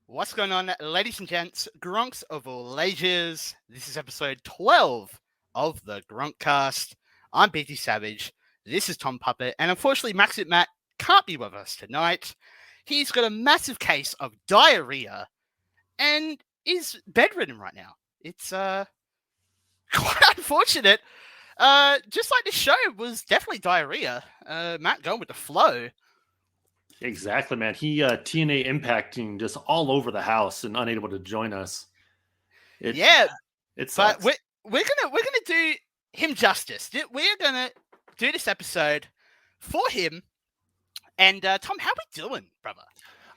What's going on, ladies and gents, Gronks of all ages? This is episode 12 of the GRONKCAST. I'm BT Savage. This is Tom Puppet, and unfortunately, MAXHITMATT can't be with us tonight. He's got a massive case of diarrhea and is bedridden right now. It's quite unfortunate. Just like the show was definitely diarrhea. Matt going with the flow. Exactly, man. He TNA impacting just all over the house and unable to join us. It sucks. But we're gonna do him justice. We're gonna do this episode for him. And Tom, how we doing, brother?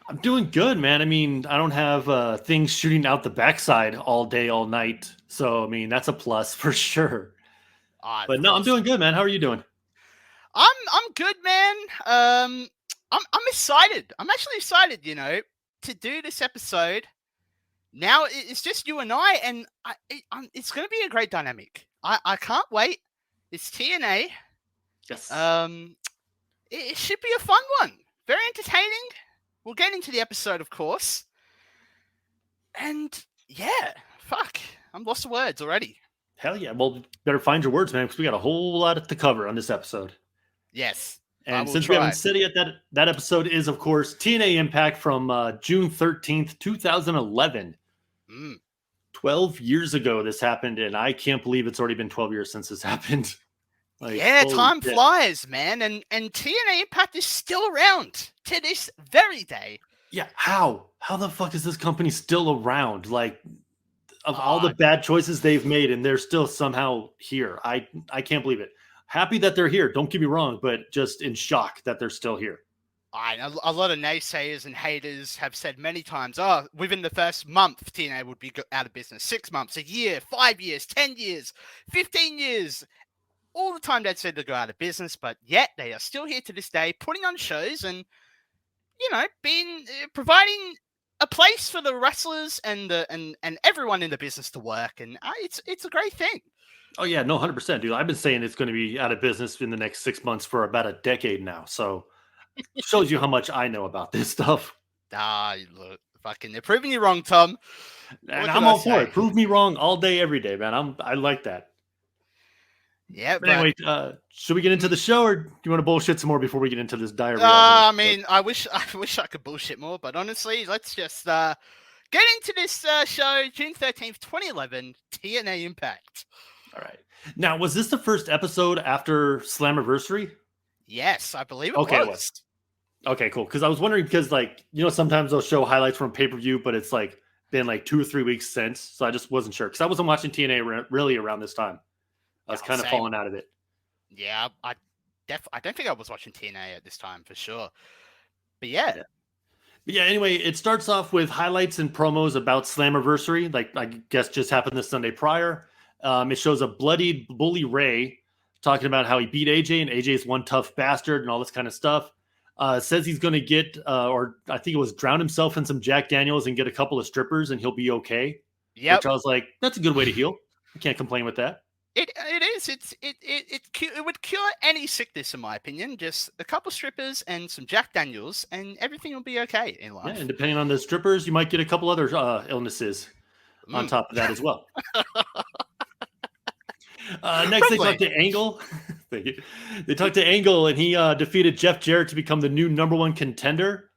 I'm doing good, man. I mean, I don't have things shooting out the backside all day, all night. So, I mean, that's a plus for sure. But no, I'm doing good, man. How are you doing? I'm good, man. I'm excited. I'm actually excited, to do this episode. Now it's just you and I, and it's going to be a great dynamic. I can't wait. It's TNA. Yes. It should be a fun one. Very entertaining. We'll get into the episode, of course. And yeah, fuck. I'm lost for words already. Hell yeah. Well, better find your words, man, because we got a whole lot to cover on this episode. Yes. And since we haven't said it yet, that episode is, of course, TNA Impact from June 13th, 2011. 12 years ago this happened, and I can't believe it's already been 12 years since this happened. Time flies, man. And TNA Impact is still around to this very day. Yeah, how? How the fuck is this company still around? Like, of all the bad choices they've made, and they're still somehow here. I can't believe it. Happy that they're here, don't get me wrong, but just in shock that they're still here. A lot of naysayers and haters have said many times, within the first month, TNA would be out of business. 6 months, a year, 5 years, 10 years, 15 years. All the time they'd said to go out of business, but yet they are still here to this day, putting on shows and, providing a place for the wrestlers and everyone in the business to work. And it's a great thing. Oh, yeah, no, 100%, dude. I've been saying it's going to be out of business in the next 6 months for about a decade now. So it shows you how much I know about this stuff. Look, fucking, they're proving you wrong, Tom. And I'm all for it. Prove me wrong all day, every day, man. I like that. Yeah, but anyway, should we get into the show, or do you want to bullshit some more before we get into this diarrhea? I wish I could bullshit more, but honestly, let's just get into this show, June 13th, 2011, TNA Impact. All right. Now, was this the first episode after Slammiversary? Yes, I believe it was. Okay, cool. Because I was wondering, because sometimes they'll show highlights from pay-per-view, but it's been 2 or 3 weeks since, so I just wasn't sure. Because I wasn't watching TNA really around this time. I was kind of falling out of it. Yeah, I don't think I was watching TNA at this time for sure. But yeah. Anyway, it starts off with highlights and promos about Slammiversary, I guess just happened the Sunday prior. It shows a bloodied Bully Ray talking about how he beat AJ, and AJ is one tough bastard and all this kind of stuff. Says he's going to get, or I think it was drown himself in some Jack Daniels and get a couple of strippers and he'll be okay. Yeah. Which I was like, that's a good way to heal. I can't complain with that. It is. It would cure any sickness, in my opinion. Just a couple strippers and some Jack Daniels, and everything will be okay in life. Yeah, and depending on the strippers, you might get a couple other illnesses on top of that as well. Next, they talk to Angle. They talk to Angle, and he defeated Jeff Jarrett to become the new #1 contender.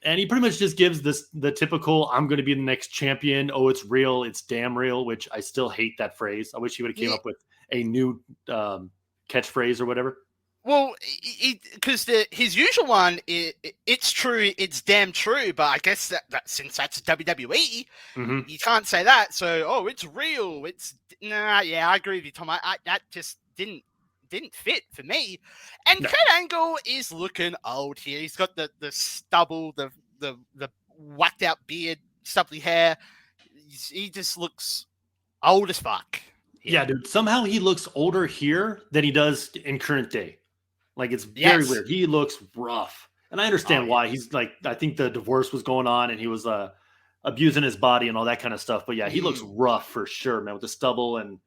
And he pretty much just gives the typical, I'm going to be the next champion. Oh, it's real. It's damn real, which I still hate that phrase. I wish he would have came up with a new catchphrase or whatever. Well, because his usual one, it's true, it's damn true. But I guess that since that's WWE, you can't say that. So, it's real. I agree with you, Tom. That just didn't fit for me. And Kurt Angle is looking old here. He's got the stubble, the whacked out beard, stubbly hair. He just looks old as fuck. Yeah, dude. Somehow he looks older here than he does in current day. It's very weird. He looks rough. And I understand why. He's I think the divorce was going on and he was abusing his body and all that kind of stuff. But yeah, he looks rough for sure, man, with the stubble and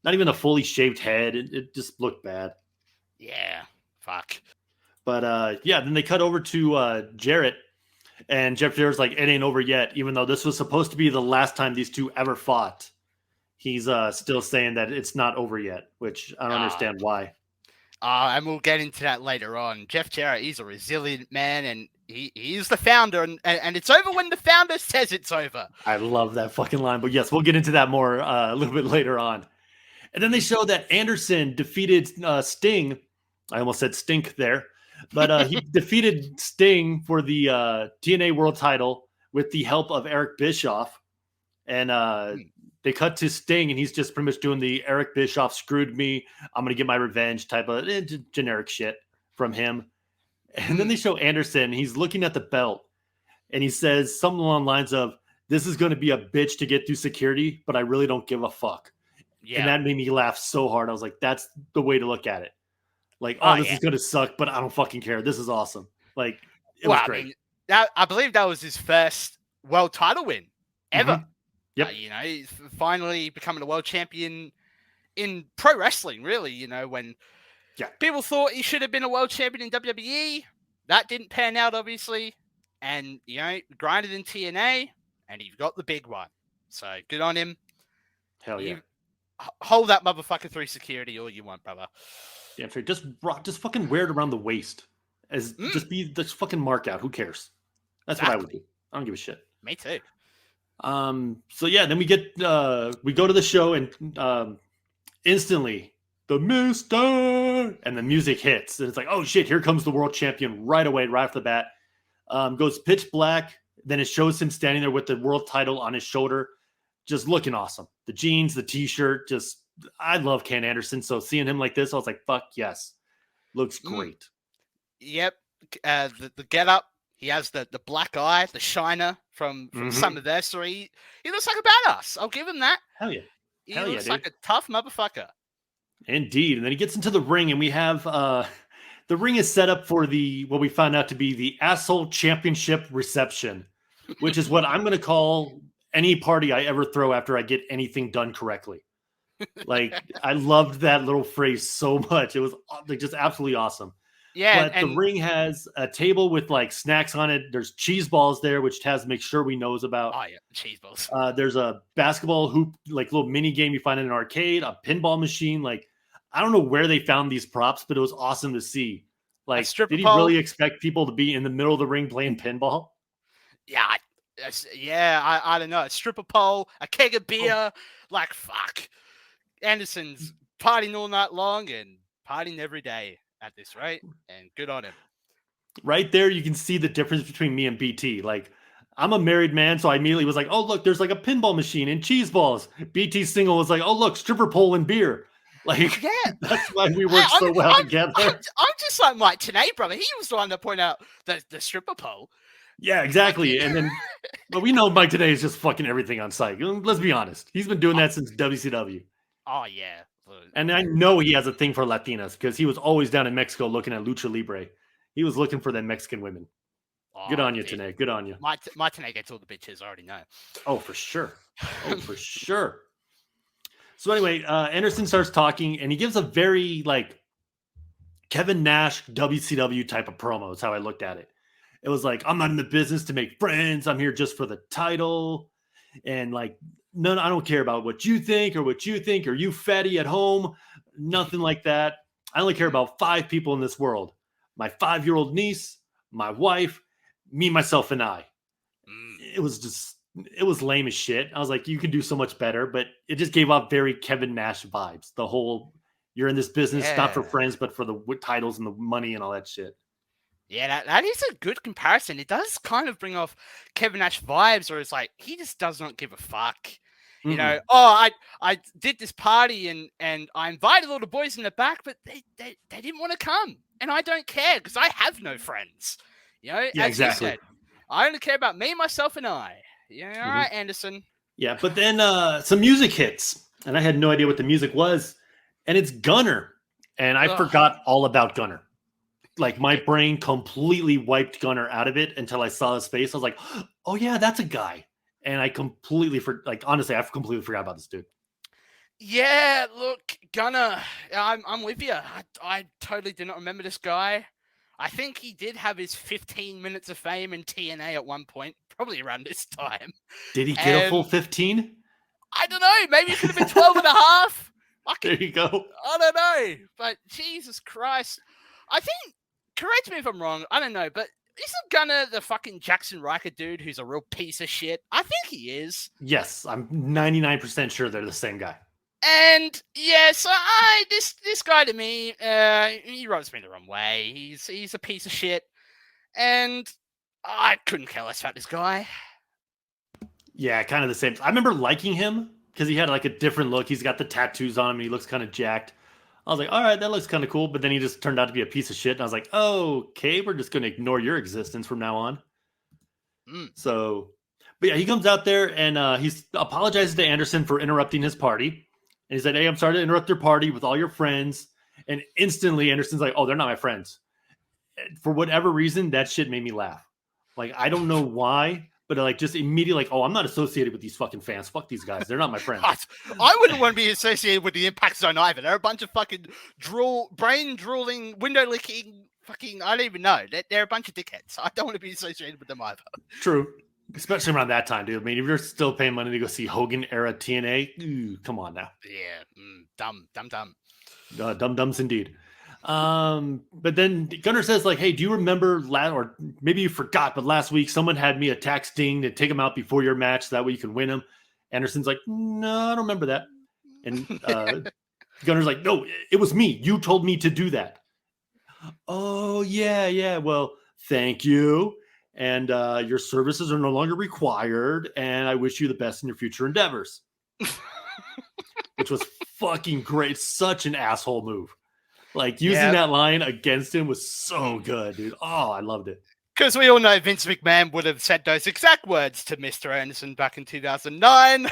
not even a fully shaved head. It just looked bad. Yeah, fuck. But then they cut over to Jarrett, And Jeff Jarrett's like, it ain't over yet, even though this was supposed to be the last time these two ever fought. He's still saying that it's not over yet, which I don't understand why. And we'll get into that later on. Jeff Jarrett, he's a resilient man, and he is the founder, and it's over when the founder says it's over. I love that fucking line, but yes, we'll get into that more a little bit later on. And then they show that Anderson defeated Sting. I almost said stink there, but he defeated Sting for the TNA World Title with the help of Eric Bischoff. And they cut to Sting, and he's just pretty much doing the Eric Bischoff screwed me, I'm going to get my revenge type of generic shit from him. And then they show Anderson. He's looking at the belt, and he says something along the lines of, this is going to be a bitch to get through security, but I really don't give a fuck. Yeah. And that made me laugh so hard. I was like, that's the way to look at it. Like, this is going to suck, but I don't fucking care. This is awesome. Like, it was great. I mean, I believe that was his first world title win ever. Yep. He's finally becoming a world champion in pro wrestling, really. When people thought he should have been a world champion in WWE, that didn't pan out, obviously. And, grinded in TNA, and he got the big one. So, good on him. Hell yeah. Hold that motherfucker through security all you want, brother. Yeah, just fucking wear it around the waist. Just be this fucking mark out. Who cares? That's what I would do. I don't give a shit. Me too. So yeah, then we go to the show, and instantly the Mister and the music hits, and it's like, oh shit, here comes the world champion right away, right off the bat. Goes pitch black. Then it shows him standing there with the world title on his shoulder, just looking awesome. The jeans, the t-shirt, I love Ken Anderson. So seeing him like this, I was like, fuck yes. Looks great. Yep. The get up, he has the black eye, the shiner from Summerversary. He looks like a badass. I'll give him that. Hell yeah. He looks like a tough motherfucker. Indeed. And then he gets into the ring, and we have the ring is set up for what we found out to be the Asshole Championship reception, which is what I'm going to call any party I ever throw after I get anything done correctly. Like, I loved that little phrase so much. It was just absolutely awesome. Yeah. But the ring has a table with like snacks on it. There's cheese balls there, which Taz makes sure we knows about. Oh yeah, cheese balls. There's a basketball hoop, like little mini game you find in an arcade, a pinball machine. Like, I don't know where they found these props, but it was awesome to see. Like, did he really expect people to be in the middle of the ring playing pinball? Yeah. I don't know. A stripper pole, a keg of beer. Like, fuck. Anderson's partying all night long and partying every day at this rate, and good on him. Right there, you can see the difference between me and BT. Like, I'm a married man, so I immediately was like, oh, look, there's like a pinball machine and cheese balls. BT single was like, oh, look, stripper pole and beer. Like, that's why we work so well together. I'm just like Mike Tenay, brother. He was the one to point out the stripper pole. Yeah, exactly. And then, but we know Mike Tenay is just fucking everything on site. Let's be honest. He's been doing that since WCW. Oh, yeah. And I know he has a thing for Latinas because he was always down in Mexico looking at Lucha Libre. He was looking for them Mexican women. Good on you, Tenay. Good on you. My Tenay gets all the bitches, I already know. Oh, for sure. Oh, for sure. So anyway, Anderson starts talking, and he gives a very, like, Kevin Nash WCW type of promo. That's how I looked at it. It was like, I'm not in the business to make friends. I'm here just for the title. And, like, no, I don't care about what you think or you fatty at home. Nothing like that. I only care about 5 people in this world. My 5-year-old niece, my wife, me, myself, and I. It was lame as shit. I was like, you can do so much better, but it just gave off very Kevin Nash vibes. The whole, you're in this business, not for friends, but for the titles and the money and all that shit. Yeah, that is a good comparison. It does kind of bring off Kevin Nash vibes, where it's like, he just does not give a fuck. You know, I did this party and I invited all the boys in the back, but they didn't want to come. And I don't care because I have no friends. You know, yeah, exactly. You said, I only care about me, myself, and I. Yeah, all right, Anderson. Yeah, but then some music hits, and I had no idea what the music was, and it's Gunner. And I forgot all about Gunner. Like, my brain completely wiped Gunner out of it until I saw his face. I was like, oh, yeah, that's a guy. And I completely, honestly, I completely forgot about this dude. Yeah, look, Gunner, I'm with you. I totally did not remember this guy. I think he did have his 15 minutes of fame in TNA at one point, probably around this time. Did he get a full 15? I don't know. Maybe it could have been 12 and a half. There you go. I don't know. But Jesus Christ. I think, correct me if I'm wrong, I don't know, but isn't Gunner the fucking Jackson Riker dude who's a real piece of shit? I think he is. Yes, I'm 99% sure they're the same guy. And yeah, so this guy to me, he rubs me the wrong way. He's a piece of shit, and I couldn't care less about this guy. Yeah, kind of the same. I remember liking him because he had like a different look. He's got the tattoos on him, and he looks kind of jacked. I was like, all right, that looks kind of cool. But then he just turned out to be a piece of shit, and I was like, oh, okay, we're just going to ignore your existence from now on. So, but yeah, he comes out there and he apologizes to Anderson for interrupting his party. And he said, hey, I'm sorry to interrupt your party with all your friends. And instantly Anderson's like, oh, they're not my friends. And for whatever reason, that shit made me laugh. Like, I don't know why, but like just immediately like, oh, I'm not associated with these fucking fans. Fuck these guys. They're not my friends. I wouldn't want to be associated with the Impact Zone either. They're a bunch of fucking brain drooling, window licking, fucking, I don't even know. They're a bunch of dickheads. I don't want to be associated with them either. True. Especially around that time, dude. I mean, if you're still paying money to go see Hogan era TNA, come on now. Yeah, dumb. Dumb-dumbs indeed. But then Gunner says, like, hey, do you remember or maybe you forgot, but last week someone had me attack Sting to take him out before your match, so that way you can win him. Anderson's like, no, I don't remember that. And Gunner's like, no, it was me. You told me to do that. Oh, yeah. Well, thank you. And your services are no longer required, and I wish you the best in your future endeavors. Which was fucking great. Such an asshole move. Like, using that line against him was so good, dude. Oh, I loved it. Because we all know Vince McMahon would have said those exact words to Mr. Anderson back in 2009.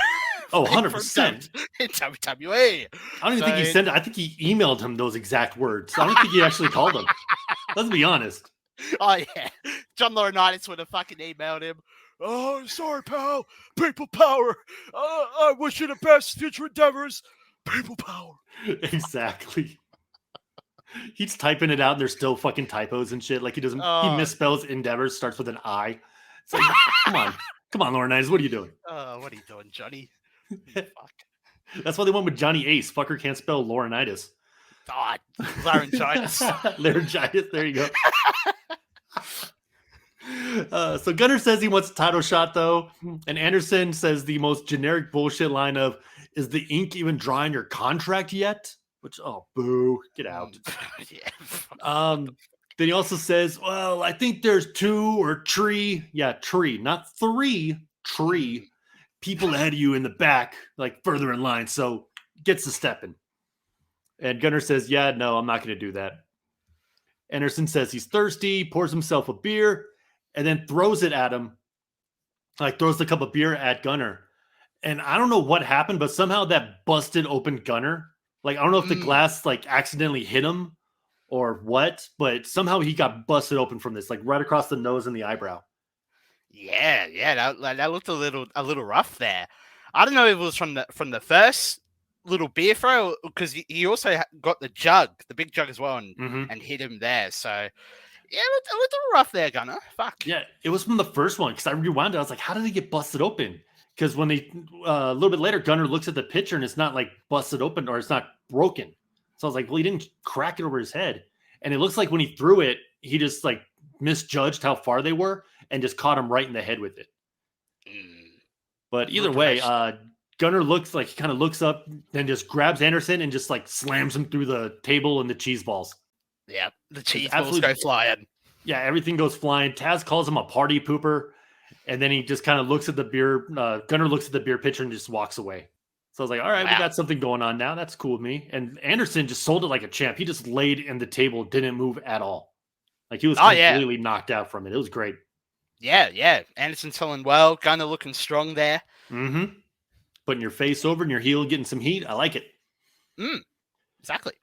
Oh, 100%. In WWE. I don't even think he sent it. I think he emailed him those exact words. I don't think he actually called him. Let's be honest. Oh, yeah. John Laurinaitis would have fucking emailed him. Oh, sorry, pal. People power. I wish you the best future endeavors. People power. Exactly. He's typing it out and there's still fucking typos and shit. Like he doesn't, he misspells endeavors, starts with an I. It's like, come on, Laurinaitis. What are you doing? What are you doing, Johnny? Fuck. That's why they went with Johnny Ace. Fucker can't spell Laurinaitis. God, laryngitis. Laryngitis. There you go. So Gunner says he wants a title shot, though. And Anderson says the most generic bullshit line of, is the ink even dry on your contract yet? Which, oh, boo, get out. Then he also says, well, I think there's two or tree. Yeah, tree, not three, tree people ahead of you in the back, like further in line. So gets to stepping. And Gunner says, yeah, no, I'm not going to do that. Anderson says he's thirsty, pours himself a beer, and then throws it at him. Like throws the cup of beer at Gunner. And I don't know what happened, but somehow that busted open Gunner. Like, I don't know if the glass like accidentally hit him or what, but somehow he got busted open from this, like right across the nose and the eyebrow. Yeah, that looked a little rough there. I don't know if it was from the first little beer throw, because he also got the big jug as well, and hit him there. So yeah, it looked a little rough there, Gunner. Fuck. Yeah, it was from the first one because I rewound it. I was like, how did he get busted open? Because when they a little bit later, Gunner looks at the picture and it's not like busted open or it's not broken. So I was like, well, he didn't crack it over his head. And it looks like when he threw it, he just like misjudged how far they were and just caught him right in the head with it. But either way, Gunner looks like he kind of looks up, then just grabs Anderson and just like slams him through the table and the cheese balls. Yeah, the cheese balls go flying. Yeah, everything goes flying. Taz calls him a party pooper. And then he just kind of looks at the beer. Gunner looks at the beer pitcher and just walks away. So I was like, all right, we got something going on now. That's cool with me. And Anderson just sold it like a champ. He just laid in the table, didn't move at all. Like he was completely knocked out from it. It was great. Yeah. Anderson selling well. Gunner looking strong there. Mm-hmm. Putting your face over and your heel, getting some heat. I like it. Exactly.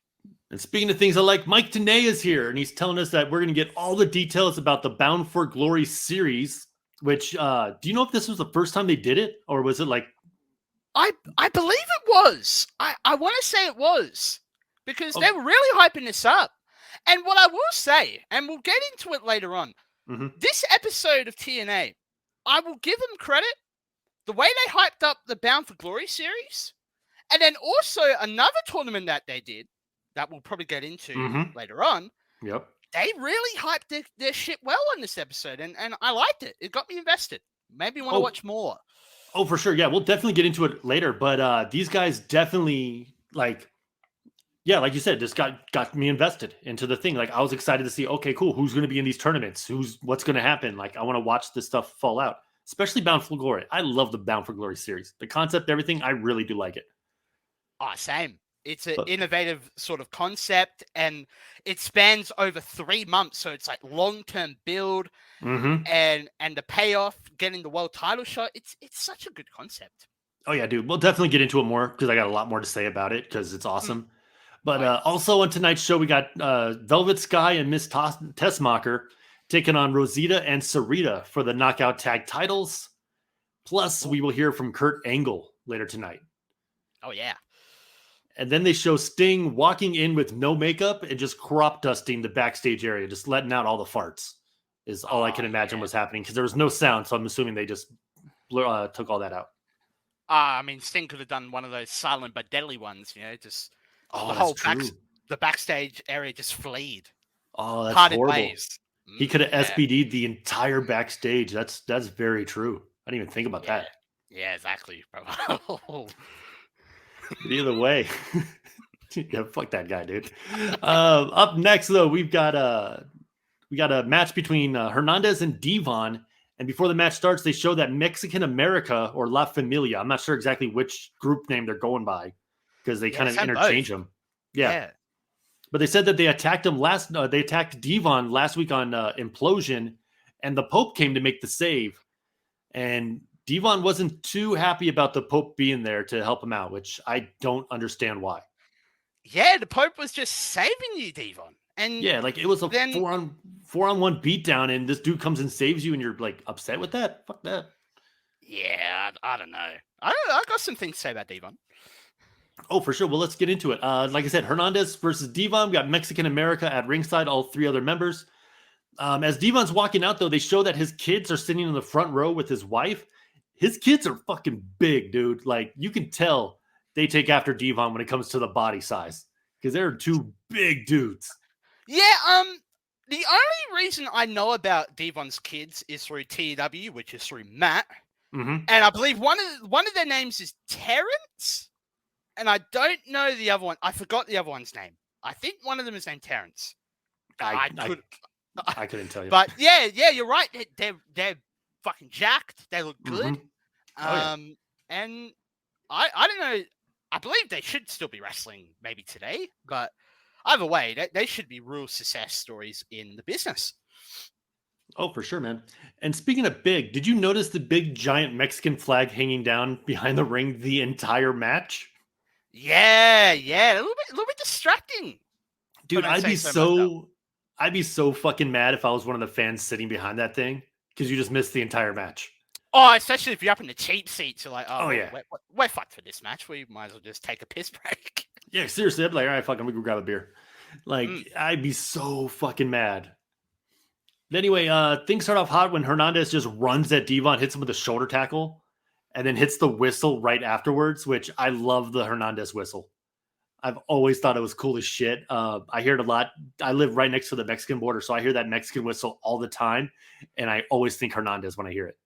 And speaking of things I like, Mike Tenay is here. And he's telling us that we're going to get all the details about the Bound for Glory series. Which, do you know if this was the first time they did it? Or was it like... I believe it was. I want to say it was. Because they were really hyping this up. And what I will say, and we'll get into it later on, this episode of TNA, I will give them credit. The way they hyped up the Bound for Glory series, and then also another tournament that they did, that we'll probably get into later on. Yep. They really hyped their shit well on this episode, and I liked it. It got me invested. Maybe want to watch more. Oh, for sure. Yeah, we'll definitely get into it later. But these guys definitely, like you said, just got me invested into the thing. Like, I was excited to see, okay, cool, who's going to be in these tournaments? What's going to happen? Like, I want to watch this stuff fall out, especially Bound for Glory. I love the Bound for Glory series. The concept, everything, I really do like it. Oh, same. It's an innovative sort of concept, and it spans over 3 months, so it's like long-term build, and the payoff, getting the world title shot. It's such a good concept. Oh yeah, dude. We'll definitely get into it more because I got a lot more to say about it because it's awesome. But also on tonight's show, we got Velvet Sky and Miss Tessmacher taking on Rosita and Sarita for the Knockout Tag titles. Plus, we will hear from Kurt Angle later tonight. Oh yeah. And then they show Sting walking in with no makeup and just crop dusting the backstage area, just letting out all the farts, is all I can imagine was happening because there was no sound. So I'm assuming they just took all that out. I mean, Sting could have done one of those silent but deadly ones, just the whole the backstage area just fleed. Oh, that's Parted horrible. ways. He could have SBD'd the entire backstage. That's very true. I didn't even think about that. Yeah, exactly. Either way. Yeah, fuck that guy, dude. Up next, though, we got a match between Hernandez and Devon. And before the match starts, they show that Mexican America or La Familia. I'm not sure exactly which group name they're going by because they kind of interchange them. Yeah. But they said that they attacked him they attacked Devon last week on Implosion, and the Pope came to make the save. And Devon wasn't too happy about the Pope being there to help him out, which I don't understand why. Yeah, the Pope was just saving you, Devon. And yeah, like it was a 4-on-1 beatdown, and this dude comes and saves you, and you're like upset with that? Fuck that. Yeah, I don't know. I got some things to say about Devon. Oh, for sure. Well, let's get into it. Like I said, Hernandez versus Devon. We got Mexican America at ringside, all 3 other members. As Devon's walking out, though, they show that his kids are sitting in the front row with his wife. His kids are fucking big, dude. Like, you can tell they take after Devon when it comes to the body size because they're 2 big dudes. Yeah, the only reason I know about Devon's kids is through TW, which is through Matt. And I believe one of their names is Terrence, and I don't know the other one. I forgot the other one's name. I think one of them is named Terrence. I couldn't tell you. But yeah, you're right. They're fucking jacked. They look good. And I don't know. I believe they should still be wrestling maybe today, but either way, they should be real success stories in the business. Oh, for sure, man. And speaking of big, did you notice the big giant Mexican flag hanging down behind the ring the entire match? Yeah, a little bit distracting. Dude, I'd be so fucking mad if I was one of the fans sitting behind that thing because you just missed the entire match. Oh, especially if you're up in the cheap seats, you're like, yeah, we're fucked for this match. We might as well just take a piss break. Yeah, seriously, I'd be like, all right, fuck, I'm gonna go grab a beer. Like, I'd be so fucking mad. Anyway, things start off hot when Hernandez just runs at Devon, hits him with a shoulder tackle, and then hits the whistle right afterwards, which I love the Hernandez whistle. I've always thought it was cool as shit. I hear it a lot. I live right next to the Mexican border, so I hear that Mexican whistle all the time, and I always think Hernandez when I hear it.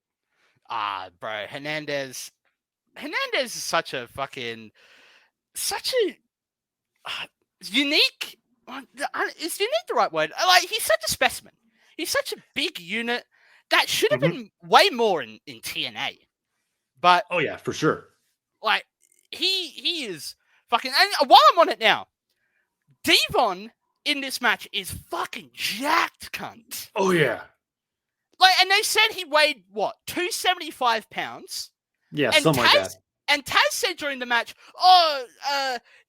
Bro, Hernandez is such a unique. Is unique the right word? Like, he's such a specimen. He's such a big unit that should have been way more in TNA. But oh yeah, for sure. Like, he is fucking. And while I'm on it now, Devon in this match is fucking jacked, cunt. Oh yeah. Like, and they said he weighed what, 275 pounds? Yeah, something like that. And Taz said during the match,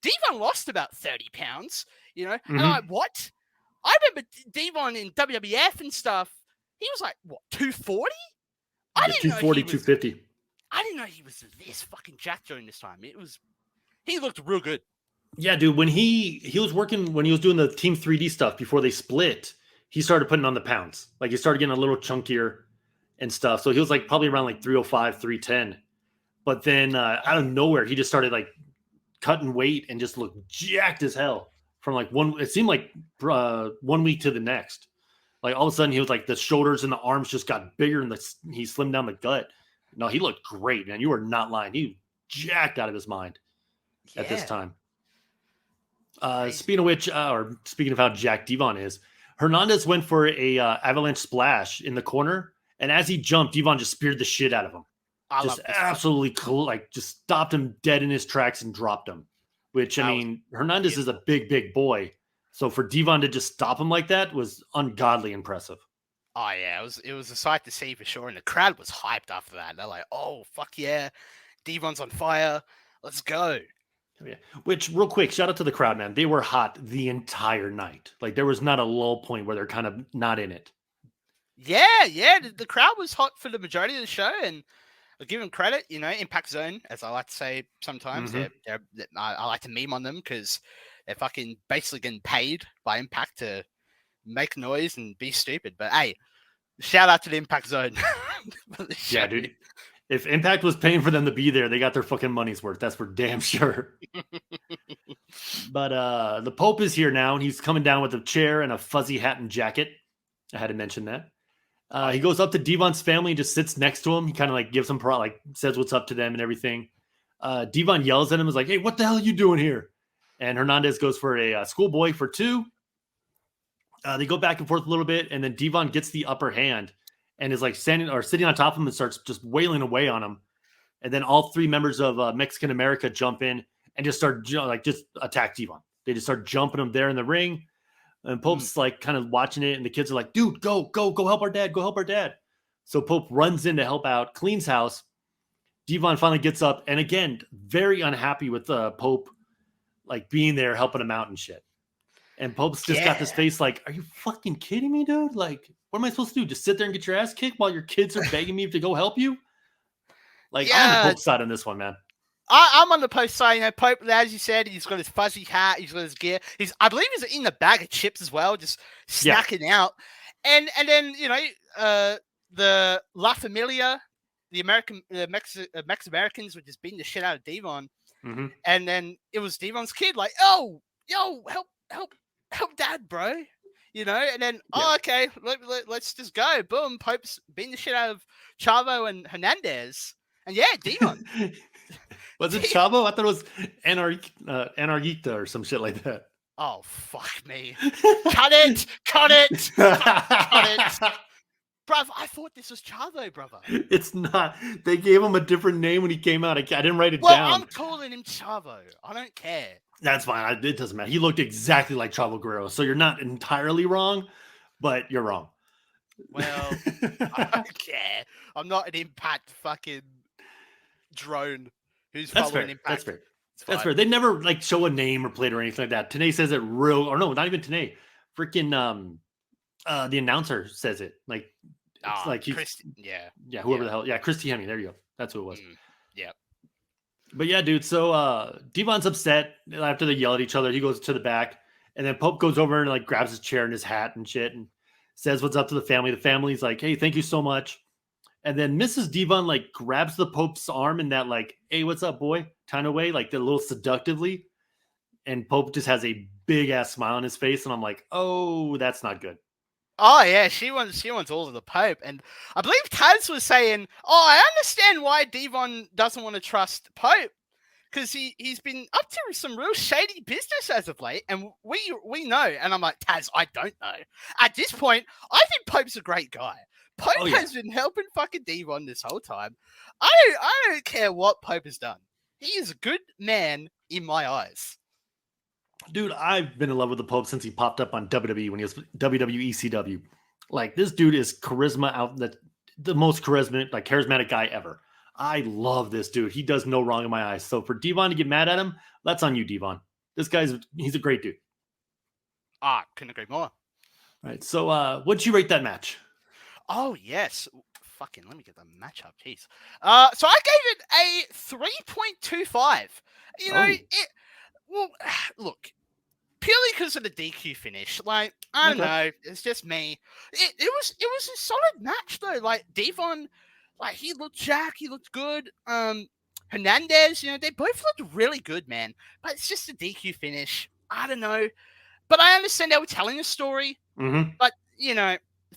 Devon lost about 30 pounds, And I'm like, what? I remember Devon in WWF and stuff. He was like, what, 240? I didn't 240, 250. I didn't know he was this fucking jacked during this time. He looked real good. Yeah, dude. When he was working, when he was doing the Team 3D stuff before they split, he started putting on the pounds. Like he started getting a little chunkier and stuff. So he was like probably around like 305, 310. But then out of nowhere, he just started like cutting weight and just looked jacked as hell from like one. It seemed like 1 week to the next. Like all of a sudden, he was like the shoulders and the arms just got bigger and he slimmed down the gut. No, he looked great, man. You were not lying. He was jacked out of his mind at this Yeah. time. Crazy. Speaking of which, or speaking of how jacked Devon is, Hernandez went for a avalanche splash in the corner, and as he jumped, Devon just speared the shit out of him. I Just love this. absolutely like just stopped him dead in his tracks and dropped him. Which I mean, Hernandez is a big boy, so for Devon to just stop him like that was ungodly impressive. Oh yeah, it was a sight to see for sure, and the crowd was hyped after that. They're like, "Oh fuck yeah, Devon's on fire, let's go!" Yeah. Which, real quick, shout out to the crowd, man. They were hot the entire night. Like there was not a lull point where they're kind of not in it. Yeah, the crowd was hot for the majority of the show, and I'll give them credit. You know, Impact Zone, as I like to say sometimes, I like to meme on them because they're fucking basically getting paid by Impact to make noise and be stupid. But hey, shout out to the Impact Zone. Yeah, dude. If Impact was paying for them to be there, they got their fucking money's worth. That's for damn sure. But the Pope is here now, and he's coming down with a chair and a fuzzy hat and jacket. I had to mention that. He goes up to Devon's family and just sits next to him. He kind of like gives him like says what's up to them and everything. Devon yells at him, is like, "Hey, what the hell are you doing here?" And Hernandez goes for a schoolboy for 2. They go back and forth a little bit, and then Devon gets the upper hand and is like sitting on top of him and starts just wailing away on him. And then all 3 members of Mexican America jump in and just start just attack Devon. They just start jumping him there in the ring. And Pope's like kind of watching it, and the kids are like, "Dude, go help our dad, go help our dad." So Pope runs in to help out, cleans house. Devon finally gets up, and again, very unhappy with Pope like being there helping him out and shit. And Pope's just got this face like, "Are you fucking kidding me, dude? Like, what am I supposed to do? Just sit there and get your ass kicked while your kids are begging me to go help you?" Like, I'm on the Pope side on this one, man. I'm on the Pope side. You know, Pope, as you said, he's got his fuzzy hat, he's got his gear. I believe he's in the bag of chips as well, just snacking out. And then you know, the La Familia, the Mex-Americans were just beating the shit out of Devon. Mm-hmm. And then it was Devon's kid, like, "Oh, yo, help dad, bro." You know, and then, okay, let's just go. Boom, Pope's beating the shit out of Chavo and Hernandez. And yeah, Devon. Was it Chavo? I thought it was Anarquita or some shit like that. Oh, fuck me. Cut it! Cut it! Cut it! Bruv, I thought this was Chavo, brother. It's not. They gave him a different name when he came out. I didn't write it down. Well, I'm calling him Chavo. I don't care. That's fine. It doesn't matter. He looked exactly like Chavo Guerrero. So you're not entirely wrong, but you're wrong. Well, I don't care. I'm not an Impact fucking drone who's following Impact. That's fair. That's fair. They never like show a name or plate or anything like that. Tanay says it real, or no, not even Tanay. Freaking the announcer says it. Like it's like he's whoever the hell. Yeah, Christy Hemme. There you go. That's who it was. Yeah. But yeah, dude. So Devon's upset after they yell at each other. He goes to the back, and then Pope goes over and like grabs his chair and his hat and shit, and says what's up to the family. The family's like, "Hey, thank you so much." And then Mrs. Devon like grabs the Pope's arm in that like, "Hey, what's up, boy?" kind of way, like a little seductively. And Pope just has a big ass smile on his face, and I'm like, "Oh, that's not good." Oh yeah, she wants all of the Pope, and I believe Taz was saying, "Oh, I understand why Devon doesn't want to trust Pope, because he's been up to some real shady business as of late, and we know." And I'm like, Taz, I don't know. At this point, I think Pope's a great guy. Pope has been helping fucking Devon this whole time. I don't care what Pope has done. He is a good man in my eyes. Dude, I've been in love with the Pope since he popped up on WWE when he was WWE CW. Like, this dude is charisma out, the most charismatic guy ever. I love this dude. He does no wrong in my eyes. So for Devon to get mad at him, that's on you, Devon. He's a great dude. Couldn't agree more. All right. So what'd you rate that match? Oh, yes. Fucking, let me get the match up. Jeez. So I gave it a 3.25. You know, Well, look, purely because of the DQ finish. Like, I don't know, it's just me. It was a solid match though. Like Devon, like he looked jacked, he looked good. Hernandez, they both looked really good, man. But it's just a DQ finish. I don't know. But I understand they were telling a story. Mm-hmm. But,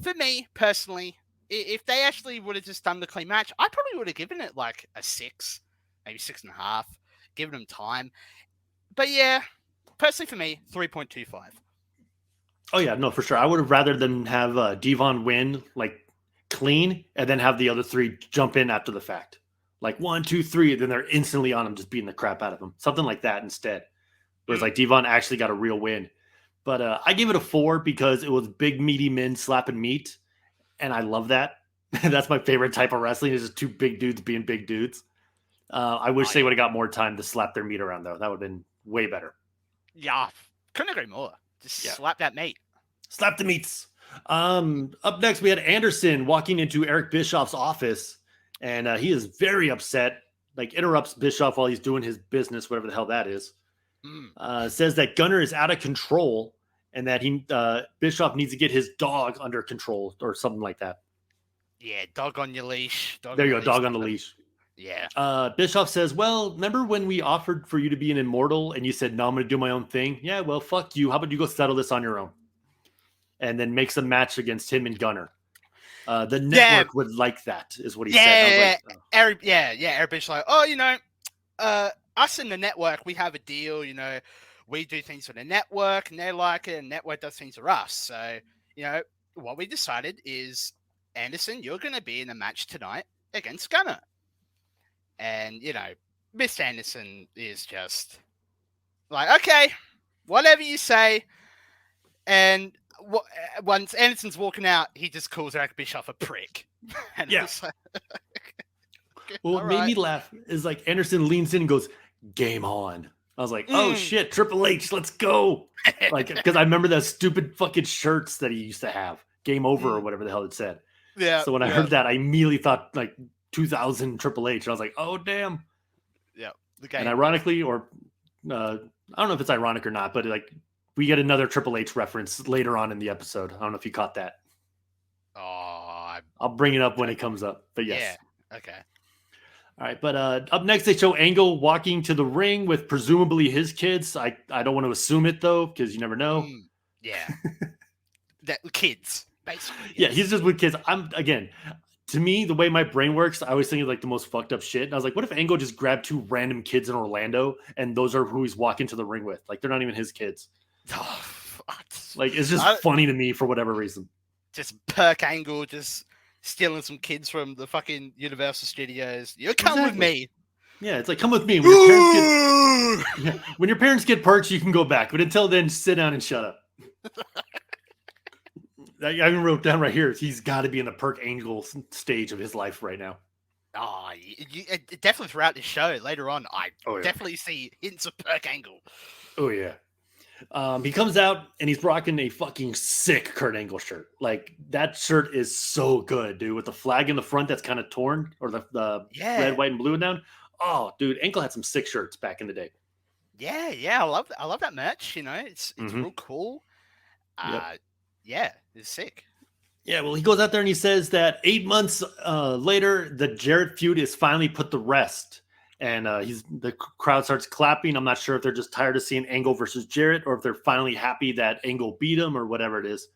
for me personally, if they actually would have just done the clean match, I probably would have given it like a 6, maybe 6.5, given them time. But yeah, personally for me, 3.25. Oh yeah, no, for sure. I would have rather than have Devon win like clean and then have the other three jump in after the fact. Like 1, 2, 3, and then they're instantly on him, just beating the crap out of him. Something like that instead. Whereas like Devon actually got a real win. But I gave it a 4 because it was big meaty men slapping meat. And I love that. That's my favorite type of wrestling, is just two big dudes being big dudes. I wish they would have got more time to slap their meat around, though. That would have been way better. Yeah, couldn't agree more. Just slap that meat. Slap the meats. Up next, we had Anderson walking into Eric Bischoff's office, and he is very upset. Like, interrupts Bischoff while he's doing his business, whatever the hell that is. Says that Gunner is out of control and that Bischoff needs to get his dog under control or something like that. Yeah, dog on your leash. There you go, dog on the leash. Yeah. Bischoff says, well, remember when we offered for you to be an immortal and you said, no, I'm going to do my own thing? Yeah, well, fuck you. How about you go settle this on your own? And then makes a match against him and Gunner. The network would like that, is what he said. Eric Bischoff, us in the network, we have a deal, we do things for the network and they like it, and network does things for us. So, what we decided is, Anderson, you're going to be in a match tonight against Gunner. And, Miss Anderson is just like, okay, whatever you say. And once Anderson's walking out, he just calls Eric Bischoff a prick. And what made me laugh is like Anderson leans in and goes, game on. I was like, oh shit, Triple H, let's go. Like, because I remember those stupid fucking shirts that he used to have, Game Over or whatever the hell it said. Yeah. So when I heard that, I immediately thought like 2000 Triple H. And I was like, oh damn. Yeah. And ironically, or I don't know if it's ironic or not, but like we get another Triple H reference later on in the episode. I don't know if you caught that. I'll bring it up when it comes up. But yes. Yeah. Okay. All right, but up next, they show Angle walking to the ring with presumably his kids. I don't want to assume it, though, because you never know. Yeah. Kids, basically. Yeah, he's just with kids. To me, the way my brain works, I always think of like the most fucked up shit. And I was like, what if Angle just grabbed 2 random kids in Orlando and those are who he's walking to the ring with? Like, they're not even his kids. Oh, like, it's just funny to me for whatever reason. Just perk Angle, just stealing some kids from the fucking Universal Studios. You come with me. Yeah, it's like, come with me. When your parents get perks, you can go back. But until then, sit down and shut up. I even wrote down right here, he's got to be in the perk Angle stage of his life right now. Oh, definitely throughout this show. Later on, I definitely see hints of perk Angle. Oh, yeah. He comes out and he's rocking a fucking sick Kurt Angle shirt. Like, that shirt is so good, dude. With the flag in the front that's kind of torn, or the red, white, and blue down. Oh, dude, Angle had some sick shirts back in the day. Yeah, I love that merch. It's real cool. Yeah, it's sick. Yeah, well, he goes out there and he says that 8 months later, the Jarrett feud is finally put to rest. And the crowd starts clapping. I'm not sure if they're just tired of seeing Angle versus Jarrett or if they're finally happy that Angle beat him or whatever it is.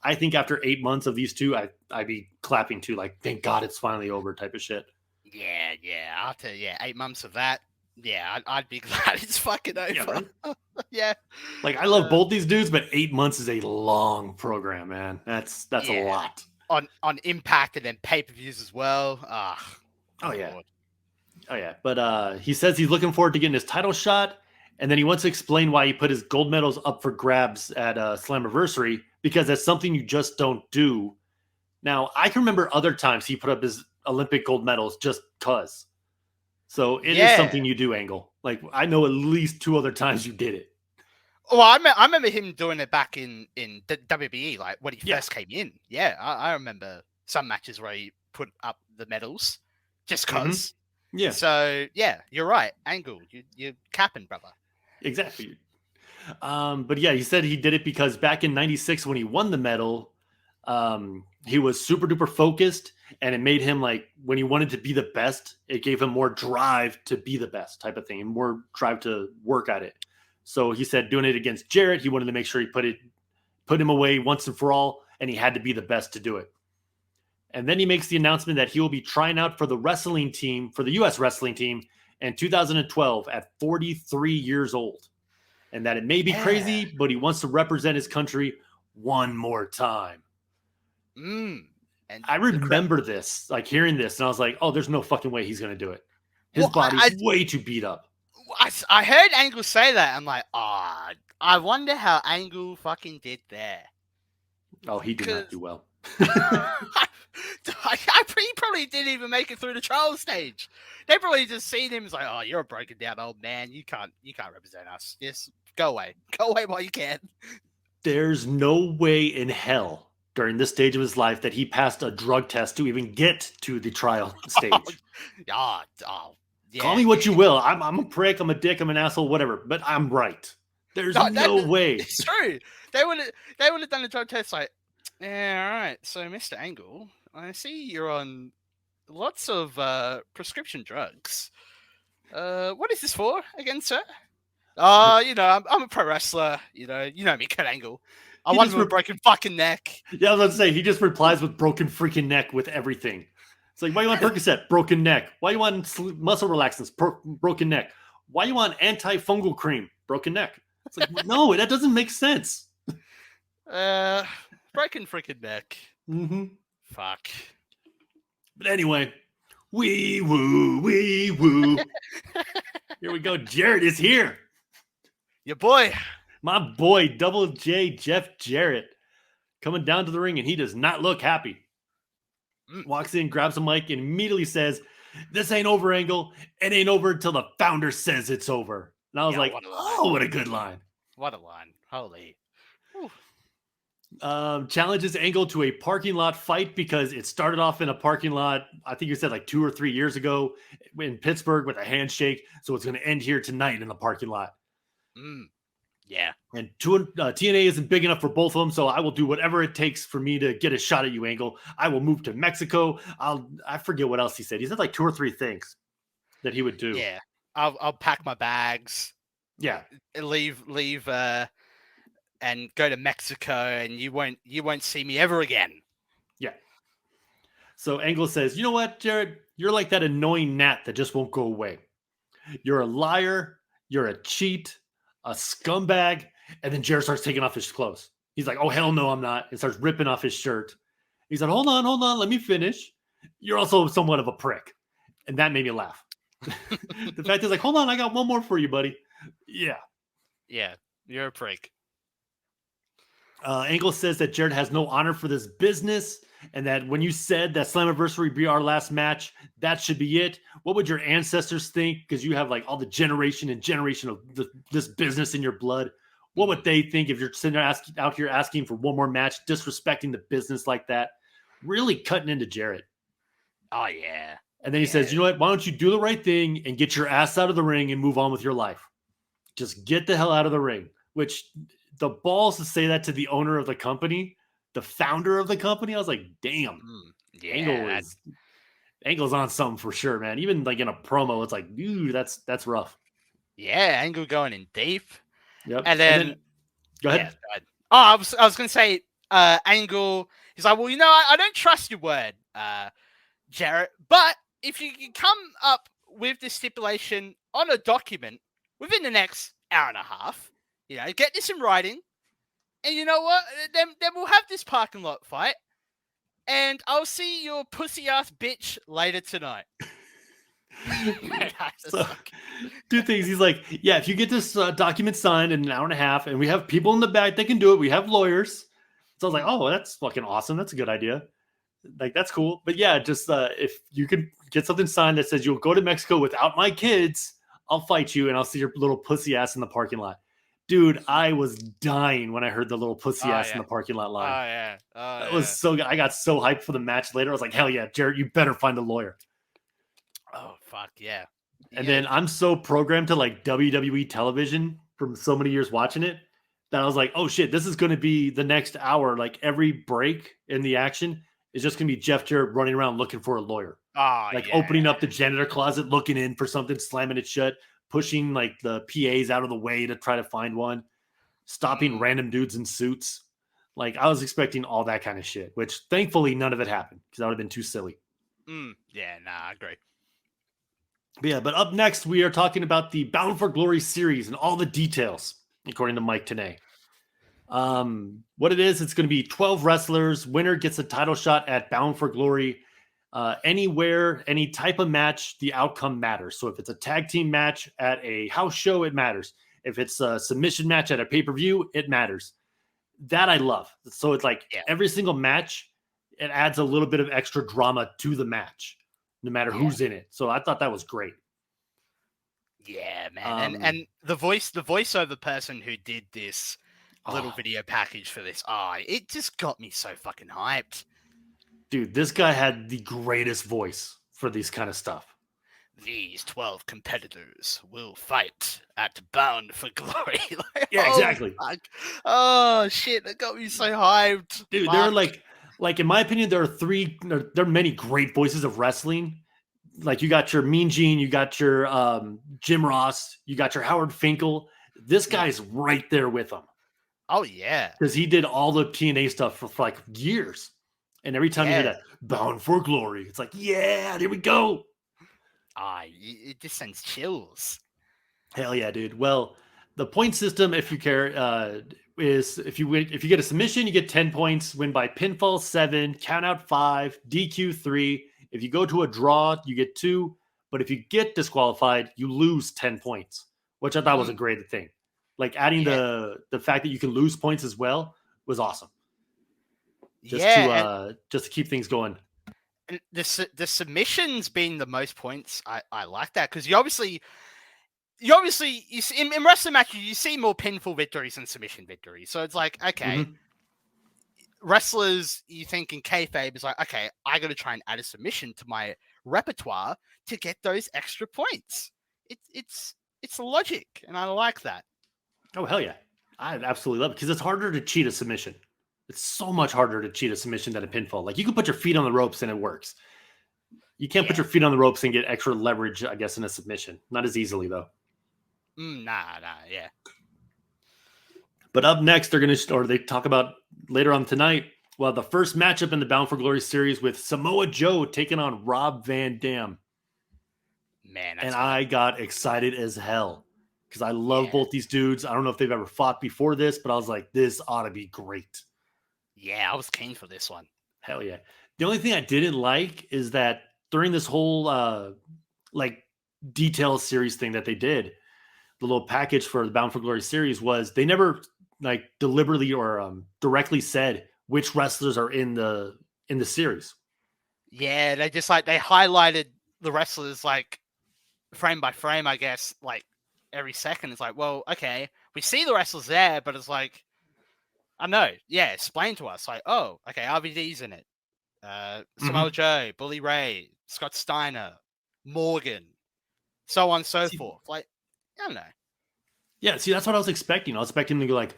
I think after 8 months of these two, I'd be clapping too, like, thank God it's finally over type of shit. Yeah. After 8 months of that, I'd be glad it's fucking over. Yeah, right? Yeah. Like, I love both these dudes, but 8 months is a long program, man. That's a lot. On Impact and then pay-per-views as well. Oh, yeah. Lord. Oh, yeah. But he says he's looking forward to getting his title shot. And then he wants to explain why he put his gold medals up for grabs at Slammiversary, because that's something you just don't do. Now, I can remember other times he put up his Olympic gold medals just because. So it is something you do, Angle. Like, I know at least 2 other times you did it. Well, I remember him doing it back in the WWE, like when he first came in. Yeah, I remember some matches where he put up the medals just because. Yeah. So, yeah, you're right. Angle, you're capping, brother. Exactly. But yeah, he said he did it because back in '96 when he won the medal, he was super duper focused, and it made him like when he wanted to be the best, it gave him more drive to be the best type of thing, and more drive to work at it. So he said doing it against Jarrett, he wanted to make sure he put him away once and for all, and he had to be the best to do it. And then he makes the announcement that he will be trying out for the wrestling team, for the U.S. wrestling team in 2012 at 43 years old. And that it may be crazy, but he wants to represent his country one more time. And I remember this, like hearing this, and I was like, oh, there's no fucking way he's going to do it. His body's way too beat up. I heard Angle say that. I'm like, I wonder how Angle fucking did there. Oh, he did not do well. He probably didn't even make it through the trial stage. They probably just seen him as like, oh, you're a broken down old man. You can't represent us. Just go away while you can. There's no way in hell during this stage of his life that he passed a drug test to even get to the trial stage. Yeah. Call me what you will. I'm a prick. I'm a dick. I'm an asshole. Whatever. But I'm right. There's no way. It's true. They would have done the drug test like, yeah, all right. So, Mr. Angle, I see you're on lots of prescription drugs. What is this for again, sir? I'm a pro wrestler. You know me, Kurt Angle. I want a broken fucking neck. Yeah, I was about to say, he just replies with broken freaking neck with everything. It's like, why you want Percocet? Broken neck. Why you want muscle relaxants? Broken neck. Why you want antifungal cream? Broken neck. It's like, no, that doesn't make sense. Broken freaking neck. Mm-hmm. Fuck. But anyway, wee woo. Here we go. Jarrett is here. Your boy. My boy, Double J Jeff Jarrett, coming down to the ring, and he does not look happy. Walks in, grabs a mic, and immediately says, "This ain't over, Angle. It ain't over until the founder says it's over." And I was like, what a good line. What a line. Holy. Challenges Angle to a parking lot fight because it started off in a parking lot, I think you said like 2 or 3 years ago in Pittsburgh with a handshake. So it's going to end here tonight in the parking lot. Yeah. And TNA isn't big enough for both of them, so I will do whatever it takes for me to get a shot at you, Angle. I will move to Mexico. I forget what else he said. He said like 2 or 3 things that he would do. Yeah. I'll pack my bags. Yeah. Leave and go to Mexico, and you won't see me ever again. Yeah. So Angle says, "You know what, Jarrett? You're like that annoying gnat that just won't go away. You're a liar. You're a cheat, a scumbag." And then Jarrett starts taking off his clothes. He's like, "Oh, hell no, I'm not." And starts ripping off his shirt. He's like, hold on. Let me finish. You're also somewhat of a prick. And that made me laugh. The fact is like, hold on, I got one more for you, buddy. Yeah. Yeah, you're a prick. Angle says that Jarrett has no honor for this business, and that when you said that Slammiversary be our last match, that should be it. What would your ancestors think? Because you have like all the generation of this business in your blood. What would they think if you're sitting there out here asking for one more match, disrespecting the business like that? Really cutting into Jarrett. Oh, yeah. And then he says, you know what? Why don't you do the right thing and get your ass out of the ring and move on with your life? Just get the hell out of the ring. Which the balls to say that to the owner of the company, the founder of the company, I was like, damn. Yeah, Angle's on something for sure, man. Even like in a promo, it's like, dude, that's rough. Yeah, Angle going in deep. Yep. And then go ahead. Yeah, go ahead. Oh, I was going to say, Angle, he's like, well, I don't trust your word, Jarrett, but if you can come up with this stipulation on a document within the next hour and a half, get this in writing, and you know what? Then we'll have this parking lot fight, and I'll see your pussy ass bitch later tonight. So, 2 things. He's like, yeah, if you get this document signed in an hour and a half, and we have people in the back that can do it, we have lawyers. So I was like, oh, that's fucking awesome. That's a good idea. Like, that's cool. But yeah, just if you could get something signed that says you'll go to Mexico without my kids, I'll fight you and I'll see your little pussy ass in the parking lot. Dude, I was dying when I heard the little pussy ass in the parking lot line. Oh, yeah. That was so good. I got so hyped for the match later. I was like, hell yeah, Jarrett, you better find a lawyer. Oh, fuck, yeah. And then I'm so programmed to like WWE television from so many years watching it that I was like, oh shit, this is going to be the next hour. Like every break in the action is just going to be Jeff Jarrett running around looking for a lawyer. Oh, Like yeah. opening up the janitor closet, looking in for something, slamming it shut, pushing like the PAs out of the way to try to find one, stopping random dudes in suits. Like I was expecting all that kind of shit, which thankfully none of it happened because that would have been too silly. Yeah, nah, I agree. But up next, we are talking about the Bound for Glory series and all the details, according to Mike Tenay. What it is, it's going to be 12 wrestlers. Winner gets a title shot at Bound for Glory. Anywhere, any type of match, the outcome matters. So if it's a tag team match at a house show, it matters. If it's a submission match at a pay-per-view, it matters. That I love. So it's like every single match, it adds a little bit of extra drama to the match, no matter who's in it. So I thought that was great. Yeah, man. And the voiceover person who did this little video package for this, it just got me so fucking hyped. Dude, this guy had the greatest voice for this kind of stuff. These 12 competitors will fight at Bound for Glory. Exactly. Fuck. Oh, shit. That got me so hyped. Dude, there are like, in my opinion, there are many great voices of wrestling. Like you got your Mean Gene, you got your Jim Ross, you got your Howard Finkel. This guy's right there with him. Oh, yeah. Because he did all the TNA stuff for like years. And every time you hear that, Bound for Glory, it's like, yeah, there we go. It just sends chills. Hell yeah, dude. Well, the point system, if you care, is if you get a submission, you get 10 points. Win by pinfall 7, count out 5, DQ 3. If you go to a draw, you get 2. But if you get disqualified, you lose 10 points, which I thought was a great thing. Like adding the fact that you can lose points as well was awesome. Just to keep things going. And the submissions being the most points, I like that because you obviously you see, in wrestling matches you see more pinfall victories than submission victories. So it's like, okay, wrestlers, you think in kayfabe is like, okay, I got to try and add a submission to my repertoire to get those extra points. It's logic, and I like that. Oh hell yeah, I absolutely love it because it's harder to cheat a submission. It's so much harder to cheat a submission than a pinfall. Like you can put your feet on the ropes and it works. You can't put your feet on the ropes and get extra leverage, I guess, in a submission. Not as easily though. Yeah. But up next, they talk about later on tonight. Well, the first matchup in the Bound for Glory series with Samoa Joe taking on Rob Van Dam. Man, and I got excited as hell because I love both these dudes. I don't know if they've ever fought before this, but I was like, this ought to be great. Yeah, I was keen for this one. Hell yeah. The only thing I didn't like is that during this whole detail series thing that they did, the little package for the Bound for Glory series was they never like deliberately or directly said which wrestlers are in the series. Yeah, they just they highlighted the wrestlers like frame by frame, I guess, like every second. It's like, well, okay, we see the wrestlers there, but it's like, I know, explain to us. Like, oh, okay, RVD's in it. Samoa Joe, Bully Ray, Scott Steiner, Morgan, so on and so forth. Like, I don't know. Yeah, see, that's what I was expecting. I was expecting them to go like,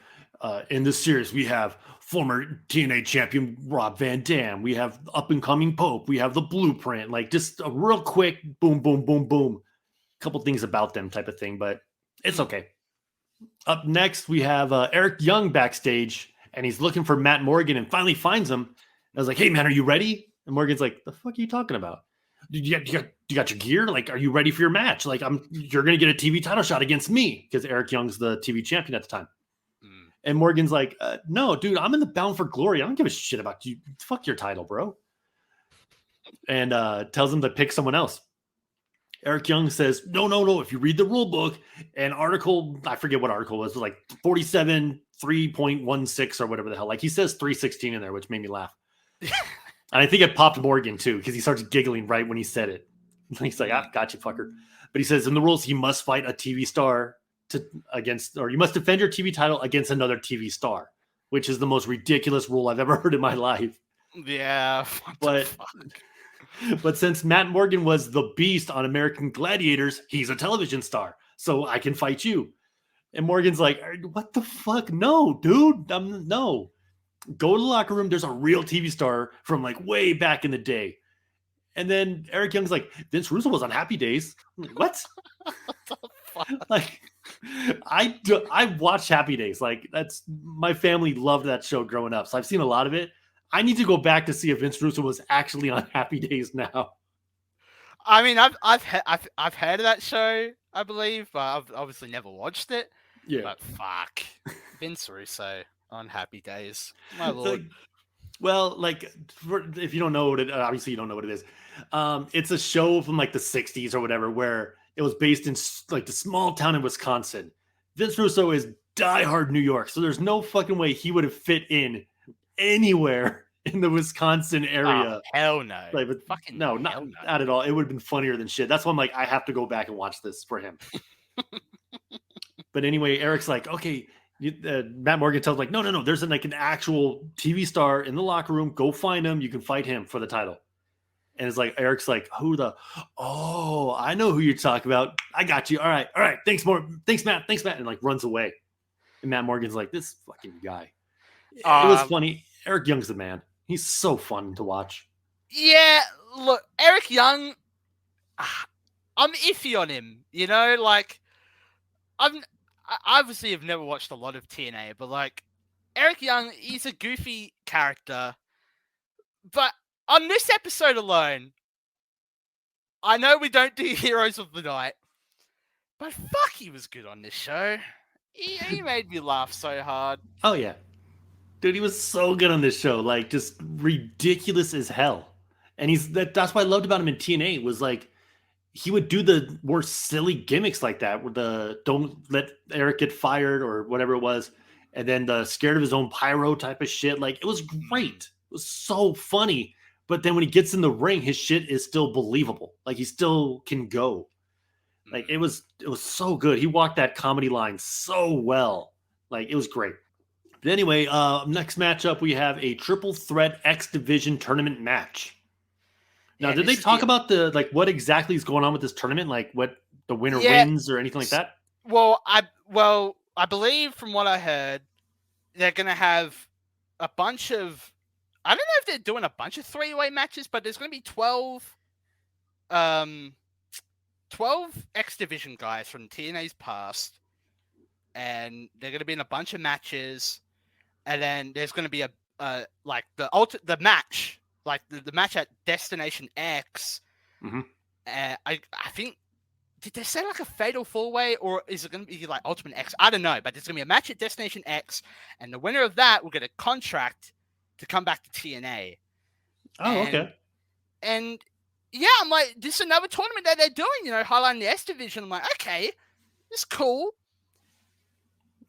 in this series, we have former TNA champion Rob Van Dam. We have up-and-coming Pope. We have the Blueprint. Like, just a real quick boom, boom, boom, boom. Couple things about them type of thing, but it's okay. Up next, we have Eric Young backstage, and he's looking for Matt Morgan and finally finds him. And I was like, hey, man, are you ready? And Morgan's like, the fuck are you talking about? You got your gear? Like, are you ready for your match? Like, you're going to get a TV title shot against me because Eric Young's the TV champion at the time. And Morgan's like, no, dude, I'm in the Bound for Glory. I don't give a shit about you. Fuck your title, bro. And tells him to pick someone else. Eric Young says, no. If you read the rule book, an article, I forget what article it was like 47, 3.16 or whatever the hell. Like he says 316 in there, which made me laugh. And I think it popped Morgan too, because he starts giggling right when he said it. He's like, got you, fucker. But he says in the rules, he must fight a TV star or you must defend your TV title against another TV star, which is the most ridiculous rule I've ever heard in my life. Yeah. But since Matt Morgan was the beast on American Gladiators, he's a television star. So I can fight you. And Morgan's like, what the fuck? No, dude. No. Go to the locker room. There's a real TV star from like way back in the day. And then Eric Young's like, Vince Russo was on Happy Days. I'm like, what? What the fuck? Like, I watched Happy Days. Like, that's my family loved that show growing up. So I've seen a lot of it. I need to go back to see if Vince Russo was actually on Happy Days now. I mean, I've heard of that show, I believe, but I've obviously never watched it. Yeah. But fuck, Vince Russo on Happy Days, my lord. Well, like, if you don't know what it, obviously you don't know what it is. It's a show from like the '60s or whatever, where it was based in like the small town in Wisconsin. Vince Russo is diehard New York, so there's no fucking way he would have fit in anywhere in the Wisconsin area. Oh, hell no. Like, fucking no, not at all. It would have been funnier than shit. That's why I'm like, I have to go back and watch this for him. But anyway, Eric's like, okay. Matt Morgan tells like, no. There's like an actual TV star in the locker room. Go find him. You can fight him for the title. And it's like, Eric's like, oh, I know who you're talking about. I got you. All right. Thanks, Matt. And like runs away. And Matt Morgan's like, this fucking guy. It was funny. Eric Young's the man. He's so fun to watch. Yeah, look, Eric Young, I'm iffy on him. You know, like, I obviously have never watched a lot of TNA, but like, Eric Young, he's a goofy character. But on this episode alone, I know we don't do Heroes of the Night, but fuck, he was good on this show. He made me laugh so hard. Oh, yeah. Dude, he was so good on this show. Like, just ridiculous as hell. And that's what I loved about him in TNA was like, he would do the more silly gimmicks like that, where the don't let Eric get fired or whatever it was. And then the scared of his own pyro type of shit. Like, it was great. It was so funny. But then when he gets in the ring, his shit is still believable. Like, he still can go. Like, it was so good. He walked that comedy line so well. Like, it was great. But anyway, next matchup, we have a triple threat X Division tournament match. Now, did they talk about what exactly is going on with this tournament? Like, what the winner wins or anything like that? Well, I believe from what I heard, they're going to have a bunch of, I don't know if they're doing a bunch of three-way matches, but there's going to be 12 X Division guys from TNA's past, and they're going to be in a bunch of matches, and then there's going to be the match, like the match at Destination X. Mm-hmm. I think, did they say like a fatal four-way, or is it going to be like Ultimate X? I don't know, but there's going to be a match at Destination X, and the winner of that will get a contract to come back to TNA. Okay. And yeah, I'm like, this is another tournament that they're doing, highlighting the S Division. I'm like, okay, it's cool.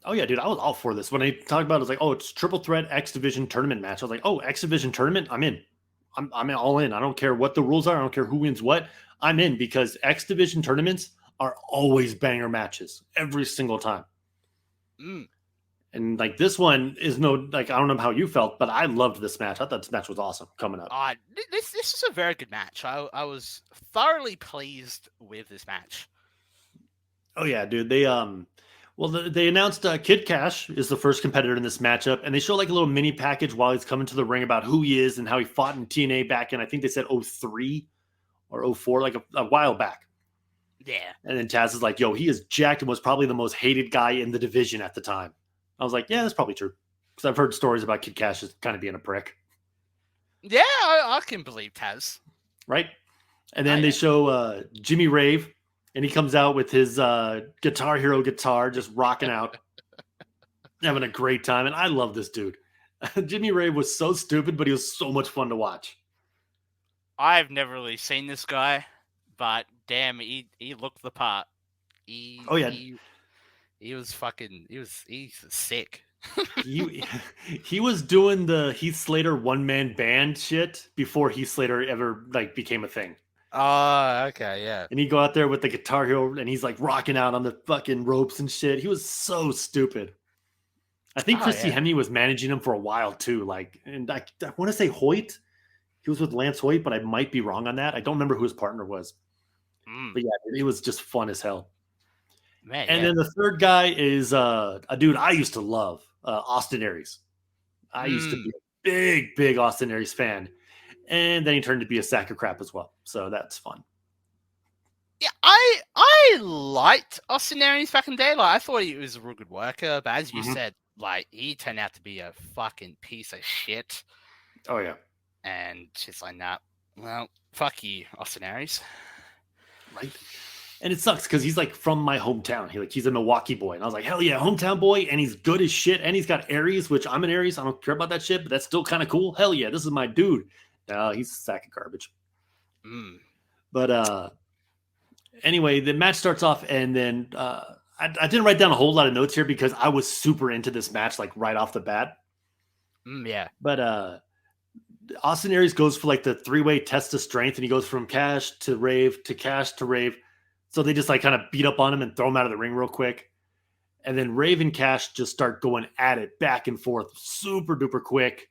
Oh yeah, dude, I was all for this. When I talked about it, I was like, oh, it's triple threat X Division tournament match. I was like, oh, X Division tournament, I'm in. I'm all in. I don't care what the rules are. I don't care who wins what. I'm in because X Division tournaments are always banger matches every single time. And like this one is I don't know how you felt, but I loved this match. I thought this match was awesome coming up. This is a very good match. I was thoroughly pleased with this match. Oh yeah, dude. They they announced Kid Cash is the first competitor in this matchup, and they show like a little mini package while he's coming to the ring about who he is and how he fought in TNA back in, I think they said 03 or 04, like a while back. Yeah. And then Taz is like, yo, he is jacked and was probably the most hated guy in the division at the time. I was like, yeah, that's probably true. Because I've heard stories about Kid Cash just kind of being a prick. Yeah, I can believe Taz. Right? And then they show Jimmy Rave, and he comes out with his Guitar Hero guitar, just rocking out, having a great time. And I love this dude. Jimmy Rave was so stupid, but he was so much fun to watch. I've never really seen this guy, but damn, he looked the part. He was he's sick. he was doing the Heath Slater one-man band shit before Heath Slater ever became a thing. Oh, okay, yeah. And he'd go out there with the Guitar Hero and he's like rocking out on the fucking ropes and shit. He was so stupid. I think Christy Hemme was managing him for a while too. And I want to say Hoyt. He was with Lance Hoyt, but I might be wrong on that. I don't remember who his partner was. But yeah, it was just fun as hell. Man, And then the third guy is a dude I used to love, Austin Aries. I used to be a big Austin Aries fan. And then he turned to be a sack of crap as well. So that's fun. Yeah, I liked Austin Aries back in the day. Like, I thought he was a real good worker, but as you said, like, he turned out to be a fucking piece of shit. Oh, yeah. And it's like, nah, well, fuck you, Austin Aries. Right. And it sucks because he's like from my hometown. He's a Milwaukee boy. And I was like, hell yeah, hometown boy. And he's good as shit. And he's got Aries, which I'm an Aries. I don't care about that shit, but that's still kind of cool. Hell yeah, this is my dude. He's a sack of garbage. But anyway, the match starts off, and then I didn't write down a whole lot of notes here because I was super into this match, like right off the bat. Yeah. But Austin Aries goes for like the 3-way test of strength, and he goes from Cash to Rave to Cash to Rave. So they just like kind of beat up on him and throw him out of the ring real quick. And then Rave and Cash just start going at it back and forth super duper quick.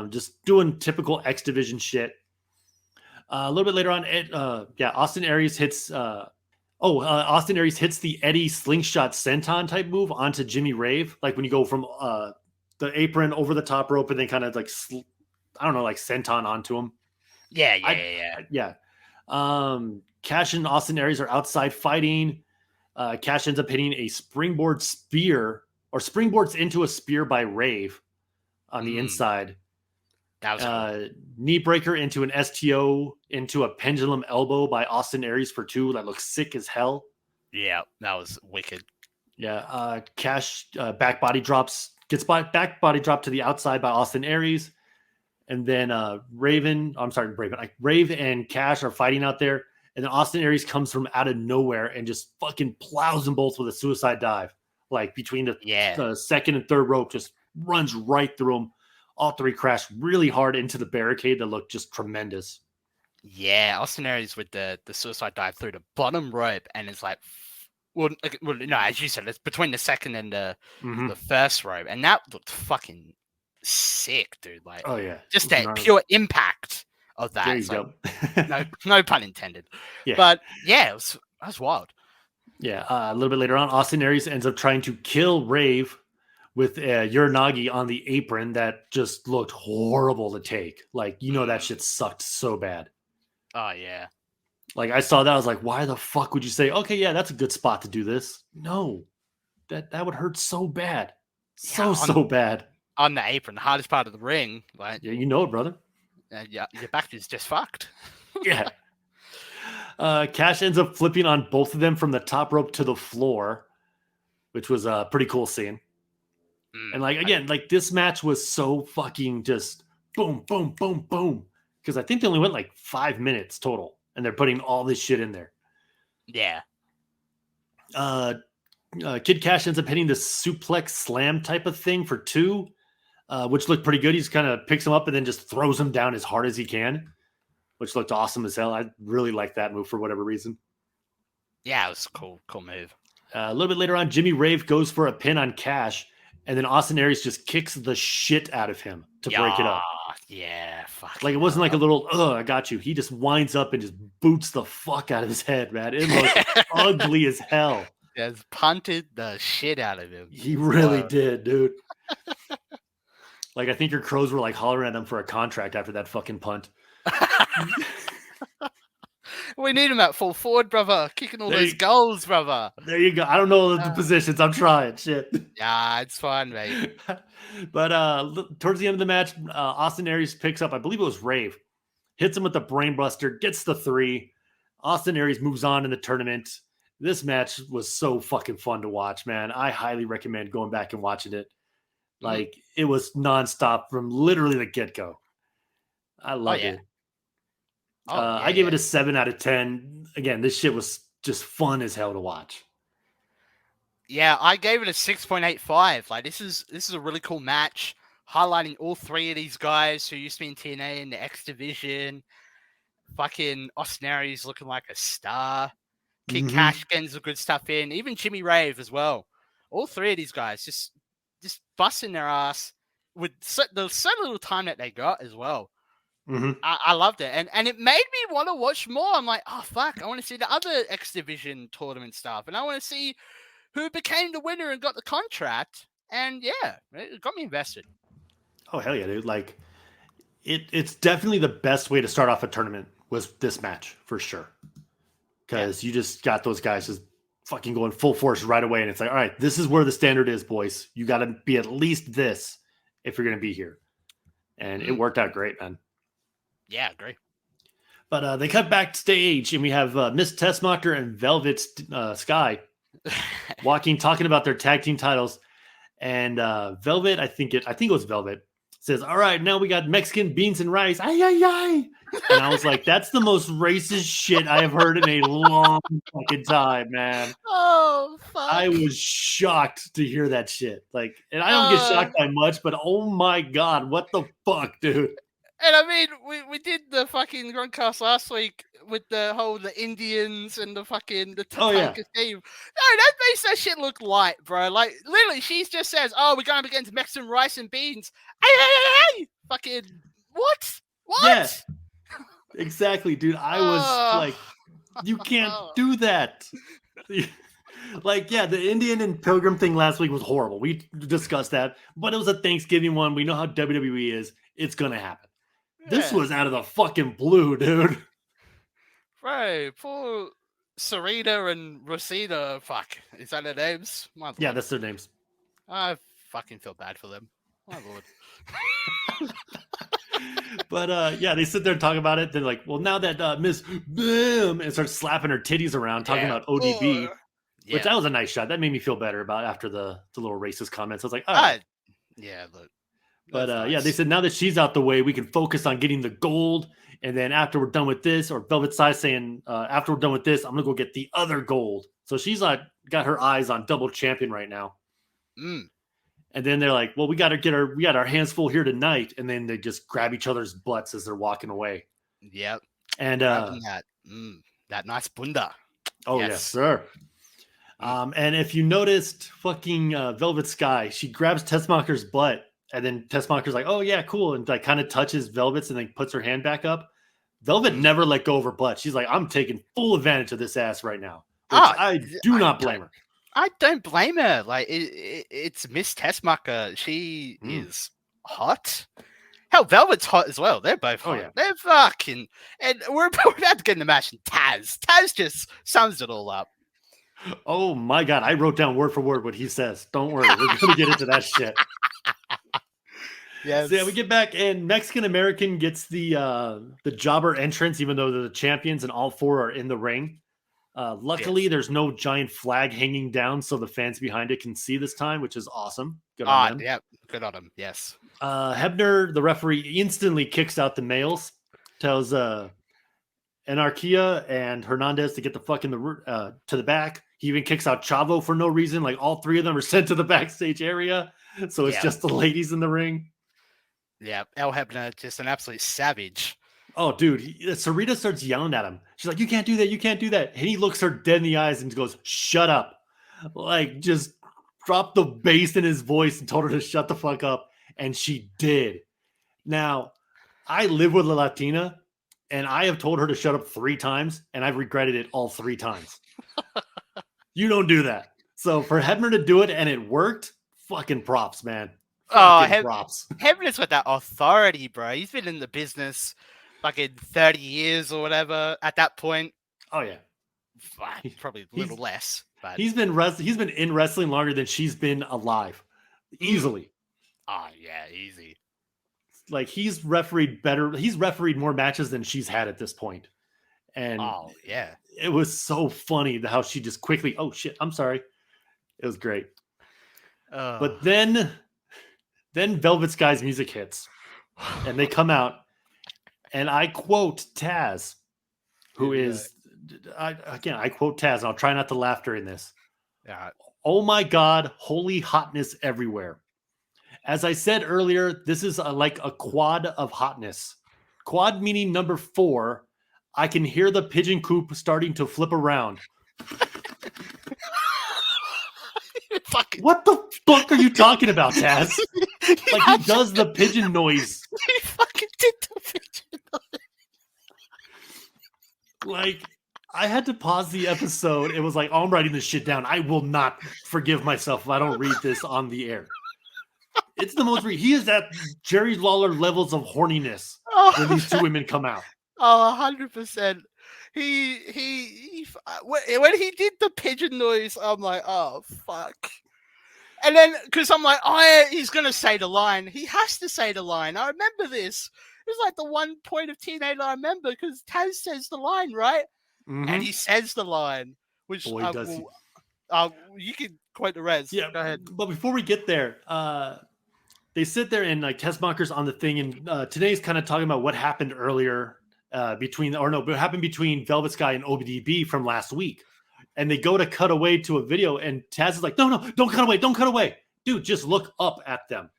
Just doing typical X Division shit. A little bit later on, Austin Aries hits Austin Aries hits the Eddie slingshot senton type move onto Jimmy Rave. Like when you go from the apron over the top rope and then kind of like, like senton onto him. Yeah. Cash and Austin Aries are outside fighting. Cash ends up hitting a springboard spear or springboards into a spear by Rave on the inside. That was cool. Knee breaker into an STO into a pendulum elbow by Austin Aries for 2. That looks sick as hell. Yeah, that was wicked. Yeah. Cash back body dropped to the outside by Austin Aries. And then Rave and Cash are fighting out there. And then Austin Aries comes from out of nowhere and just fucking plows them both with a suicide dive. Like between the second and third rope, just runs right through them. All 3 crash really hard into the barricade that looked just tremendous. Yeah, Austin Aries with the suicide dive through the bottom rope, and it's like, well, no, as you said, it's between the second and the first rope, and that looked fucking sick, dude. Like, oh yeah, just that pure impact of that. There you go. no pun intended. Yeah. But yeah, that was wild. Yeah, a little bit later on, Austin Aries ends up trying to kill Rave with Uranagi on the apron that just looked horrible to take. Like, that shit sucked so bad. Oh, yeah. Like, I saw that. I was like, why the fuck would you say, okay, yeah, that's a good spot to do this? No. That would hurt so bad. So bad. On the apron, the hardest part of the ring. Like, yeah, you know it, brother. Your back is just fucked. Yeah. Cash ends up flipping on both of them from the top rope to the floor, which was a pretty cool scene. And like, again, like this match was so fucking just boom, boom, boom, boom. Because I think they only went like 5 minutes total. And they're putting all this shit in there. Yeah. Kid Cash ends up hitting the suplex slam type of thing for 2, which looked pretty good. He just kind of picks him up and then just throws him down as hard as he can, which looked awesome as hell. I really liked that move for whatever reason. Yeah, it was a cool move. A little bit later on, Jimmy Rave goes for a pin on Cash. And then Austin Aries just kicks the shit out of him to break it up. Yeah, fuck. Like, it wasn't like a little, I got you. He just winds up and just boots the fuck out of his head, man. It looked ugly as hell. Just punted the shit out of him. He really did, dude. Like, I think your crows were like hollering at him for a contract after that fucking punt. We need him at full forward, brother. Kicking all those goals, brother. There you go. I don't know the positions. I'm trying. Shit. Yeah, it's fine, mate. But towards the end of the match, Austin Aries picks up, I believe it was Rave, hits him with the brainbuster, gets the 3. Austin Aries moves on in the tournament. This match was so fucking fun to watch, man. I highly recommend going back and watching it. Like, it was nonstop from literally the get-go. I loved it. I gave it a 7 out of 10. Again, this shit was just fun as hell to watch. Yeah, I gave it a 6.85. Like, this is a really cool match, highlighting all 3 of these guys who used to be in TNA in the X Division. Fucking Austin Aries looking like a star. Kid Cash getting some good stuff in. Even Jimmy Rave as well. All 3 of these guys just busting their ass with the so little time that they got as well. Mm-hmm. I loved it, and it made me want to watch more. I'm like, oh fuck, I want to see the other X Division tournament stuff, and I want to see who became the winner and got the contract. And yeah, it got me invested. Oh hell yeah, dude! Like it's definitely the best way to start off a tournament was this match for sure, because you just got those guys just fucking going full force right away, and it's like, all right, this is where the standard is, boys. You got to be at least this if you're going to be here, and it worked out great, man. Yeah, I agree. But they cut backstage, and we have Miss Tessmacher and Velvet Sky talking about their tag team titles, and Velvet, I think it was Velvet, says, all right, now we got Mexican beans and rice. Ay, ay, ay. And I was like, that's the most racist shit I have heard in a long fucking time, man. Oh, fuck. I was shocked to hear that shit. Like, and I don't get shocked by much, but oh my God, what the fuck, dude? And I mean, we did the fucking GRONKCAST last week with the Indians and the Tatanka team. No, that makes that shit look light, bro. Like, literally, she just says, oh, we're going against Mexican rice and beans. Hey! Fucking, what? What? Yeah, exactly, dude. I was like, you can't do that. Like, yeah, the Indian and Pilgrim thing last week was horrible. We discussed that, but it was a Thanksgiving one. We know how WWE is. It's going to happen. Yeah. This was out of the fucking blue, dude. Right, poor Serena and Rosita. Fuck, is that their names? Yeah, that's their names. I fucking feel bad for them. My lord. But yeah, they sit there and talk about it. They're like, well, now that Miss Boom and starts slapping her titties around, talking about ODB, which that was a nice shot. That made me feel better about after the little racist comments. I was like, all right. Yeah, look. But nice. Yeah, they said now that she's out the way, we can focus on getting the gold. And then after we're done with this, or Velvet Sai saying, after we're done with this, I'm going to go get the other gold. So she's like got her eyes on double champion right now. Mm. And then they're like, well, we got our hands full here tonight. And then they just grab each other's butts as they're walking away. Yep. And that nice bunda. Oh, yes, sir. And if you noticed fucking Velvet Sky, she grabs Tessmacher's butt. And then Tessmacher's like, oh, yeah, cool. And like kind of touches Velvet's and then puts her hand back up. Velvet never let go of her butt. She's like, I'm taking full advantage of this ass right now. Which I do not blame her. I don't blame her. Like, it's Miss Tessmacher. She is hot. Hell, Velvet's hot as well. They're both hot. Oh, yeah. They're fucking... And we're about to get in the match. And Taz just sums it all up. Oh, my God. I wrote down word for word what he says. Don't worry. We're going to get into that shit. Yes. So yeah, we get back and Mexican American gets the jobber entrance, even though they're the champions and all four are in the ring. Luckily, there's no giant flag hanging down, so the fans behind it can see this time, which is awesome. Good on them. Yeah, good on them. Yes. Hebner, the referee, instantly kicks out the males, tells Anarquia and Hernandez to get the fuck in to the back. He even kicks out Chavo for no reason. Like all three of them are sent to the backstage area, so it's just the ladies in the ring. Yeah, El Hebner, just an absolute savage. Oh, dude. Sarita starts yelling at him. She's like, you can't do that. You can't do that. And he looks her dead in the eyes and goes, shut up. Like, just dropped the bass in his voice and told her to shut the fuck up. And she did. Now, I live with a Latina, and I have told her to shut up 3 times, and I've regretted it all 3 times. You don't do that. So for Hebner to do it and it worked, fucking props, man. Props. Hebner's got that authority, bro. He's been in the business fucking 30 years or whatever at that point. Oh, yeah. Probably a little less. But he's been in wrestling longer than she's been alive. Easily. Oh, yeah, easy. Like, he's refereed more matches than she's had at this point. And it was so funny how she just quickly, oh, shit, I'm sorry. It was great. But then Velvet Sky's music hits and they come out and I quote Taz, who is, I quote Taz, and I'll try not to laugh during this. Oh my God, holy hotness everywhere. As I said earlier, this is like a quad of hotness. Quad meaning number 4. I can hear the pigeon coop starting to flip around. What the fuck are you talking about, Taz? Like, he does the pigeon noise. He fucking did the pigeon Like, I had to pause the episode. It was like, oh, I'm writing this shit down. I will not forgive myself if I don't read this on the air. It's the most. He is at Jerry Lawler levels of horniness when these two women come out. Oh, 100%. When he did the pigeon noise, I'm like, oh, fuck. And then, because I'm like, oh, he's going to say the line. He has to say the line. I remember this. It's like the one point of TNA that I remember because Taz says the line, right? Mm-hmm. And he says the line, which Boy, does he. You can quote the res. Yeah, go ahead. But before we get there, they sit there and like Tessmacher's on the thing, and today's kind of talking about what happened earlier what happened between Velvet Sky and OBDB from last week. And they go to cut away to a video, and Taz is like, no, don't cut away. Dude, just look up at them.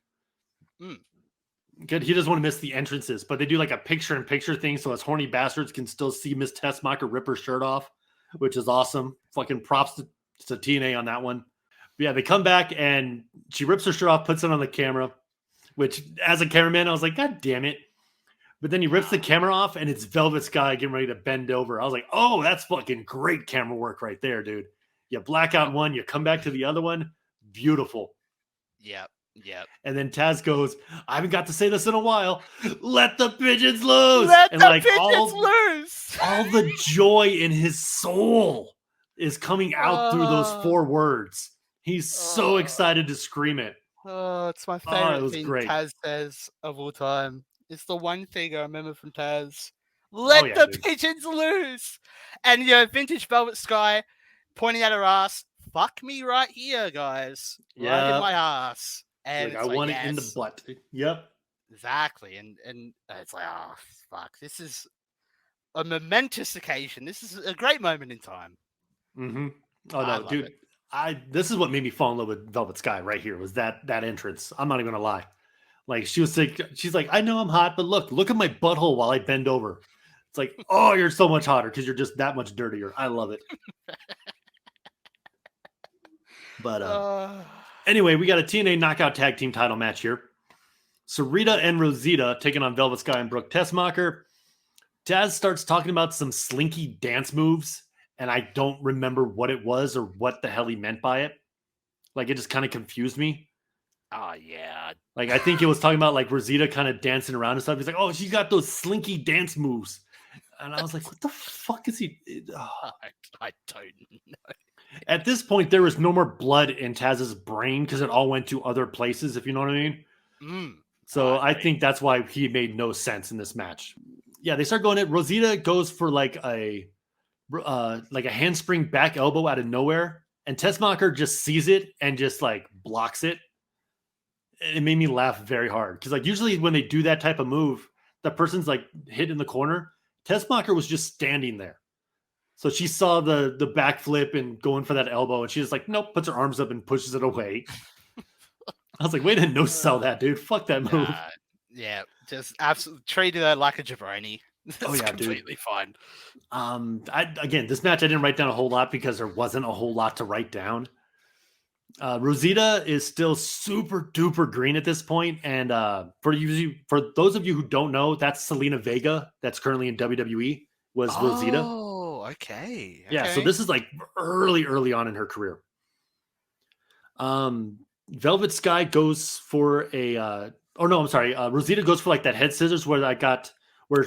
Good. He doesn't want to miss the entrances, but they do like a picture-in-picture thing so us horny bastards can still see Miss Tessmacher rip her shirt off, which is awesome. Fucking props to TNA on that one. But yeah, they come back, and she rips her shirt off, puts it on the camera, which as a cameraman, I was like, God damn it. But then he rips the camera off, and it's Velvet Sky getting ready to bend over. I was like, oh, that's fucking great camera work right there, dude. You black out one, you come back to the other one. Beautiful. Yep. And then Taz goes, I haven't got to say this in a while. Let the pigeons loose. Loose. All the joy in his soul is coming out through those 4 words. He's so excited to scream it. Oh, it's my favorite thing great. Taz says of all time. It's the one thing I remember from Taz. Let the pigeons loose. And, vintage Velvet Sky pointing at her ass. Fuck me right here, guys. Yeah. Right in my ass. And I want it in the butt. Yep. Exactly. And it's like, oh, fuck. This is a momentous occasion. This is a great moment in time. Mm-hmm. Oh, no, dude. This is what made me fall in love with Velvet Sky right here was that entrance. I'm not even going to lie. Like she's like, I know I'm hot, but look at my butthole while I bend over. It's like, oh, you're so much hotter because you're just that much dirtier. I love it. But anyway, we got a TNA Knockout Tag Team title match here. Sarita and Rosita taking on Velvet Sky and Brooke Tessmacher. Taz starts talking about some slinky dance moves, and I don't remember what it was or what the hell he meant by it. Like, it just kind of confused me. Oh, yeah. Like, I think it was talking about, like, Rosita kind of dancing around and stuff. He's like, oh, she's got those slinky dance moves. And I was like, what the fuck is he? Oh. I don't know. At this point, there was no more blood in Taz's brain because it all went to other places, if you know what I mean. So I think that's why he made no sense in this match. Yeah, they start going at Rosita goes for like a handspring back elbow out of nowhere, and Tessmacher just sees it and just like blocks it. It made me laugh very hard because like usually when they do that type of move, the person's like hit in the corner. Tessmacher was just standing there. So she saw the backflip and going for that elbow, and she's like, nope, puts her arms up and pushes it away. I was like, way to no sell that, dude. Fuck that move. Yeah, just absolutely treated her like a jabroni. Oh yeah, completely fine. Again, this match I didn't write down a whole lot because there wasn't a whole lot to write down. Rosita is still super duper green at this point, and for those of you who don't know, that's Selena Vega. That's currently in WWE. Was Rosita? Oh, okay. Yeah, so this is like early on in her career. Velvet Sky goes for Rosita goes for like that head scissors where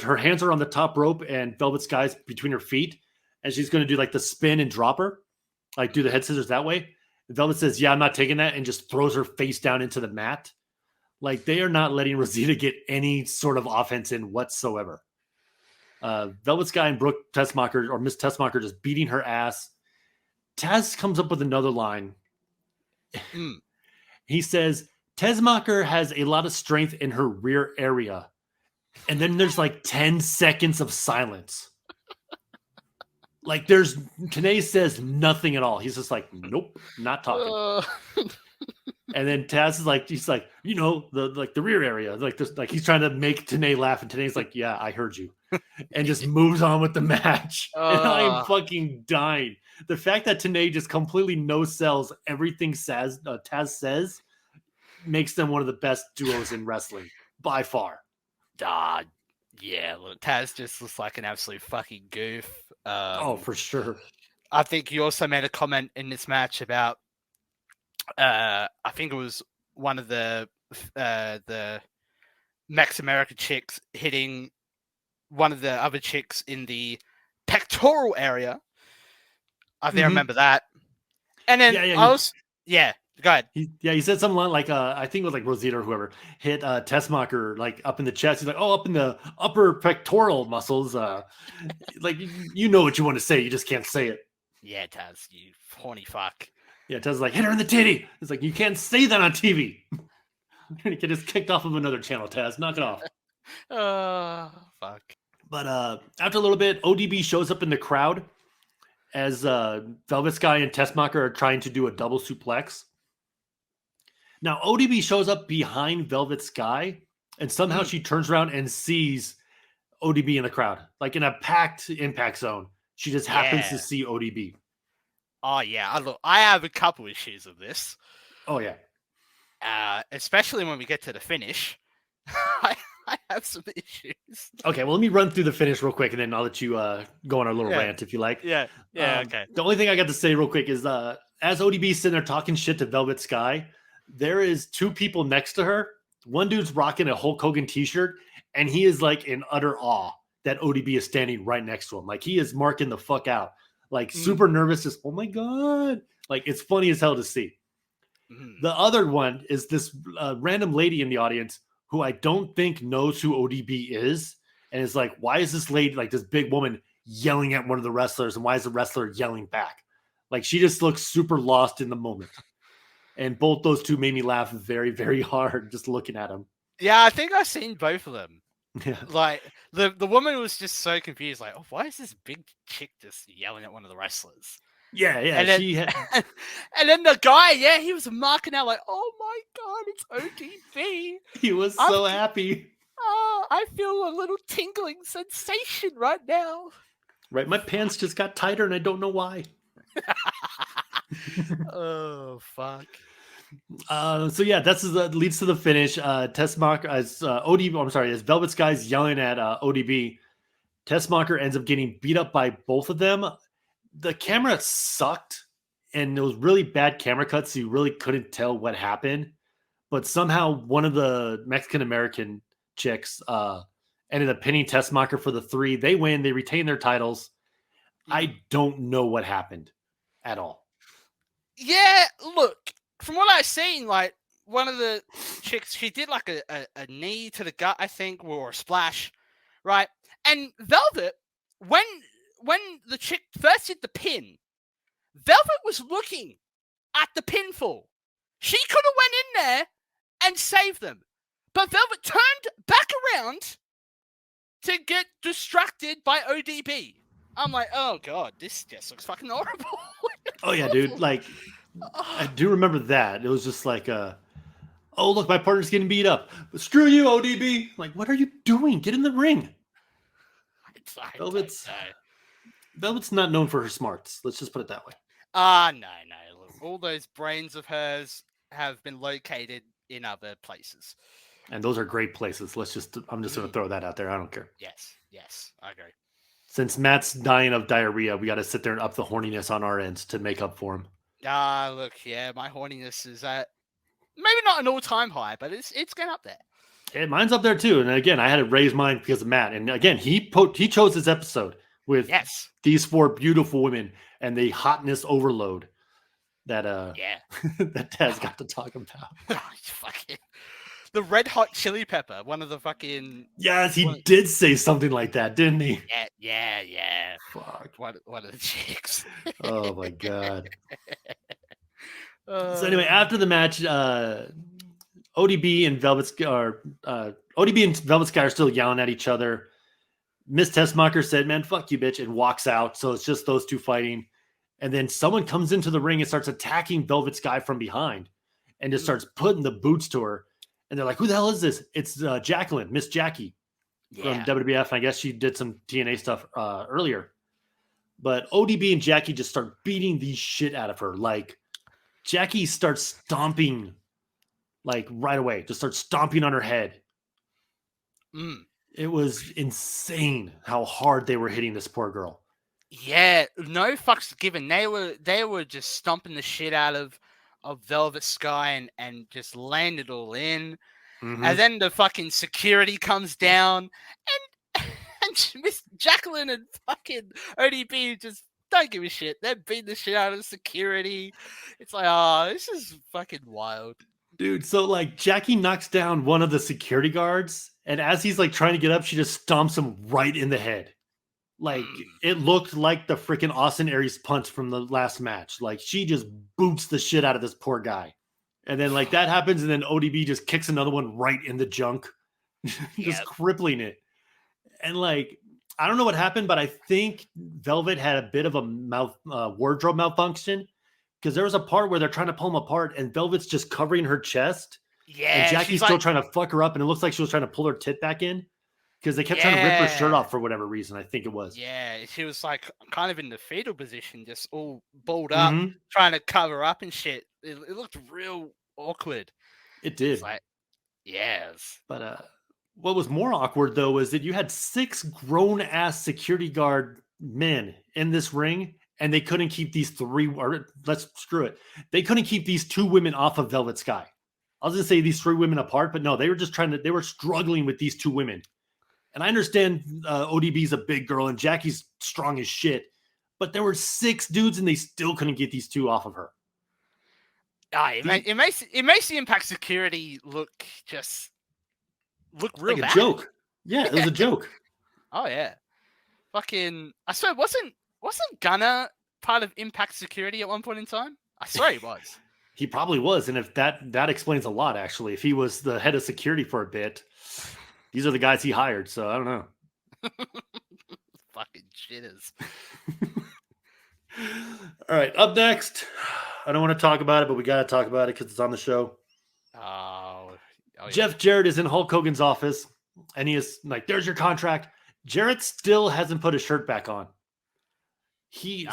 her hands are on the top rope and Velvet Sky's between her feet, and she's going to do like the spin and drop her, like do the head scissors that way. Velvet says, yeah, I'm not taking that, and just throws her face down into the mat. Like, they are not letting Rosita get any sort of offense in whatsoever. Velvet Sky and Brooke Tessmacher, or Miss Tessmacher, just beating her ass. Taz comes up with another line. He says, Tessmacher has a lot of strength in her rear area. And then there's like 10 seconds of silence. Like Tenay says nothing at all. He's just like, nope, not talking. And then Taz is like, he's like, the rear area, like this, like he's trying to make Tenay laugh, and Tenay's like, yeah, I heard you, and just moves on with the match. And I am fucking dying. The fact that Tenay just completely no sells everything Taz says makes them one of the best duos in wrestling by far. Yeah, look, Taz just looks like an absolute fucking goof. For sure. I think you also made a comment in this match about, I think it was one of the Max America chicks hitting one of the other chicks in the pectoral area. I think I remember that. And then go ahead. He said something like, I think it was like Rosita or whoever hit Tessmacher like up in the chest. He's like, oh, up in the upper pectoral muscles. Like, you know what you want to say, you just can't say it. Yeah, Taz, you horny fuck. Yeah, Taz is like, hit her in the titty. It's like, you can't say that on TV. You're gonna get us kicked off of another channel, Taz. Knock it off. Fuck. But after a little bit, ODB shows up in the crowd as Velvet Sky and Tessmacher are trying to do a double suplex. Now, ODB shows up behind Velvet Sky, and somehow she turns around and sees ODB in the crowd, like in a packed Impact Zone. She just happens to see ODB. Oh, yeah. Look, I have a couple issues with this. Oh, yeah. Especially when we get to the finish. I have some issues. Okay, well, let me run through the finish real quick, and then I'll let you go on our little rant if you like. Yeah, okay. The only thing I got to say real quick is as ODB's sitting there talking shit to Velvet Sky, there is two people next to her. One dude's rocking a Hulk Hogan t-shirt, and he is like in utter awe that ODB is standing right next to him. Like, he is marking the fuck out. Like, super nervous, just, oh my God. Like, it's funny as hell to see. The other one is this random lady in the audience who I don't think knows who ODB is, and is like, why is this lady, like this big woman, yelling at one of the wrestlers, and why is the wrestler yelling back? Like, she just looks super lost in the moment. And both those two made me laugh very, very hard just looking at them. Yeah, I think I've seen both of them. Yeah. Like, the woman was just so confused, like, oh, why is this big chick just yelling at one of the wrestlers? Yeah. And then, and then the guy, he was marking out like, oh my God, it's ODB. He was so happy. Oh, I feel a little tingling sensation right now. Right, my pants just got tighter and I don't know why. Oh, fuck. So yeah, that's leads to the finish. Tessmacher as ODB, I'm sorry, as Velvet Sky's yelling at ODB, Tessmacher ends up getting beat up by both of them. The camera sucked, and it was really bad camera cuts, so you really couldn't tell what happened. But somehow one of the Mexican American chicks ended up pinning Tessmacher for the 3. They win. They retain their titles. I don't know what happened at all. Yeah, look, from what I've seen, like, one of the chicks, she did like a knee to the gut, I think, or a splash, right? And Velvet, when the chick first did the pin, Velvet was looking at the pinfall. She could have went in there and saved them. But Velvet turned back around to get distracted by ODB. I'm like, oh God, this just looks fucking horrible. Oh yeah, dude. Like, I do remember that. It was just like, oh look, my partner's getting beat up. But screw you, ODB. Like, what are you doing? Get in the ring. Velvet's not known for her smarts. Let's just put it that way. No. Look, all those brains of hers have been located in other places. And those are great places. I'm just going to throw that out there. I don't care. Yes, I agree. Since Matt's dying of diarrhea, we got to sit there and up the horniness on our ends to make up for him. Look, my horniness is at maybe not an all-time high, but it's getting up there. And mine's up there too. And again, I had to raise mine because of Matt. And again, he chose this episode with these 4 beautiful women and the hotness overload that that Taz got to talk about. Fucking the Red Hot Chili Pepper, one of the fucking... Yes, he did say something like that, didn't he? Yeah. Fuck. One of the chicks. Oh my God. So anyway, after the match, ODB and Velvet Sky are still yelling at each other. Miss Tessmacher said, man, fuck you, bitch, and walks out. So it's just those two fighting. And then someone comes into the ring and starts attacking Velvet Sky from behind and just starts putting the boots to her. And they're like, who the hell is this? It's Jacqueline, Miss Jackie from WWF. I guess she did some TNA stuff earlier. But ODB and Jackie just start beating the shit out of her. Like, Jackie starts stomping, like, right away. Just starts stomping on her head. It was insane how hard they were hitting this poor girl. Yeah, no fucks given. They were just stomping the shit out of Velvet Sky and just laying it all in. And then the fucking security comes down and Miss Jacqueline and fucking ODB just don't give a shit. They're beating the shit out of security. It's like, oh, this is fucking wild. Dude, so like Jackie knocks down one of the security guards, and as he's like trying to get up, she just stomps him right in the head. Like it looked like the freaking Austin Aries punch from the last match. Like she just boots the shit out of this poor guy. And then like that happens, and then ODB just kicks another one right in the junk, just crippling it. And like I don't know what happened, but I think Velvet had a bit of a wardrobe malfunction, because there was a part where they're trying to pull him apart, and Velvet's just covering her chest. Yeah, and Jackie's still trying to fuck her up, and it looks like she was trying to pull her tit back in. Because they kept trying to rip her shirt off for whatever reason, I think it was. Yeah, she was like kind of in the fetal position, just all balled up, trying to cover up and shit. It looked real awkward. It did. It's like, yes. But what was more awkward, though, is that you had 6 grown-ass security guard men in this ring, and they couldn't keep these 3, or let's screw it. They couldn't keep these 2 women off of Velvet Sky. I was going to say these 3 women apart, but no, they were just they were struggling with these 2 women. And I understand ODB's a big girl and Jackie's strong as shit, but there were 6 dudes and they still couldn't get these 2 off of her. It makes the Impact security look real like bad. A joke. Yeah, it was a joke. Oh yeah, fucking. I swear, wasn't Gunner part of Impact security at one point in time? I swear he was. He probably was, and if that explains a lot, actually. If he was the head of security for a bit. These are the guys he hired, so I don't know. Fucking shitters. All right, up next. I don't want to talk about it, but we got to talk about it because it's on the show. Oh yeah. Jeff Jarrett is in Hulk Hogan's office, and he is like, "There's your contract." Jarrett still hasn't put his shirt back on. He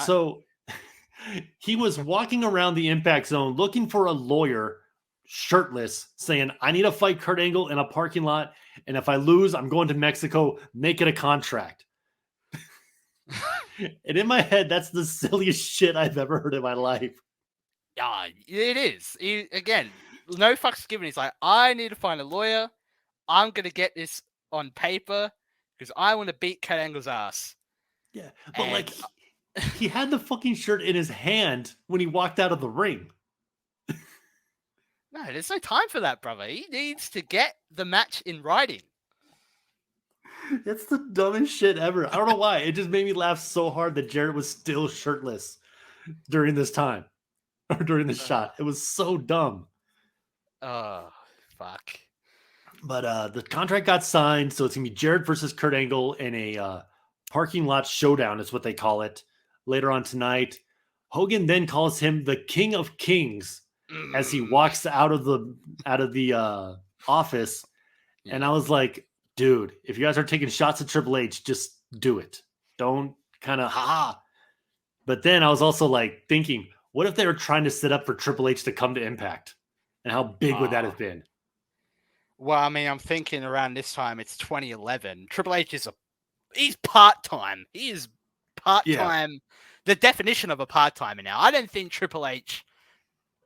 was walking around the Impact Zone looking for a lawyer, shirtless, saying, "I need to fight Kurt Angle in a parking lot. And if I lose, I'm going to Mexico, make it a contract." And in my head, that's the silliest shit I've ever heard in my life. Yeah, it is. Again, no fucks given. He's like, I need to find a lawyer. I'm going to get this on paper because I want to beat Kurt Angle's ass. Yeah, but like he had the fucking shirt in his hand when he walked out of the ring. No, there's no time for that, brother. He needs to get the match in writing. That's the dumbest shit ever. I don't know why. It just made me laugh so hard that Jarrett was still shirtless during this time. Or during the shot. It was so dumb. Oh, fuck. But the contract got signed, so it's going to be Jarrett versus Kurt Angle in a parking lot showdown is what they call it. Later on tonight. Hogan then calls him the King of Kings as he walks out of the office. And I was like, dude, if you guys are taking shots at Triple H, just do it. Don't kind of ha. But then I was also like thinking, what if they were trying to set up for Triple H to come to Impact? And how big would that have been? Well, I mean, I'm thinking around this time, it's 2011. Triple H he's part-time. He is part-time. Yeah. The definition of a part-timer now. I don't think Triple H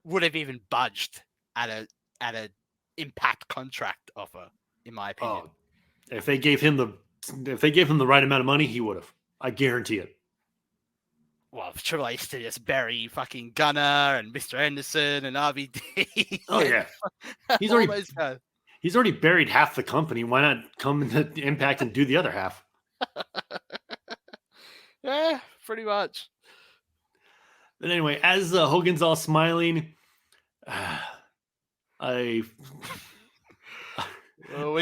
would have even budged at a Impact contract offer, in my opinion. Oh, if they gave him the right amount of money, he would have. I guarantee it. Well, Triple H to just bury fucking Gunner and Mr. Anderson and RVD. Oh yeah, he's already buried half the company. Why not come into Impact and do the other half? Yeah, pretty much. But anyway, as Hogan's all smiling, we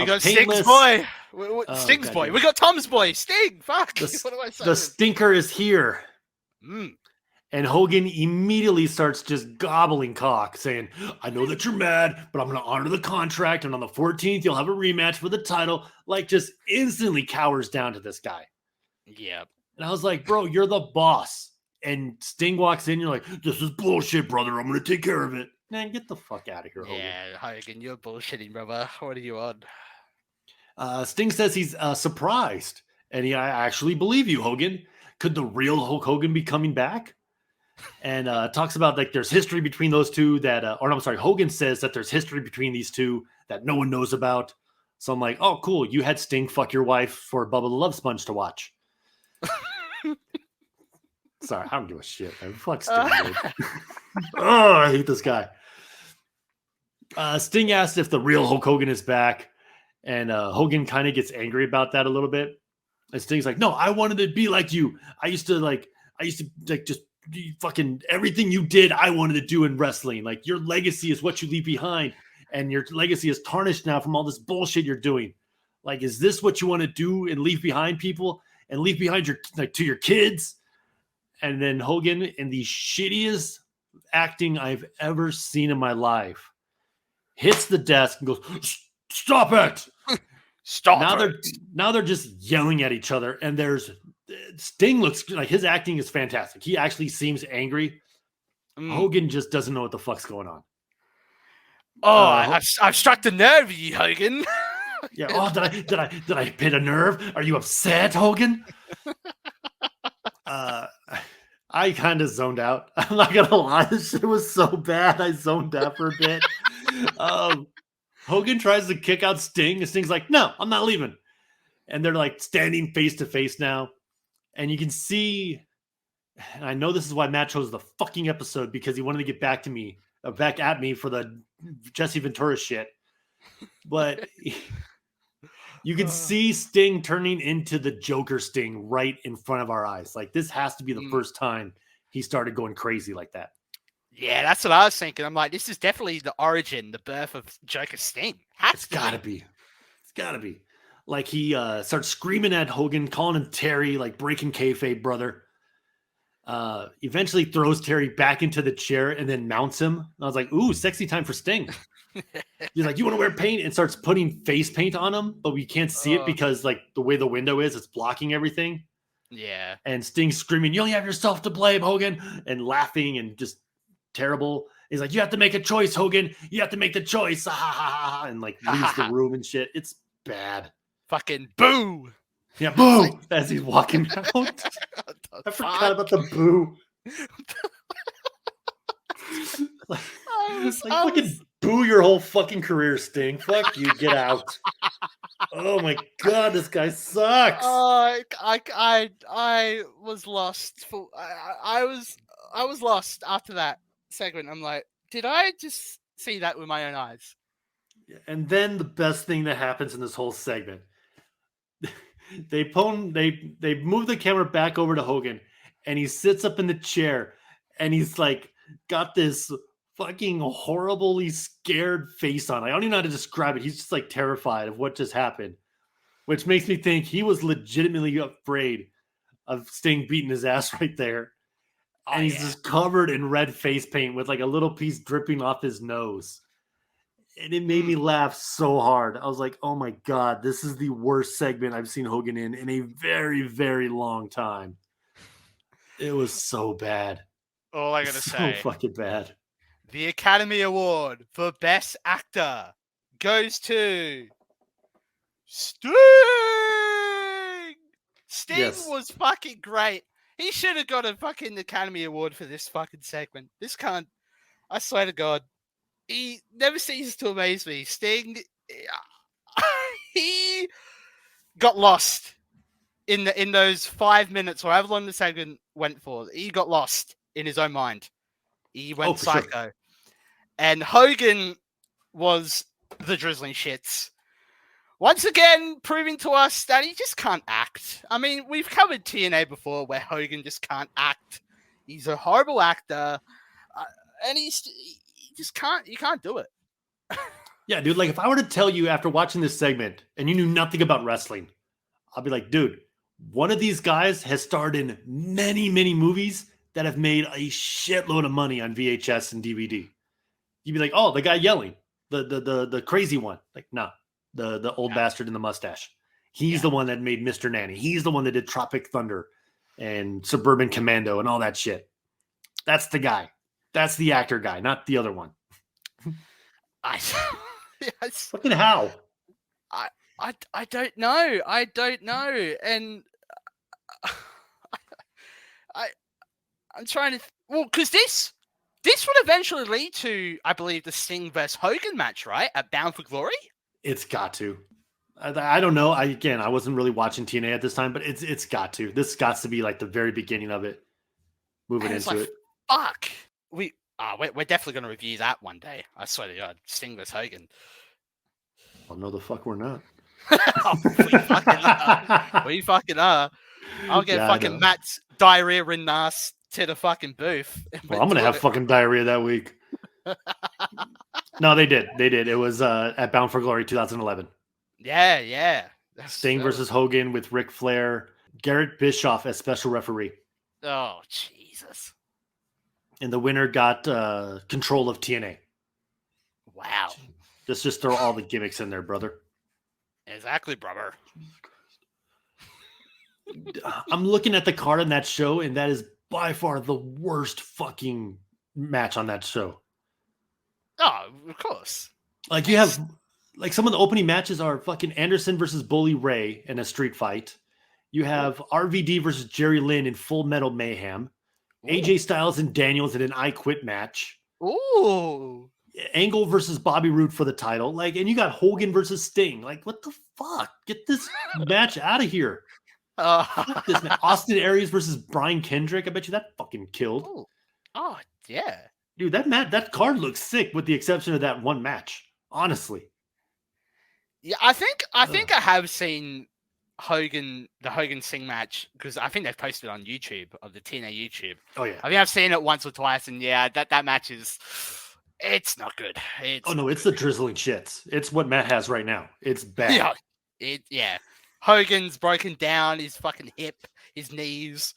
got Sting's boy. Sting's boy. We got Tom's boy. Sting. Fuck. What do I say? The stinker is here. And Hogan immediately starts just gobbling cock, saying, "I know that you're mad, but I'm going to honor the contract. And on the 14th, you'll have a rematch for the title." Like, just instantly cowers down to this guy. Yeah. And I was like, bro, you're the boss. And Sting walks in. You're like, "This is bullshit, brother. I'm going to take care of it." Man, get the fuck out of here, Hogan. Yeah, Hogan, you're bullshitting, brother. What are you on? Sting says he's surprised. And I actually believe you, Hogan. could the real Hulk Hogan be coming back? And talks about like there's history between those two Hogan says that there's history between these two that no one knows about. So I'm like, oh, cool. You had Sting fuck your wife for Bubba the Love Sponge to watch. Sorry, I don't give a shit, man. Fuck Sting, dude. Oh, I hate this guy. Sting asked if the real Hulk Hogan is back, and Hogan kind of gets angry about that a little bit. And Sting's like, no, I wanted to be like you. I used to just fucking everything you did, I wanted to do in wrestling. Like, your legacy is what you leave behind, and your legacy is tarnished now from all this bullshit you're doing. Like, is this what you want to do and leave behind people and leave behind to your kids? And then Hogan, in the shittiest acting I've ever seen in my life, hits the desk and goes, stop it. Stop Now they're just yelling at each other, and Sting looks like his acting is fantastic. He actually seems angry. Hogan just doesn't know what the fuck's going on. Oh, I've struck the nerve, you Hogan. Yeah. Oh, did I hit a nerve? Are you upset, Hogan? I kind of zoned out. I'm not gonna lie, this shit was so bad. I zoned out for a bit. Hogan tries to kick out Sting, and Sting's like, "No, I'm not leaving." And they're like standing face to face now, and you can see. And I know this is why Matt chose the fucking episode, because he wanted to get back at me for the Jesse Ventura shit. But you can see Sting turning into the Joker Sting right in front of our eyes. Like, this has to be the first time he started going crazy like that. Yeah, that's what I was thinking. I'm like, this is definitely the birth of Joker Sting. It's gotta be. Like, he starts screaming at Hogan, calling him Terry, like breaking kayfabe, brother. Eventually throws Terry back into the chair and then mounts him. And I was like, ooh, sexy time for Sting. He's like, you want to wear paint? And starts putting face paint on him, but we can't see it because, like, the way the window is, it's blocking everything. Yeah. And Sting's screaming, you only have yourself to blame, Hogan, and laughing and just terrible. He's like, you have to make a choice, Hogan. You have to make the choice. And like leaves the room and shit. It's bad. Fucking boo. Yeah, boo, as he's walking out. I forgot about the boo. Fucking boo your whole fucking career, Sting. Fuck you, get out. Oh my god, this guy sucks. I was lost. I was lost after that segment. I'm like, did I just see that with my own eyes? And then the best thing that happens in this whole segment, they move the camera back over to Hogan, and he sits up in the chair, and he's like got this fucking horribly scared face on. I don't even know how to describe it. He's just like terrified of what just happened, which makes me think he was legitimately afraid of Sting beating his ass right there. And he's just covered in red face paint with like a little piece dripping off his nose. And it made me laugh so hard. I was like, oh my God, this is the worst segment I've seen Hogan in a very, very long time. It was so bad. All I gotta say. So fucking bad. The Academy Award for Best Actor goes to Sting! Sting was fucking great. He should have got a fucking Academy Award for this fucking segment. This can't, I swear to God. He never ceases to amaze me. Sting, he got lost in those 5 minutes or however long the segment went for. He got lost in his own mind. He went psycho. Sure. And Hogan was the drizzling shits. Once again, proving to us that he just can't act. I mean, we've covered TNA before where Hogan just can't act. He's a horrible actor. And he can't do it. Yeah, dude, like if I were to tell you after watching this segment and you knew nothing about wrestling, I'll be like, dude, one of these guys has starred in many, many movies that have made a shitload of money on VHS and DVD. You'd be like, oh, the guy yelling, the crazy one. Like, nah, the old bastard in the mustache. He's the one that made Mr. Nanny. He's the one that did Tropic Thunder and Suburban Commando and all that shit. That's the guy. That's the actor guy, not the other one. Fucking how? I don't know. And I'm trying to. Well, because this would eventually lead to, I believe, the Sting versus Hogan match, right? At Bound for Glory. It's got to. I don't know. I wasn't really watching TNA at this time, but it's got to. This got to be like the very beginning of it. Moving into it. Fuck. We're definitely going to review that one day. I swear to God, Sting vs Hogan. Oh no, the fuck we're not. We fucking are. I'll get fucking Matt's diarrhea-ridden ass to the fucking booth. Well, I'm gonna have fucking diarrhea that week. No, they did. It was at Bound for Glory 2011. Yeah. Sting versus Hogan with Ric Flair, Garrett Bischoff as special referee. Oh, Jesus. And the winner got control of TNA. Wow. Just throw all the gimmicks in there, brother. Exactly, brother. I'm looking at the card on that show, and that is by far the worst fucking match on that show. Oh, of course. Like, you have, like, some of the opening matches are fucking Anderson versus Bully Ray in a street fight. You have RVD versus Jerry Lynn in Full Metal Mayhem. Ooh. AJ Styles and Daniels in an I Quit match. Ooh. Angle versus Bobby Roode for the title. Like, and you got Hogan versus Sting. Like, what the fuck? Get this match out of here. This Austin Aries versus Brian Kendrick. I bet you that fucking killed. Ooh. Oh, yeah. Dude, that card looks sick with the exception of that one match. Honestly. Yeah, I think I have seen the Hogan Sting match because I think they've posted on YouTube, of the TNA YouTube. Oh yeah. I think I've seen it once or twice, and yeah, that match is, it's not good. It's the drizzling shits. It's what Matt has right now. It's bad. Yeah. Hogan's broken down, his fucking hip, his knees.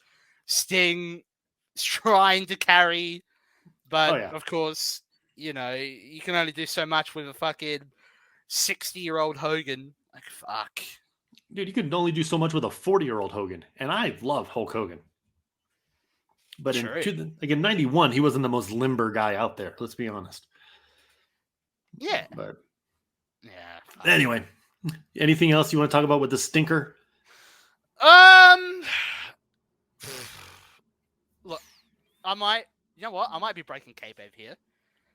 Sting is trying to carry, but of course, you can only do so much with a fucking 60-year-old Hogan. Like, fuck. Dude, you can only do so much with a 40-year-old Hogan. And I love Hulk Hogan. But in 91, he wasn't the most limber guy out there. Let's be honest. Yeah. But yeah. Anyway, anything else you want to talk about with the stinker? Look, I might be breaking kayfabe here.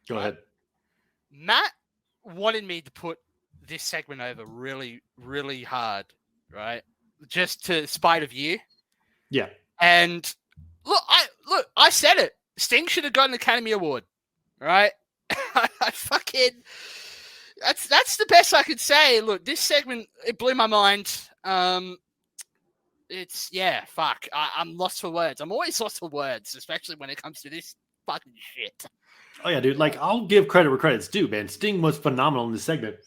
Go ahead. Matt wanted me to put this segment over really, really hard, right? Just to spite of you. Yeah. And I said it. Sting should have got an Academy Award, right? I fucking, that's the best I could say. Look, this segment, it blew my mind. Fuck. I'm lost for words. I'm always lost for words, especially when it comes to this fucking shit. Oh yeah, dude. Like, I'll give credit where credit's due, man. Sting was phenomenal in this segment.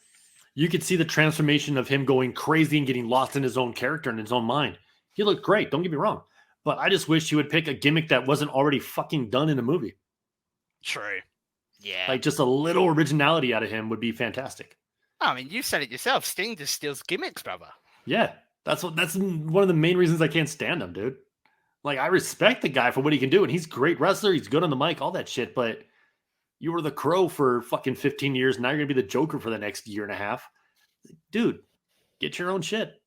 You could see the transformation of him going crazy and getting lost in his own character and his own mind. He looked great. Don't get me wrong. But I just wish he would pick a gimmick that wasn't already fucking done in a movie. True. Yeah. Like, just a little originality out of him would be fantastic. I mean, you said it yourself. Sting just steals gimmicks, brother. Yeah. That's one of the main reasons I can't stand him, dude. Like, I respect the guy for what he can do, and he's a great wrestler. He's good on the mic, all that shit. But you were the Crow for fucking 15 years. Now you're going to be the Joker for the next year and a half. Dude, get your own shit.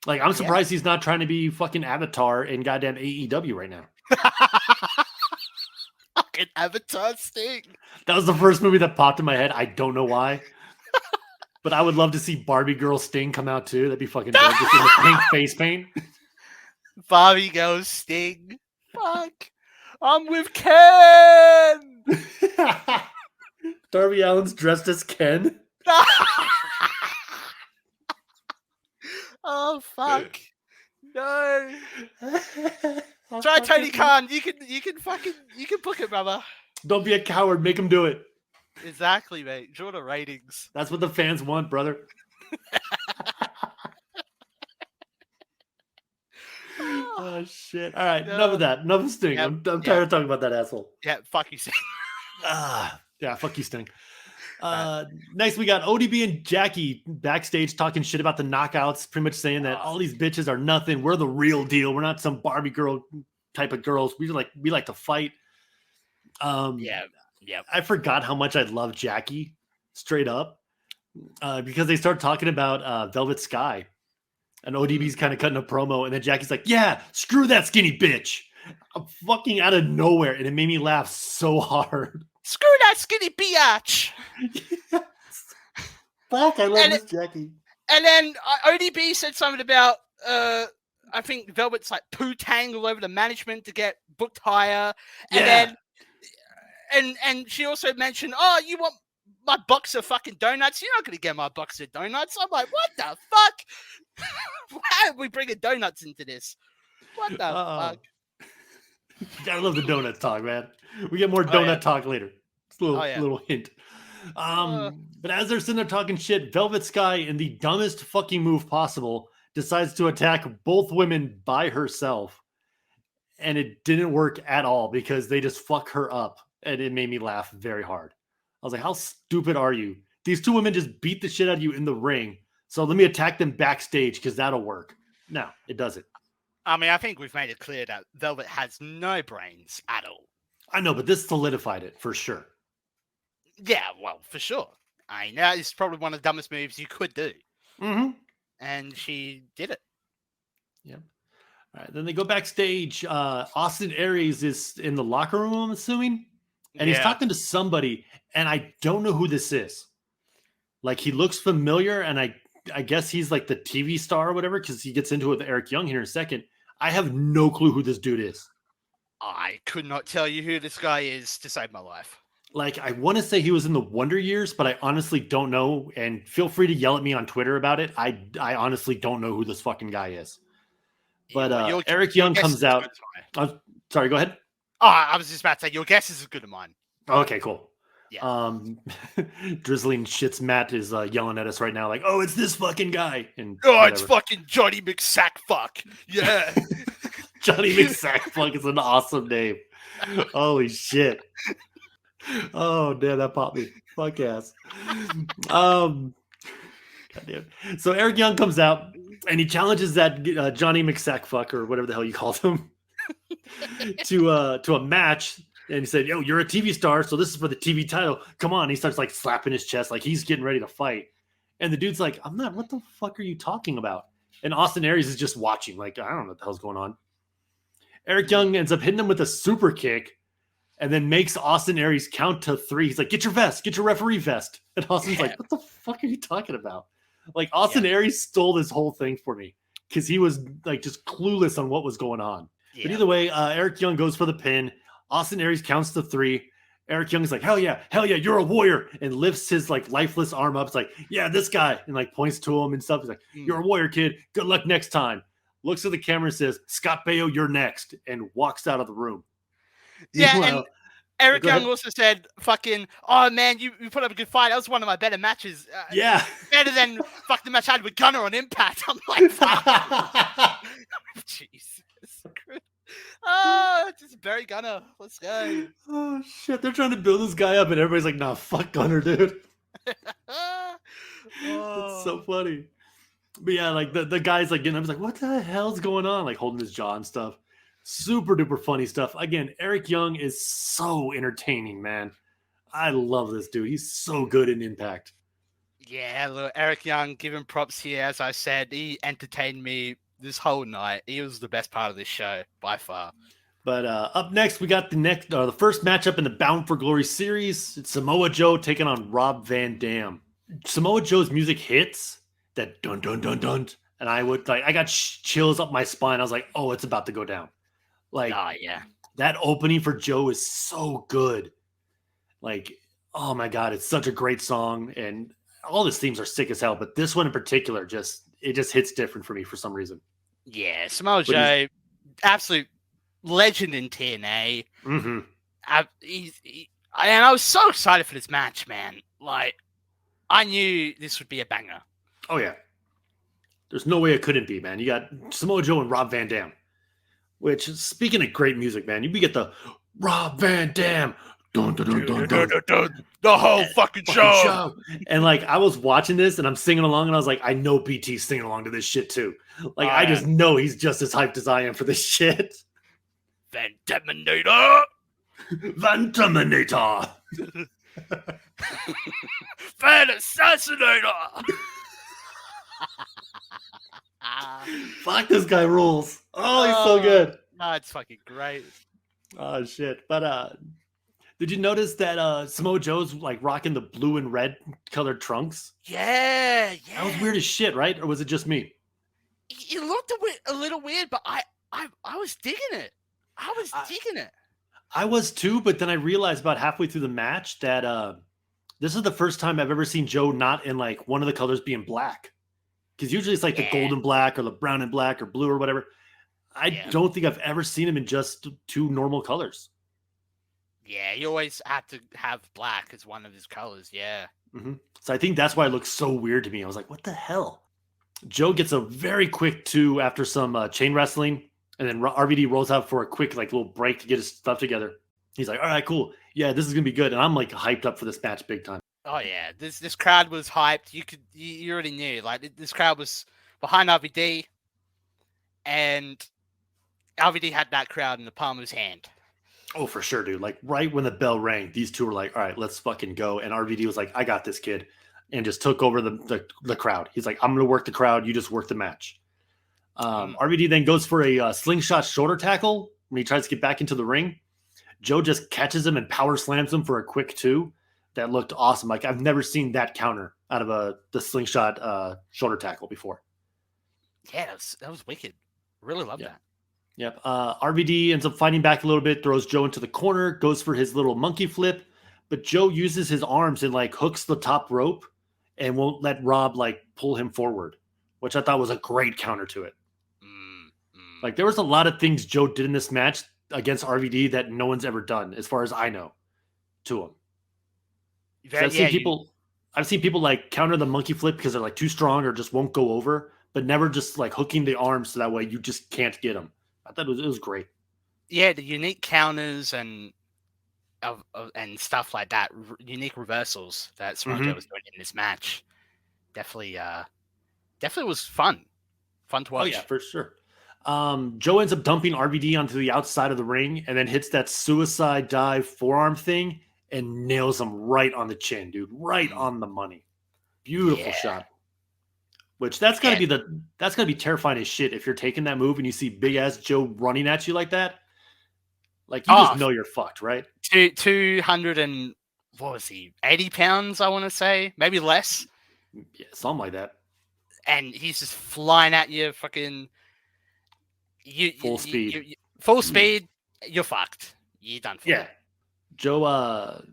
Like, I'm surprised he's not trying to be fucking Avatar in goddamn AEW right now. Fucking Avatar Sting. That was the first movie that popped in my head. I don't know why. But I would love to see Barbie Girl Sting come out too. That'd be fucking dope. Just in the pink face paint. Barbie Girl Sting. Fuck. I'm with Ken. Darby Allin's dressed as Ken. Oh fuck! No. Try Tony Khan. You can book it, brother. Don't be a coward. Make him do it. Exactly, mate. Draw the ratings. That's what the fans want, brother. Oh shit! All right, enough of that. Enough of Sting. Yep. I'm tired of talking about that asshole. Yeah, fuck you, Sting. Yeah, fuck you, Sting. Next, we got ODB and Jackie backstage talking shit about the knockouts, pretty much saying that all these bitches are nothing. We're the real deal. We're not some Barbie girl type of girls. We like to fight. Yeah. I forgot how much I love Jackie, straight up, because they start talking about Velvet Sky, and ODB's kind of cutting a promo, and then Jackie's like, "Yeah, screw that skinny bitch. fucking out of nowhere, and it made me laugh so hard. Screw that skinny biatch. Yes. Fuck, I love Miss Jackie. And then ODB said something about, I think Velvet's like poo-tang all over the management to get booked higher. And then, and she also mentioned, oh, you want my box of fucking donuts? You're not going to get my box of donuts. I'm like, what the fuck? Why are we bringing donuts into this? What the fuck? Gotta love the donut talk, man. We get more donut talk later. Just a little hint. But as they're sitting there talking shit, Velvet Sky, in the dumbest fucking move possible, decides to attack both women by herself. And it didn't work at all because they just fuck her up. And it made me laugh very hard. I was like, how stupid are you? These two women just beat the shit out of you in the ring. So let me attack them backstage because that'll work. No, it doesn't. I mean, I think we've made it clear that Velvet has no brains at all. I know, but this solidified it for sure. Yeah, well, for sure. I mean, that is probably one of the dumbest moves you could do. Mm-hmm. And she did it. Yeah. All right, then they go backstage. Austin Aries is in the locker room, I'm assuming. And he's talking to somebody, and I don't know who this is. Like, he looks familiar, and I guess he's like the TV star or whatever, because he gets into it with Eric Young here in a second. I have no clue who this dude is. I could not tell you who this guy is to save my life. Like, I want to say he was in the Wonder Years, but I honestly don't know. And feel free to yell at me on Twitter about it. I honestly don't know who this fucking guy is. But Eric Young comes out. Sorry, go ahead. Oh, I was just about to say, your guess is as good as mine. Okay, cool. Yeah. Drizzling Shits Matt is yelling at us right now, like, oh, it's this fucking guy. And it's fucking Johnny McSackfuck. Yeah. Johnny McSackfuck is an awesome name. Holy shit. Oh, damn, that popped me. Fuck ass. Goddamn. So Eric Young comes out and he challenges that Johnny McSackfuck or whatever the hell you called him to a match. And he said, yo, you're a TV star, so this is for the TV title. Come on. He starts like slapping his chest like he's getting ready to fight. And the dude's like, I'm not. What the fuck are you talking about? And Austin Aries is just watching like, I don't know what the hell's going on. Eric Young ends up hitting him with a super kick and then makes Austin Aries count to 3. He's like, get your vest, get your referee vest. And Austin's like, what the fuck are you talking about? Like, Austin Aries stole this whole thing for me because he was like just clueless on what was going on. Yeah. But either way, Eric Young goes for the pin. Austin Aries counts to 3. Eric Young's like, hell yeah, you're a warrior, and lifts his like lifeless arm up. It's like, yeah, this guy, and like points to him and stuff. He's like, you're a warrior, kid. Good luck next time. Looks at the camera and says, Scott Baio, you're next, and walks out of the room. Yeah, and Eric Young also said, fucking, oh man, you put up a good fight. That was one of my better matches. Yeah. Better than fuck the match I had with Gunner on Impact. I'm like, fuck. Jesus. Oh, just Barry Gunner. Let's go. Oh, shit. They're trying to build this guy up, and everybody's like, nah, fuck Gunner, dude. It's so funny. But yeah, like the guy's like getting up. He's like, what the hell's going on? Like holding his jaw and stuff. Super duper funny stuff. Again, Eric Young is so entertaining, man. I love this dude. He's so good in Impact. Yeah, look, Eric Young, give him props here. As I said, he entertained me this whole night. He was the best part of this show by far. But up next, we got the first matchup in the Bound for Glory series. It's Samoa Joe taking on Rob Van Dam. Samoa Joe's music hits that dun dun dun dun, and I got chills up my spine. I was like, oh, it's about to go down. Like, that opening for Joe is so good. Like, oh my god, it's such a great song, and all his themes are sick as hell. But this one in particular, it just hits different for me for some reason. Yeah, Samoa Joe, absolute legend in TNA. Mm-hmm. And I was so excited for this match, man. Like, I knew this would be a banger. Oh yeah, there's no way it couldn't be, man. You got Samoa Joe and Rob Van Dam. Which, speaking of great music, man, you get the Rob Van Dam. Dun, dun, dun, dun, dun, dun, dun, the whole fucking show. And like, I was watching this and I'm singing along and I was like, I know BT's singing along to this shit too. Like, I just know he's just as hyped as I am for this shit. Van Daminator. Van Terminator. Van Assassinator. Fuck, this guy rules. Oh, he's so good. Oh, it's fucking great. Oh shit! But did you notice that Samoa Joe's like rocking the blue and red colored trunks? Yeah. That was weird as shit, right? Or was it just me? It looked a little weird, but I was digging it. I was digging it. I was too, but then I realized about halfway through the match that this is the first time I've ever seen Joe not in like one of the colors being black. Because usually it's like the golden black or the brown and black or blue or whatever. I don't think I've ever seen him in just two normal colors. Yeah, he always had to have black as one of his colors. Yeah. Mm-hmm. So I think that's why it looks so weird to me. I was like, what the hell? Joe gets a very quick 2 after some chain wrestling. And then RVD rolls out for a quick like little break to get his stuff together. He's like, all right, cool. Yeah, this is going to be good. And I'm like hyped up for this match big time. Oh, yeah. This crowd was hyped. You already knew. Like, this crowd was behind RVD. And RVD had that crowd in the palm of his hand. Oh, for sure, dude. Like right when the bell rang, these two were like, all right, let's fucking go. And RVD was like, I got this, kid. And just took over the crowd. He's like, I'm going to work the crowd. You just work the match. RVD then goes for a slingshot shoulder tackle when he tries to get back into the ring. Joe just catches him and power slams him for a quick 2. That looked awesome. Like I've never seen that counter out of the slingshot shoulder tackle before. Yeah, that was wicked. Really love that. Yep. RVD ends up fighting back a little bit, throws Joe into the corner, goes for his little monkey flip, but Joe uses his arms and like hooks the top rope and won't let Rob like pull him forward, which I thought was a great counter to it. Like there was a lot of things Joe did in this match against RVD that no one's ever done, as far as I know, to him. I've seen people like counter the monkey flip because they're like too strong or just won't go over, but never just like hooking the arms so that way you just can't get them. I thought it was great. Yeah, the unique counters and stuff like that, unique reversals that Samoa Joe was doing in this match, definitely was fun to watch. Oh yeah, for sure. Joe ends up dumping RVD onto the outside of the ring and then hits that suicide dive forearm thing and nails him right on the chin, dude, right on the money. Beautiful shot. Which that's gotta be terrifying as shit if you're taking that move and you see big ass Joe running at you like that. Like you just know you're fucked, right? 200 and what was he? 80 pounds, I want to say, maybe less. Yeah, something like that. And he's just flying at you, fucking. Full speed. Full speed. You're fucked. You're done for. Yeah. Joe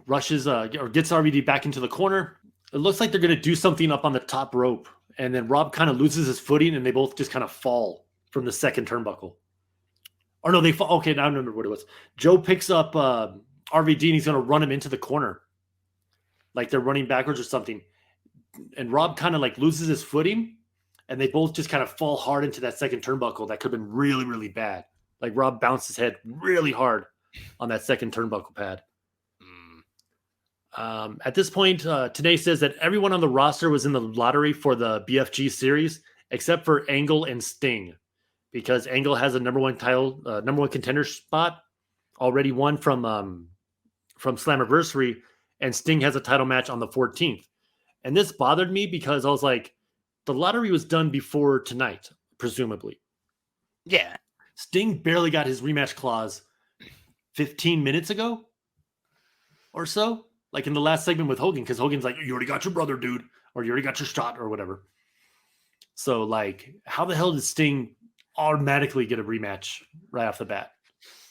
rushes or gets RVD back into the corner. It looks like they're going to do something up on the top rope. And then Rob kind of loses his footing and they both just kind of fall from the second turnbuckle. Or no, they fall. Okay, now I remember what it was. Joe picks up RVD and he's going to run him into the corner. Like they're running backwards or something. And Rob kind of like loses his footing. And they both just kind of fall hard into that second turnbuckle. That could have been really, really bad. Like Rob bounced his head really hard on that second turnbuckle pad. At this point, Tenay says that everyone on the roster was in the lottery for the BFG series, except for Angle and Sting, because Angle has a number one contender spot already won from Slammiversary, and Sting has a title match on the 14th. And this bothered me because I was like, the lottery was done before tonight, presumably. Yeah. Sting barely got his rematch clause 15 minutes ago or so. Like in the last segment with Hogan, because Hogan's like, you already got your brother, dude. Or you already got your shot or whatever. So like, how the hell did Sting automatically get a rematch right off the bat?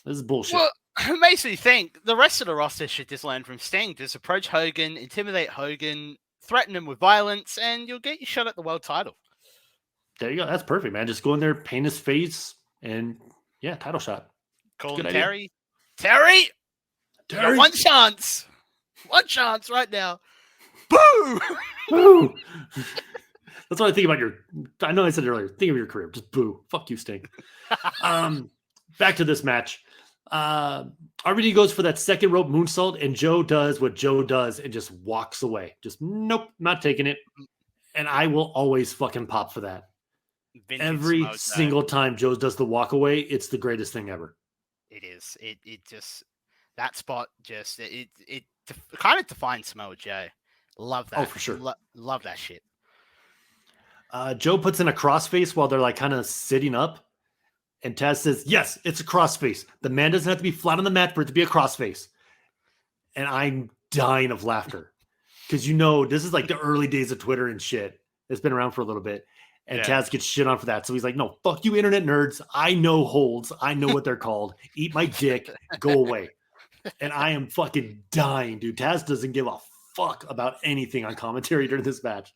This is bullshit. Well, it makes me think the rest of the roster should just learn from Sting. Just approach Hogan, intimidate Hogan, threaten him with violence, and you'll get your shot at the world title. There you go. That's perfect, man. Just go in there, paint his face, and yeah, title shot. Call him Terry. Terry! Terry! One chance. One chance right now. Boo! Boo! That's what I think about I know I said it earlier. Think of your career. Just boo. Fuck you, Sting. Back to this match. RVD goes for that second rope moonsault, and Joe does what Joe does and just walks away. Just, nope, not taking it. And I will always fucking pop for that. Every single time Joe does the walk away, it's the greatest thing ever. It is. It just, that spot just, it kind of defines Samoa Joe. Love that. Oh, for sure. Love that shit. Joe puts in a crossface while they're like kind of sitting up. And Taz says, yes, it's a crossface. The man doesn't have to be flat on the mat for it to be a crossface. And I'm dying of laughter. Because this is like the early days of Twitter and shit. It's been around for a little bit. And Taz gets shit on for that. So he's like, no, fuck you internet nerds. I know holds. I know what they're called. Eat my dick. Go away. And I am fucking dying, dude. Taz doesn't give a fuck about anything on commentary during this match.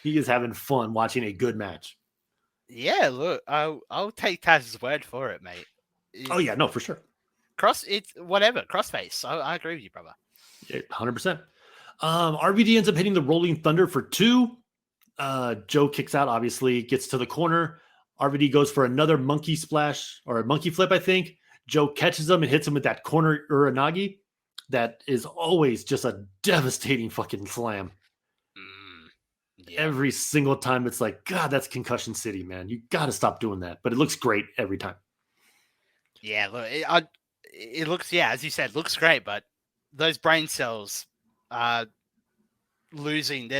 He is having fun watching a good match. Yeah, look, I'll take Taz's word for it, mate. Oh yeah, no, for sure. It's whatever, crossface. I agree with you, brother. 100%. RVD ends up hitting the Rolling Thunder for 2. Joe kicks out, obviously, gets to the corner. RVD goes for another monkey splash or a monkey flip, I think. Joe catches him and hits him with that corner uranagi. That is always just a devastating fucking slam. Yeah. Every single time it's like, God, that's Concussion City, man. You got to stop doing that. But it looks great every time. Yeah, look, it looks, as you said, looks great, but those brain cells are losing.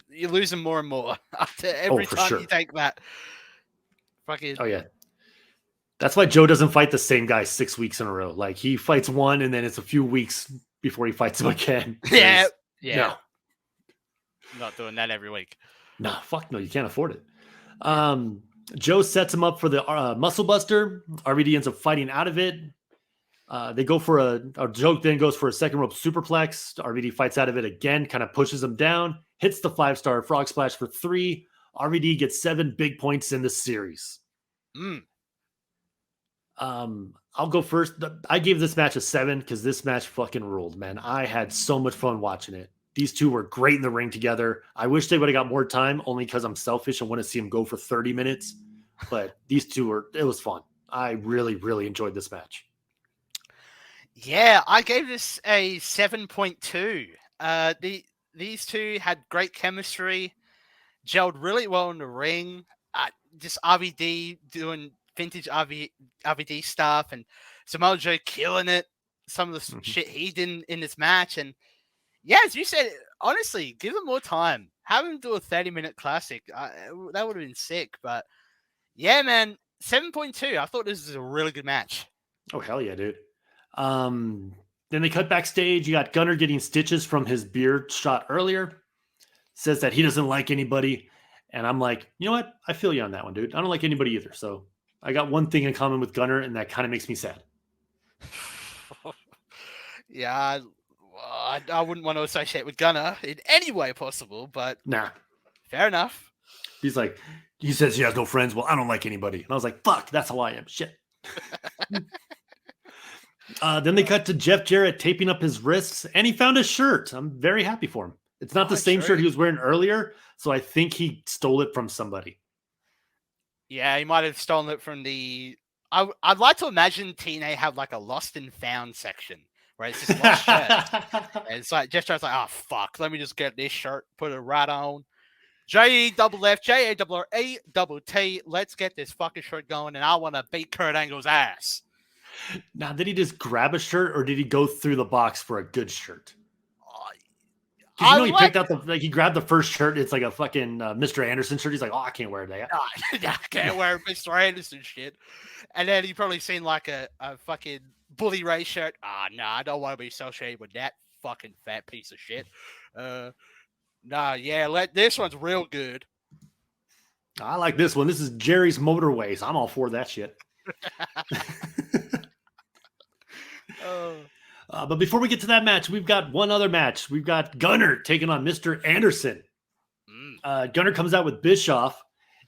You're losing more and more after every time you take that. Fucking. Oh, yeah. That's why Joe doesn't fight the same guy 6 weeks in a row. Like, he fights one, and then it's a few weeks before he fights him again. Yeah. No. Not doing that every week. No, fuck no. You can't afford it. Joe sets him up for the muscle buster. RVD ends up fighting out of it. They go for Joe then goes for a second rope superplex. RVD fights out of it again, kind of pushes him down, hits the 5-star frog splash for 3. RVD gets 7 big points in the series. I'll go first. I gave this match a 7 because this match fucking ruled, man. I had so much fun watching it. These two were great in the ring together. I wish they would have got more time, only because I'm selfish and want to see them go for 30 minutes. But these two it was fun. I really, really enjoyed this match. Yeah, I gave this a 7.2. These two had great chemistry, gelled really well in the ring. Just RVD doing vintage RVD stuff, and Samoa Joe killing it. Some of the shit he did in this match, and yeah, as you said, honestly, give him more time. Have him do a 30-minute classic. That would have been sick. But yeah, man, 7.2. I thought this was a really good match. Oh, hell yeah, dude. Then they cut backstage. You got Gunner getting stitches from his beard shot earlier. Says that he doesn't like anybody. And I'm like, you know what? I feel you on that one, dude. I don't like anybody either. So I got one thing in common with Gunner, and that kind of makes me sad. Yeah, I wouldn't want to associate with Gunner in any way possible, but nah, fair enough. He says he has no friends. Well, I don't like anybody. And I was like, fuck, that's how I am. Shit. Then they cut to Jeff Jarrett taping up his wrists, and he found a shirt. I'm very happy for him. It's not the same shirt he was wearing earlier, so I think he stole it from somebody. Yeah, he might have stolen it from the... I'd like to imagine TNA have like a lost and found section where it's just lost shirt. And it's like Jeff Jarrett's like, oh fuck, let me just get this shirt, put it right on. JEFF, JAEET, let's get this fucking shirt going, and I want to beat Kurt Angle's ass. Now, did he just grab a shirt, or did he go through the box for a good shirt? He picked out he grabbed the first shirt. It's like a fucking Mr. Anderson shirt. He's like, oh, I can't wear that. I can't wear Mr. Anderson shit. And then he probably seen like a fucking Bully Ray shirt. I don't want to be associated with that fucking fat piece of shit. This one's real good. I like this one. This is Jerry's Motorways. I'm all for that shit. But before we get to that match, we've got one other match. We've got Gunner taking on Mr. Anderson. Gunner comes out with Bischoff,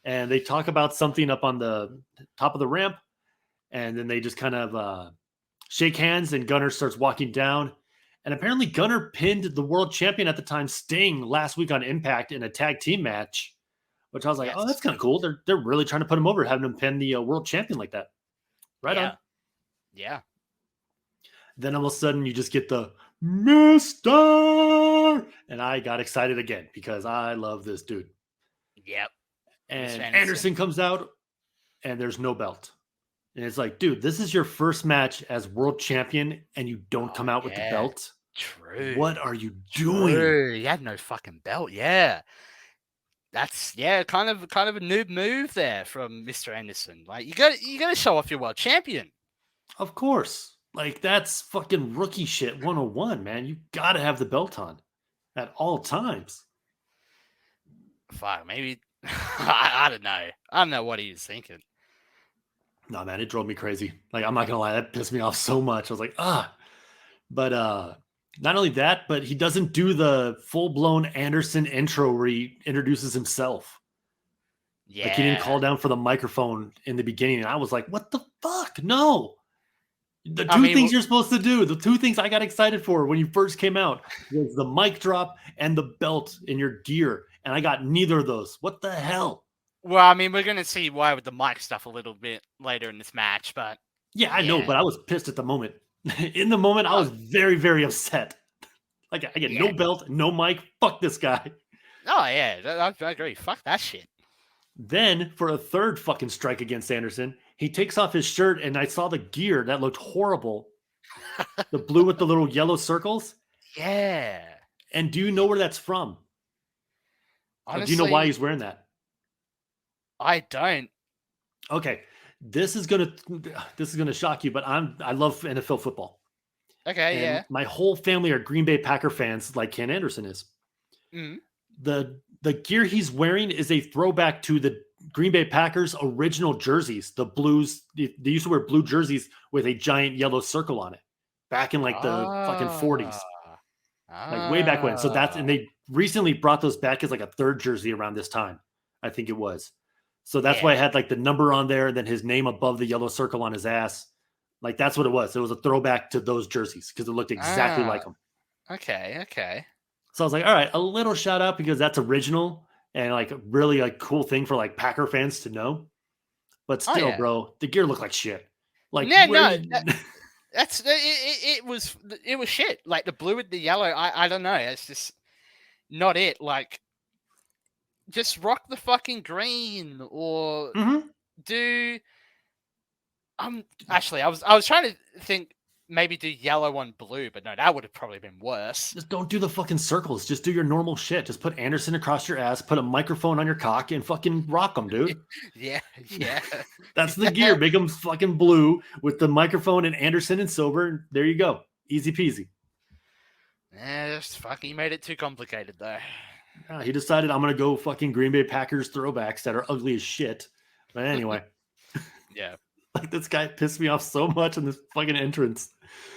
and they talk about something up on the top of the ramp, and then they just kind of shake hands, and Gunner starts walking down. And apparently Gunner pinned the world champion at the time, Sting, last week on Impact in a tag team match, which I was like, oh, that's kind of cool. They're really trying to put him over, having him pin the world champion like that. Right on. Yeah. Then all of a sudden you just get the Mister, and I got excited again because I love this dude. Yep. And Anderson comes out, and there's no belt. And it's like, dude, this is your first match as world champion, and you don't come out with the belt? True. What are you doing? He had no fucking belt, yeah. That's kind of a noob move there from Mr. Anderson. Like you got to show off your world champion. Of course. Like that's fucking rookie shit 101, man. You got to have the belt on at all times. Fuck, maybe I don't know. I don't know what he was thinking. No, man, it drove me crazy. Like I'm not gonna lie, that pissed me off so much. I was like, but not only that, but he doesn't do the full-blown Anderson intro where he introduces himself. Yeah. Like he didn't call down for the microphone in the beginning. And I was like, what the fuck? No. The two things you're supposed to do, the two things I got excited for when you first came out was the mic drop and the belt in your gear. And I got neither of those. What the hell? Well, I mean, we're going to see why with the mic stuff a little bit later in this match, but... Yeah, I know, but I was pissed at the moment. In the moment, I was very, very upset. Like, I get no belt, no mic. Fuck this guy. Oh, yeah. I agree. Fuck that shit. Then, for a third fucking strike against Anderson, he takes off his shirt, and I saw the gear. That looked horrible. The blue with the little yellow circles. Yeah. And do you know where that's from? Honestly, do you know why he's wearing that? I don't. Okay. This is gonna shock you, but I love NFL football. Okay, and yeah. My whole family are Green Bay Packer fans, like Ken Anderson is. Mm. The gear he's wearing is a throwback to the Green Bay Packers original jerseys. The Blues, they used to wear blue jerseys with a giant yellow circle on it back in like the fucking 40s. Like way back when. So and they recently brought those back as like a third jersey around this time. I think it was. So that's why I had like the number on there and then his name above the yellow circle on his ass. Like that's what it was. It was a throwback to those jerseys because it looked exactly like them. Okay. So I was like, all right, a little shout out because that's original and like really a cool thing for like Packer fans to know. But still, bro, the gear looked like shit. Like that's it was shit. Like the blue with the yellow, I don't know. It's just not it. Like just rock the fucking green or do. Actually, I was trying to think maybe do yellow on blue, but no, that would have probably been worse. Just don't do the fucking circles. Just do your normal shit. Just put Anderson across your ass, put a microphone on your cock, and fucking rock them, dude. Yeah. That's the gear. Make them fucking blue with the microphone and Anderson and silver. There you go. Easy peasy. Yeah, just fucking made it too complicated, though. He decided I'm going to go fucking Green Bay Packers throwbacks that are ugly as shit. But anyway. Yeah. Like this guy pissed me off so much in this fucking entrance.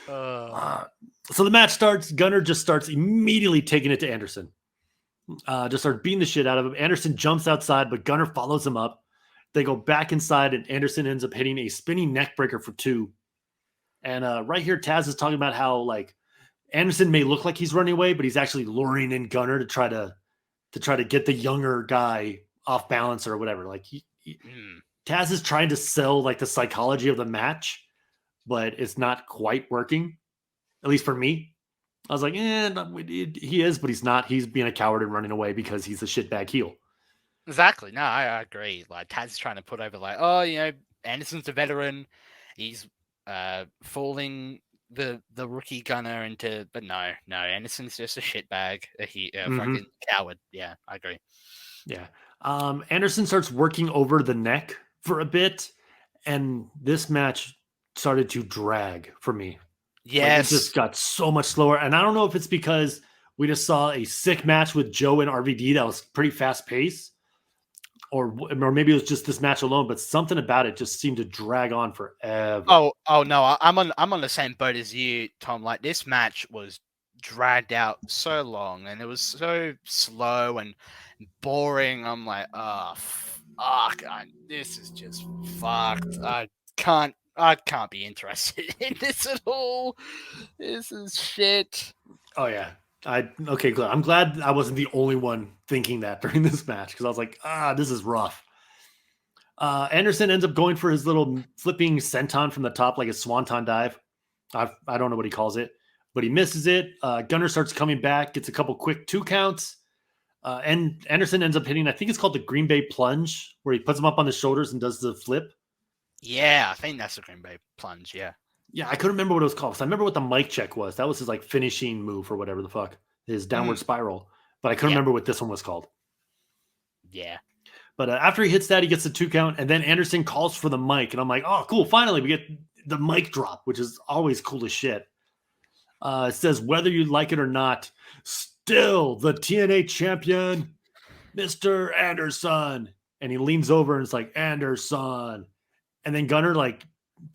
So the match starts. Gunner just starts immediately taking it to Anderson. Just starts beating the shit out of him. Anderson jumps outside, but Gunner follows him up. They go back inside, and Anderson ends up hitting a spinning neck breaker for 2. And right here, Taz is talking about how like Anderson may look like he's running away, but he's actually luring in Gunner to try to get the younger guy off balance or whatever. Like Taz is trying to sell like the psychology of the match, but it's not quite working. At least for me. I was like, he is, but he's not. He's being a coward and running away because he's a shitbag heel. Exactly. No, I agree. Like Taz is trying to put over like, Anderson's a veteran. He's fooling the rookie Gunner into, but no, Anderson's just a shitbag. A fucking coward. Yeah, I agree. Yeah. Anderson starts working over the neck for a bit, and this match started to drag for me. Yes. Like it just got so much slower. And I don't know if it's because we just saw a sick match with Joe and RVD that was pretty fast paced, or maybe it was just this match alone, but something about it just seemed to drag on forever. Oh no, I'm on the same boat as you, Tom. Like this match was dragged out so long and it was so slow and boring. I'm like, oh fuck, this is just fucked. I can't be interested in this at all. This is shit. Oh yeah. Okay, good. I'm glad I wasn't the only one thinking that during this match because I was like, this is rough. Anderson ends up going for his little flipping senton from the top, like a swanton dive. I don't know what he calls it, but he misses it. Gunner starts coming back, gets a couple quick 2 counts. And Anderson ends up hitting, I think it's called the Green Bay plunge, where he puts him up on the shoulders and does the flip. Yeah, I think that's the Green Bay plunge, yeah. Yeah, I couldn't remember what it was called. So I remember what the mic check was. That was his like finishing move or whatever the fuck. His downward spiral. But I couldn't remember what this one was called. Yeah. But after he hits that, he gets the 2 count, and then Anderson calls for the mic, and I'm like, oh, cool, finally we get the mic drop, which is always cool as shit. It says, whether you like it or not, still the TNA champion, Mr. Anderson. And he leans over and it's like, Anderson. And then Gunner like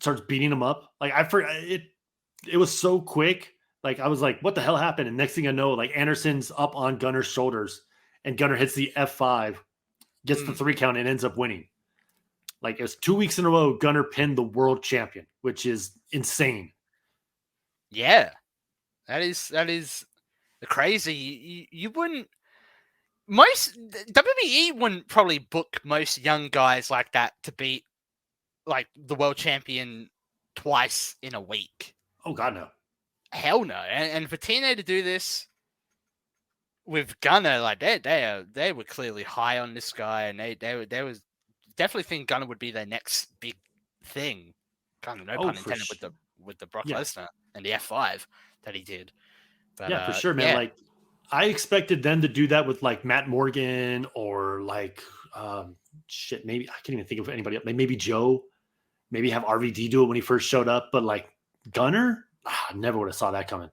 starts beating him up. Like I forgot it was so quick. Like I was like, what the hell happened? And next thing I know, like Anderson's up on Gunner's shoulders and Gunner hits the F5, gets the 3 count and ends up winning. Like it was 2 weeks in a row, Gunner pinned the world champion, which is insane. Yeah. That is crazy. You wouldn't WWE wouldn't probably book most young guys like that to beat like the world champion twice in a week. Oh God, no. Hell no. And for TNA to do this with Gunner, like they were clearly high on this guy, and they was definitely think Gunner would be their next big thing. Kind of no pun intended with the Brock Lesnar and the F5 that he did. But, yeah, for sure, man. Like I expected them to do that with like Matt Morgan or like maybe I can't even think of anybody else. Like maybe Joe, maybe have RVD do it when he first showed up, but like Gunner, I never would have saw that coming.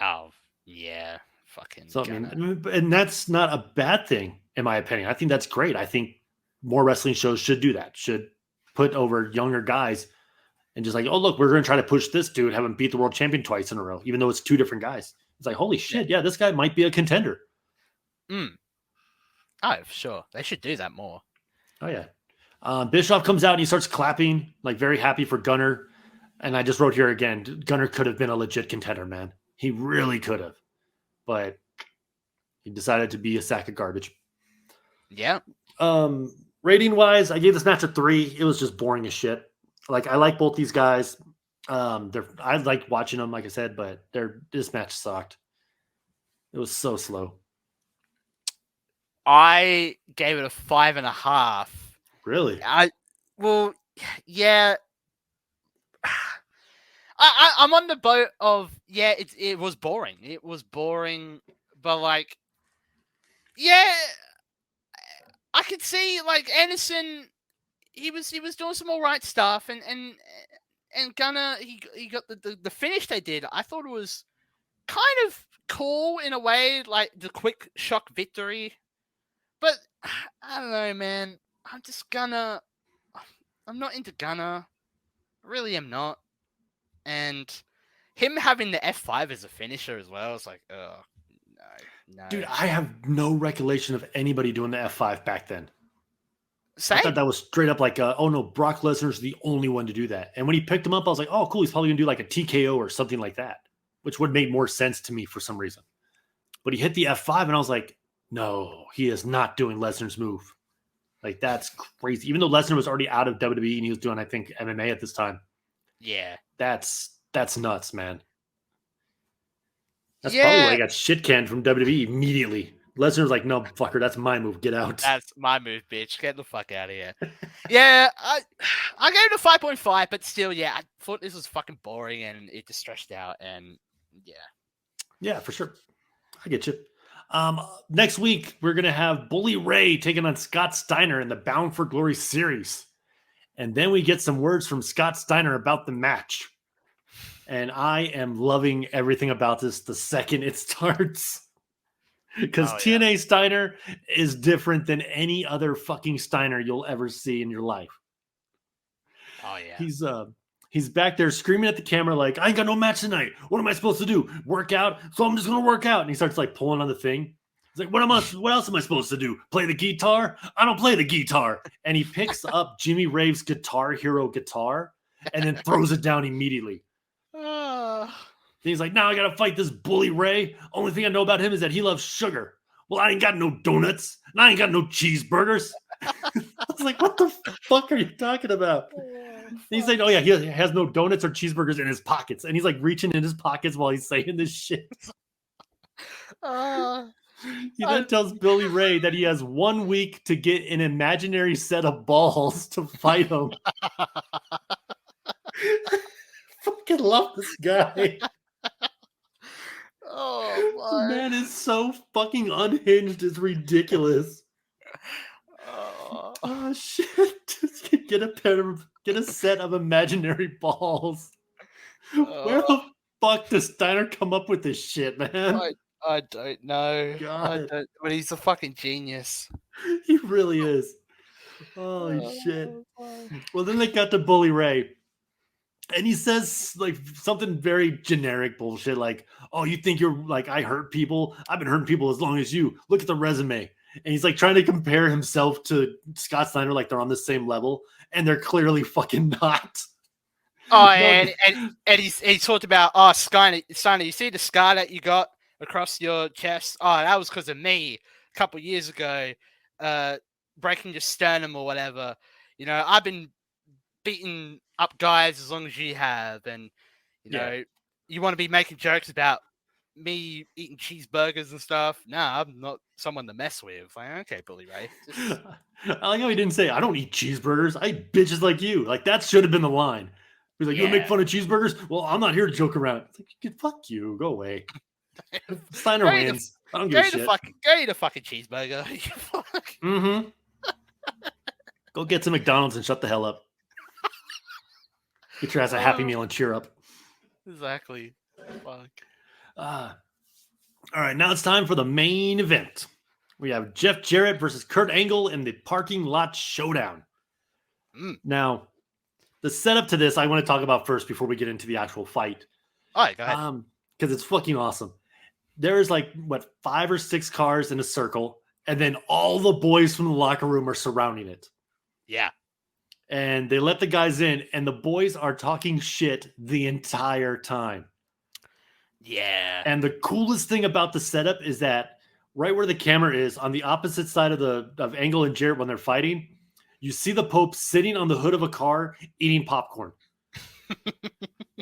Oh yeah, fucking. So Gunner. I mean, and that's not a bad thing in my opinion. I think that's great. I think more wrestling shows should do that. Should put over younger guys and just like, oh look, we're going to try to push this dude, have him beat the world champion twice in a row, even though it's 2 different guys. It's like, holy shit, yeah, this guy might be a contender. Oh, for sure. They should do that more. Oh, yeah. Bischoff comes out and he starts clapping, like very happy for Gunner. And I just wrote here again, Gunner could have been a legit contender, man. He really could have. But he decided to be a sack of garbage. Yeah. Rating-wise, I gave this match a 3. It was just boring as shit. Like, I like both these guys. I liked watching them, like I said, but this match sucked. It was so slow. I gave it a 5.5. Really? Yeah. I'm on the boat of it was boring. It was boring, but like, yeah, I could see like Anderson. He was doing some all right stuff, and Gunner he got the finish they did. I thought it was kind of cool in a way, like the quick shock victory. But I don't know, man. I'm not into Gunner. I really am not. And him having the F5 as a finisher as well, it's like, oh no. Dude, I have no recollection of anybody doing the F5 back then. Same. I thought that was straight up like, oh no, Brock Lesnar's the only one to do that. And when he picked him up, I was like, oh cool, he's probably gonna do like a TKO or something like that, which would make more sense to me for some reason. But he hit the F5 and I was like, no, he is not doing Lesnar's move. Like that's crazy. Even though Lesnar was already out of WWE and he was doing, I think, MMA at this time. Yeah. That's nuts, man. That's probably why he got shit canned from WWE immediately. Lesnar's like, no, fucker, that's my move. Get out. That's my move, bitch. Get the fuck out of here. Yeah, I gave it a 5.5, but still, yeah, I thought this was fucking boring and it just stretched out, and yeah. Yeah, for sure. I get you. Next week, we're going to have Bully Ray taking on Scott Steiner in the Bound for Glory series. And then we get some words from Scott Steiner about the match. And I am loving everything about this the second it starts. Because TNA Steiner is different than any other fucking Steiner you'll ever see in your life. Oh, yeah. He's back there screaming at the camera like, I ain't got no match tonight. What am I supposed to do? Work out? So I'm just going to work out. And he starts like pulling on the thing. He's like, what else am I supposed to do? Play the guitar? I don't play the guitar. And he picks up Jimmy Rave's Guitar Hero guitar and then throws it down immediately. He's like, now I got to fight this Bully Ray. Only thing I know about him is that he loves sugar. Well, I ain't got no donuts. And I ain't got no cheeseburgers. I was like, what the fuck are you talking about? He's like, oh yeah, he has no donuts or cheeseburgers in his pockets. And he's like reaching in his pockets while he's saying this shit. He then tells Billy Ray that he has 1 week to get an imaginary set of balls to fight him. Fucking love this guy. Oh, man is so fucking unhinged. It's ridiculous. Oh shit! Just get a set of imaginary balls. Where the fuck does Steiner come up with this shit, man? I don't know. God. But he's a fucking genius. He really is. Holy shit. Well, then they got to Bully Ray. And he says like something very generic bullshit, like, "Oh, you think you're like I hurt people? I've been hurting people as long as you. Look at the resume." And he's like trying to compare himself to Scott Steiner, like they're on the same level, and they're clearly fucking not. Oh, and he talked about, oh, Steiner, you see the scar that you got across your chest? Oh, that was because of me a couple years ago, breaking your sternum or whatever. You know, I've been beating up guys as long as you have, and you know, you want to be making jokes about me eating cheeseburgers and stuff. Nah, I'm not someone to mess with. Like, okay, Bully Ray. I like how he didn't say, "I don't eat cheeseburgers. I eat bitches like you." Like that should have been the line. He's like, "You make fun of cheeseburgers? Well, I'm not here to joke around." It's like, fuck you, go away. Steiner wins. I don't give a shit. Go eat a fucking cheeseburger. Mm-hmm. Go get to McDonald's and shut the hell up. Get your ass a Happy Meal and cheer up. Exactly. Fuck. All right, now it's time for the main event. We have Jeff Jarrett versus Kurt Angle in the parking lot showdown. Now, the setup to this I want to talk about first before we get into the actual fight. All right, go ahead. Because it's fucking awesome. There's like, 5 or 6 cars in a circle, and then all the boys from the locker room are surrounding it. Yeah. And they let the guys in, and the boys are talking shit the entire time. Yeah. And the coolest thing about the setup is that right where the camera is, on the opposite side of Angle and Jarrett when they're fighting, you see the Pope sitting on the hood of a car eating popcorn.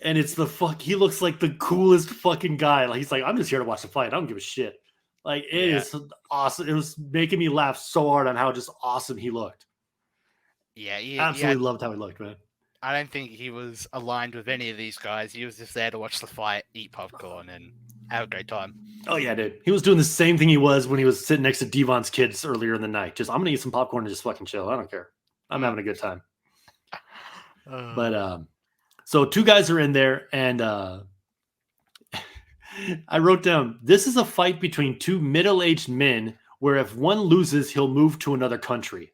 And it's he looks like the coolest fucking guy. Like he's like, "I'm just here to watch the fight. I don't give a shit." Like it is awesome. It was making me laugh so hard on how just awesome he looked. Yeah, absolutely loved how he looked, man. I don't think he was aligned with any of these guys. He was just there to watch the fight, eat popcorn, and have a great time. Oh yeah, dude. He was doing the same thing he was when he was sitting next to Devon's kids earlier in the night. Just, I'm gonna eat some popcorn and just fucking chill. I don't care. I'm having a good time. But so 2 guys are in there, and I wrote down, this is a fight between 2 middle-aged men where if one loses, he'll move to another country.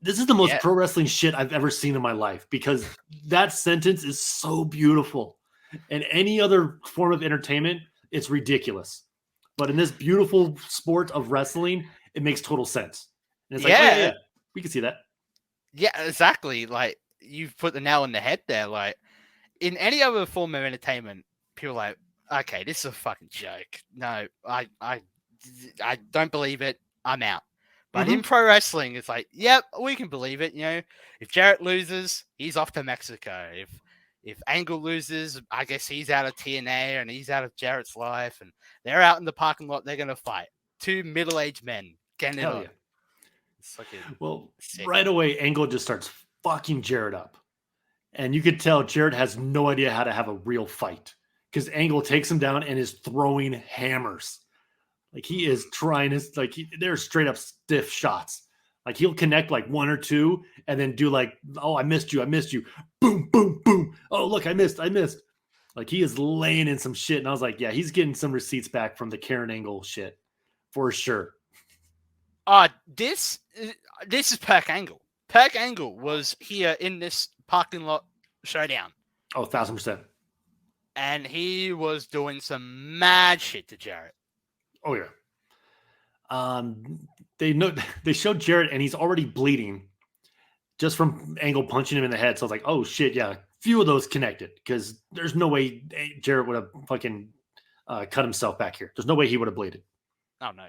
This is the most pro wrestling shit I've ever seen in my life, because that sentence is so beautiful. In any other form of entertainment, it's ridiculous. But in this beautiful sport of wrestling, it makes total sense. And it's like, oh, yeah, we can see that. Yeah, exactly. Like, you've put the nail on the head there. Like, in any other form of entertainment, people are like, okay, this is a fucking joke. No, I don't believe it. I'm out. But in pro wrestling, it's like, yep, we can believe it. You know, if Jarrett loses, he's off to Mexico. If Angle loses, I guess he's out of TNA and he's out of Jarrett's life, and they're out in the parking lot. They're gonna fight 2 middle-aged men. Getting it on. Well, right away, Angle just starts fucking Jarrett up, and you could tell Jarrett has no idea how to have a real fight because Angle takes him down and is throwing hammers. Like he is trying his, like they're straight up stiff shots. Like he'll connect like 1 or 2 and then do like, "Oh, I missed you. Boom, boom, boom. Oh, look, I missed. Like he is laying in some shit. And I was like, yeah, he's getting some receipts back from the Karen Angle shit for sure. This is Perk Angle. Perk Angle was here in this parking lot showdown. Oh, 1,000%. And he was doing some mad shit to Jarrett. Oh yeah. They showed Jarrett and he's already bleeding just from Angle punching him in the head. So I was like, oh shit, yeah. Few of those connected because there's no way Jarrett would have fucking cut himself back here. There's no way he would have bleeded. Oh no.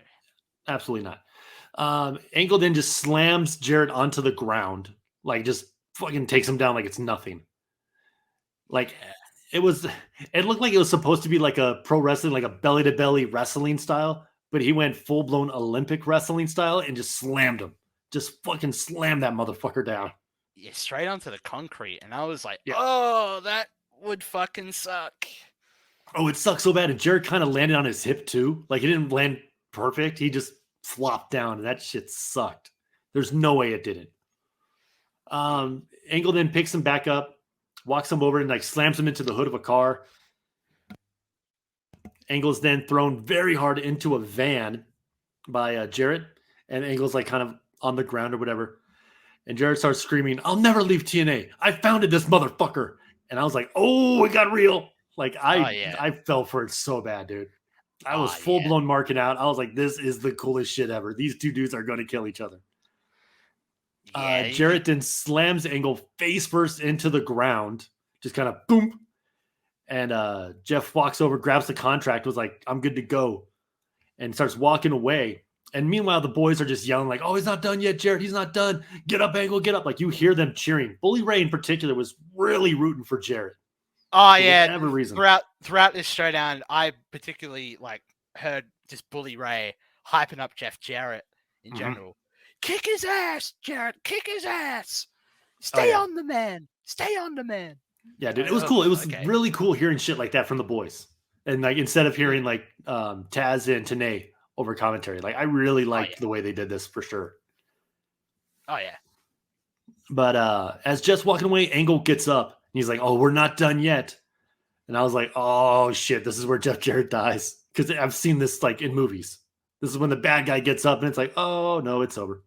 Absolutely not. Angle then just slams Jarrett onto the ground. Like just fucking takes him down like it's nothing. Like it looked like it was supposed to be like a pro wrestling, like a belly to belly wrestling style, but he went full blown Olympic wrestling style and just slammed him. Just fucking slammed that motherfucker down. Yeah, straight onto the concrete. And I was like, oh, that would fucking suck. Oh, it sucks so bad. And Jarrett kind of landed on his hip too. Like he didn't land perfect. He just flopped down and that shit sucked. There's no way it didn't. Angle then picks him back up, walks him over, and like slams him into the hood of a car. Angle's then thrown very hard into a van by Jarrett, and Angle's like kind of on the ground or whatever. And Jarrett starts screaming, "I'll never leave TNA. I founded this motherfucker." And I was like, "Oh, it got real." Like I fell for it so bad, dude. I was full blown marking out. I was like, "This is the coolest shit ever. These two dudes are going to kill each other." Yeah, Jarrett then slams Angle face first into the ground, just kind of boom. And Jeff walks over, grabs the contract, was like, "I'm good to go," and starts walking away. And meanwhile, the boys are just yelling like, "Oh, he's not done yet, Jarrett. He's not done. Get up, Angle, get up." Like you hear them cheering. Bully Ray in particular was really rooting for Jarrett. Oh, yeah. For whatever reason. Throughout this showdown, I particularly heard just Bully Ray hyping up Jeff Jarrett in general. Kick his ass, Jarrett. Kick his ass. Stay on the man. Stay on the man. Yeah, dude, it was cool. It was really cool hearing shit like that from the boys. And like instead of hearing like Taz and Tenay over commentary, like I really liked the way they did this for sure. Oh yeah. But as Jeff's walking away, Angle gets up and he's like, "Oh, we're not done yet." And I was like, "Oh shit, this is where Jeff Jarrett dies." Because I've seen this like in movies. This is when the bad guy gets up and it's like, "Oh no, it's over."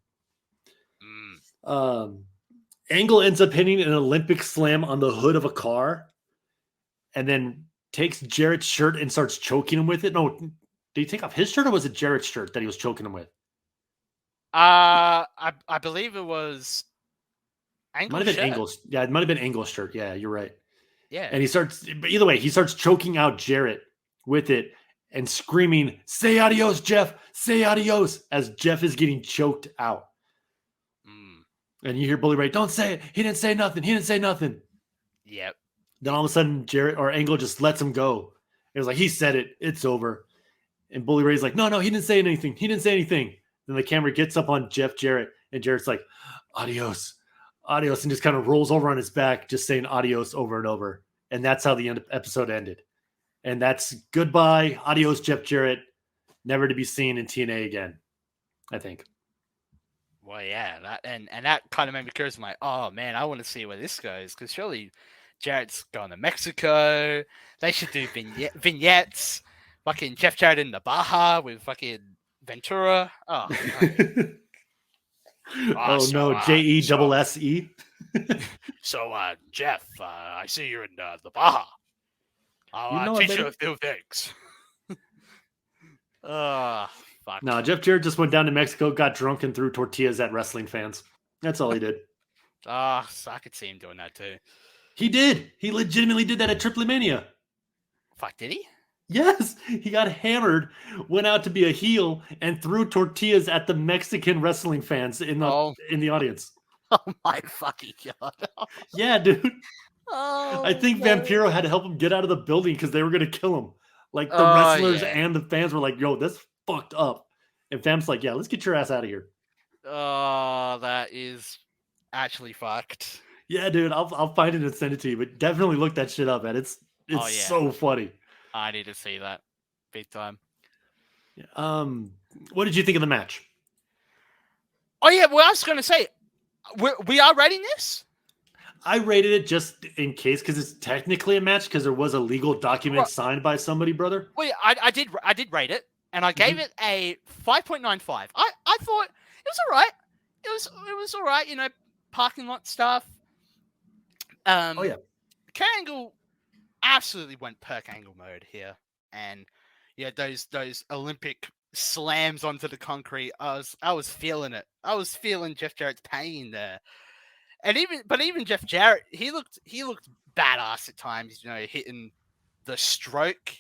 Angle ends up hitting an Olympic slam on the hood of a car and then takes Jarrett's shirt and starts choking him with it. No, did he take off his shirt or was it Jarrett's shirt that he was choking him with? I believe it was Angle's might have been shirt. Angle's. Yeah, it might have been Angle's shirt. Yeah, you're right. Yeah. And but either way, he starts choking out Jarrett with it and screaming, "Say adios, Jeff. Say adios," as Jeff is getting choked out. And you hear Bully Ray, "Don't say it. He didn't say nothing. He didn't say nothing." Yep. Then all of a sudden, Jarrett or Angle just lets him go. It was like, he said it. It's over. And Bully Ray's like, no, he didn't say anything. He didn't say anything. Then the camera gets up on Jeff Jarrett, and Jarrett's like, "Adios, adios," and just kind of rolls over on his back, just saying adios over and over. And that's how the episode ended. And that's goodbye, adios, Jeff Jarrett, never to be seen in TNA again, I think. Well, yeah, that kind of made me curious. I'm like, oh man, I want to see where this goes because surely Jarrett's gone to Mexico. They should do vignettes. Fucking Jeff Jarrett in the Baja with fucking Ventura. Oh, no, JESSE. So, Jeff, I see you're in the Baja. I'll teach you a few things. Fuck. No, Jeff Jarrett just went down to Mexico, got drunk, and threw tortillas at wrestling fans. That's all he did. So I could see him doing that too. He did. He legitimately did that at Triple Mania. Fuck, did he? Yes. He got hammered, went out to be a heel, and threw tortillas at the Mexican wrestling fans in the audience. Oh my fucking god. Yeah, dude. I think Vampiro had to help him get out of the building because they were going to kill him. Like the wrestlers and the fans were like, "Yo, that's fucked up." And Fam's like, "Yeah, let's get your ass out of here." Oh, that is actually fucked. Yeah, dude, I'll find it and send it to you. But definitely look that shit up, man. It's so funny. I need to see that big time. What did you think of the match? Oh yeah, well I was going to say, we are rating this. I rated it just in case because it's technically a match because there was a legal document signed by somebody, brother. Well, I did rate it, and I gave it a 5.95. I thought it was all right. It was all right, you know, parking lot stuff. Kurt Angle absolutely went Perk Angle mode here, and yeah, those Olympic slams onto the concrete. I was feeling it. I was feeling Jeff Jarrett's pain there. And even Jeff Jarrett, he looked badass at times, you know, hitting the stroke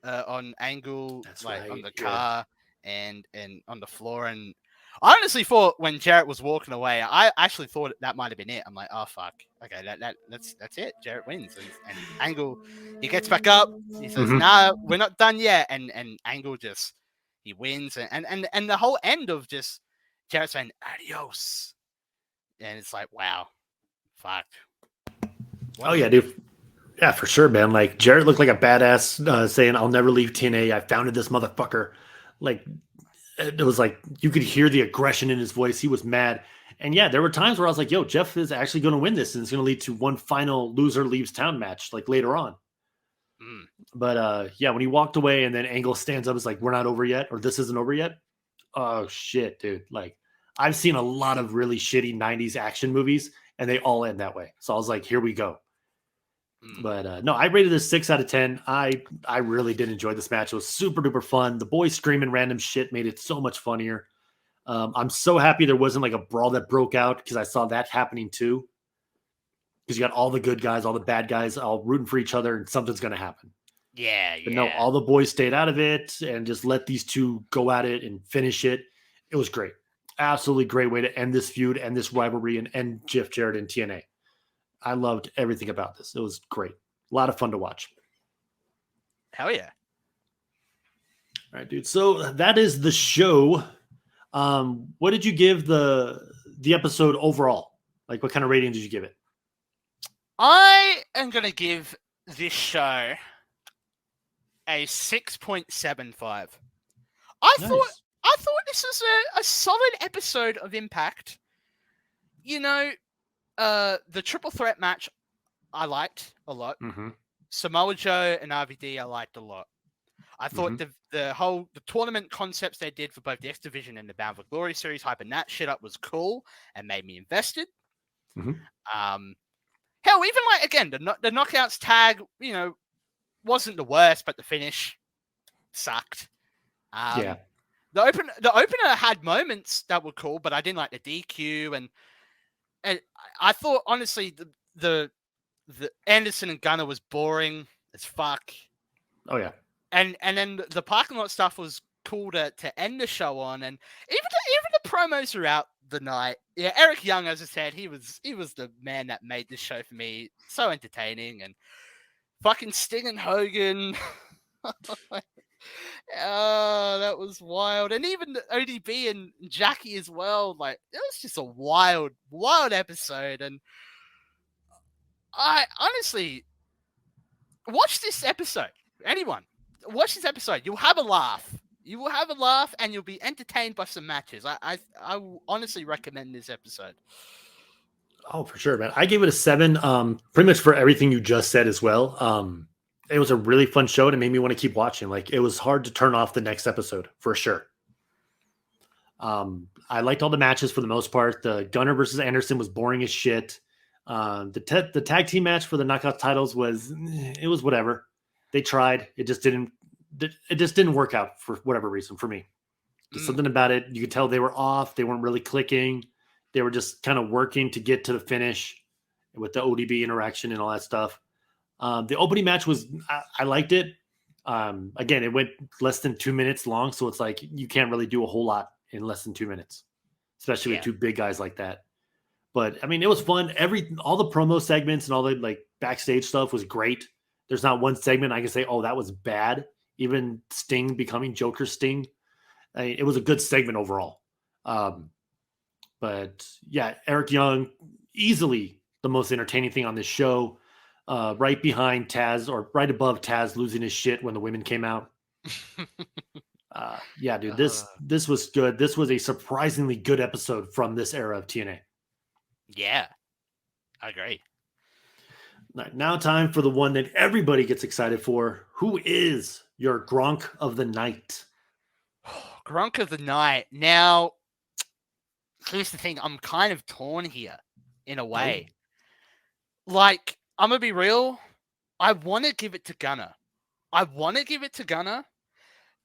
on Angle, on the car and on the floor. And I honestly thought when Jarrett was walking away, I actually thought that might have been it. I'm like, oh fuck, okay, that's it. Jarrett wins, and Angle, he gets back up. He says, "Nah, we're not done yet." And Angle just he wins, and the whole end of just Jarrett saying adios. And it's like, wow, fuck. Oh, yeah, dude. Yeah, for sure, man. Like, Jarrett looked like a badass saying, "I'll never leave TNA. I founded this motherfucker." Like, it was like, you could hear the aggression in his voice. He was mad. And yeah, there were times where I was like, yo, Jeff is actually going to win this, and it's going to lead to one final loser leaves town match like later on. But yeah, when he walked away and then Angle stands up, it's like, we're not over yet, or this isn't over yet. Oh shit, dude. Like, I've seen a lot of really shitty 90s action movies and they all end that way. So I was like, here we go. But no, I rated this 6 out of 10. I really did enjoy this match. It was super duper fun. The boys screaming random shit made it so much funnier. I'm so happy there wasn't like a brawl that broke out, because I saw that happening too. Because you got all the good guys, all the bad guys, all rooting for each other, and something's going to happen. Yeah, But no, all the boys stayed out of it and just let these two go at it and finish it. It was great. Absolutely great way to end this feud, end this rivalry, and end Jeff Jarrett and TNA. I loved everything about this. It was great. A lot of fun to watch. Hell yeah. All right, dude. So that is the show. What did you give the episode overall? Like, what kind of rating did you give it? I am going to give this show a 6.75. I thought this was a solid episode of Impact. You know, the triple threat match I liked a lot. Samoa Joe and RVD I liked a lot. I thought the tournament concepts they did for both the X Division and the Bound for Glory series, hyping that shit up, was cool and made me invested. Hell, even like, again, the knockouts tag, you know, wasn't the worst, but the finish sucked. Yeah. The opener had moments that were cool, but I didn't like the DQ, and I thought, honestly, the Anderson and Gunner was boring as fuck. Oh yeah. And then the parking lot stuff was cool to end the show on, and even the promos throughout the night. Yeah, Eric Young, as I said, he was the man that made this show for me. So entertaining, and fucking Sting and Hogan. Oh, that was wild. And even the ODB and Jackie as well. Like, it was just a wild episode. And I honestly, watch this episode. Anyone, watch this episode. You'll have a laugh. You will have a laugh, and you'll be entertained by some matches. I honestly recommend this episode. Oh, for sure, man. I gave it a 7. Pretty much for everything you just said as well. It was a really fun show, and it made me want to keep watching. Like, it was hard to turn off the next episode for sure. I liked all the matches for the most part. The Gunner versus Anderson was boring as shit. The tag team match for the knockout titles was whatever. They tried. It just didn't work out for whatever reason for me. Just something about it. You could tell they were off. They weren't really clicking. They were just kind of working to get to the finish with the ODB interaction and all that stuff. The opening match was, I liked it. Again, it went less than 2 minutes long, so it's like you can't really do a whole lot in less than 2 minutes, especially with two big guys like that. But I mean, it was fun. All the promo segments and all the like backstage stuff was great. There's not one segment I can say, oh, that was bad. Even Sting becoming Joker Sting, it was a good segment overall. But yeah, Eric Young, easily the most entertaining thing on this show. Right behind Taz, or right above Taz losing his shit when the women came out. Yeah, dude, this was good. This was a surprisingly good episode from this era of TNA. Yeah, I agree. Now time for the one that everybody gets excited for. Who is your Gronk of the night? Gronk of the night. Now, here's the thing. I'm kind of torn here in a way. Like, I'm going to be real. I want to give it to Gunner.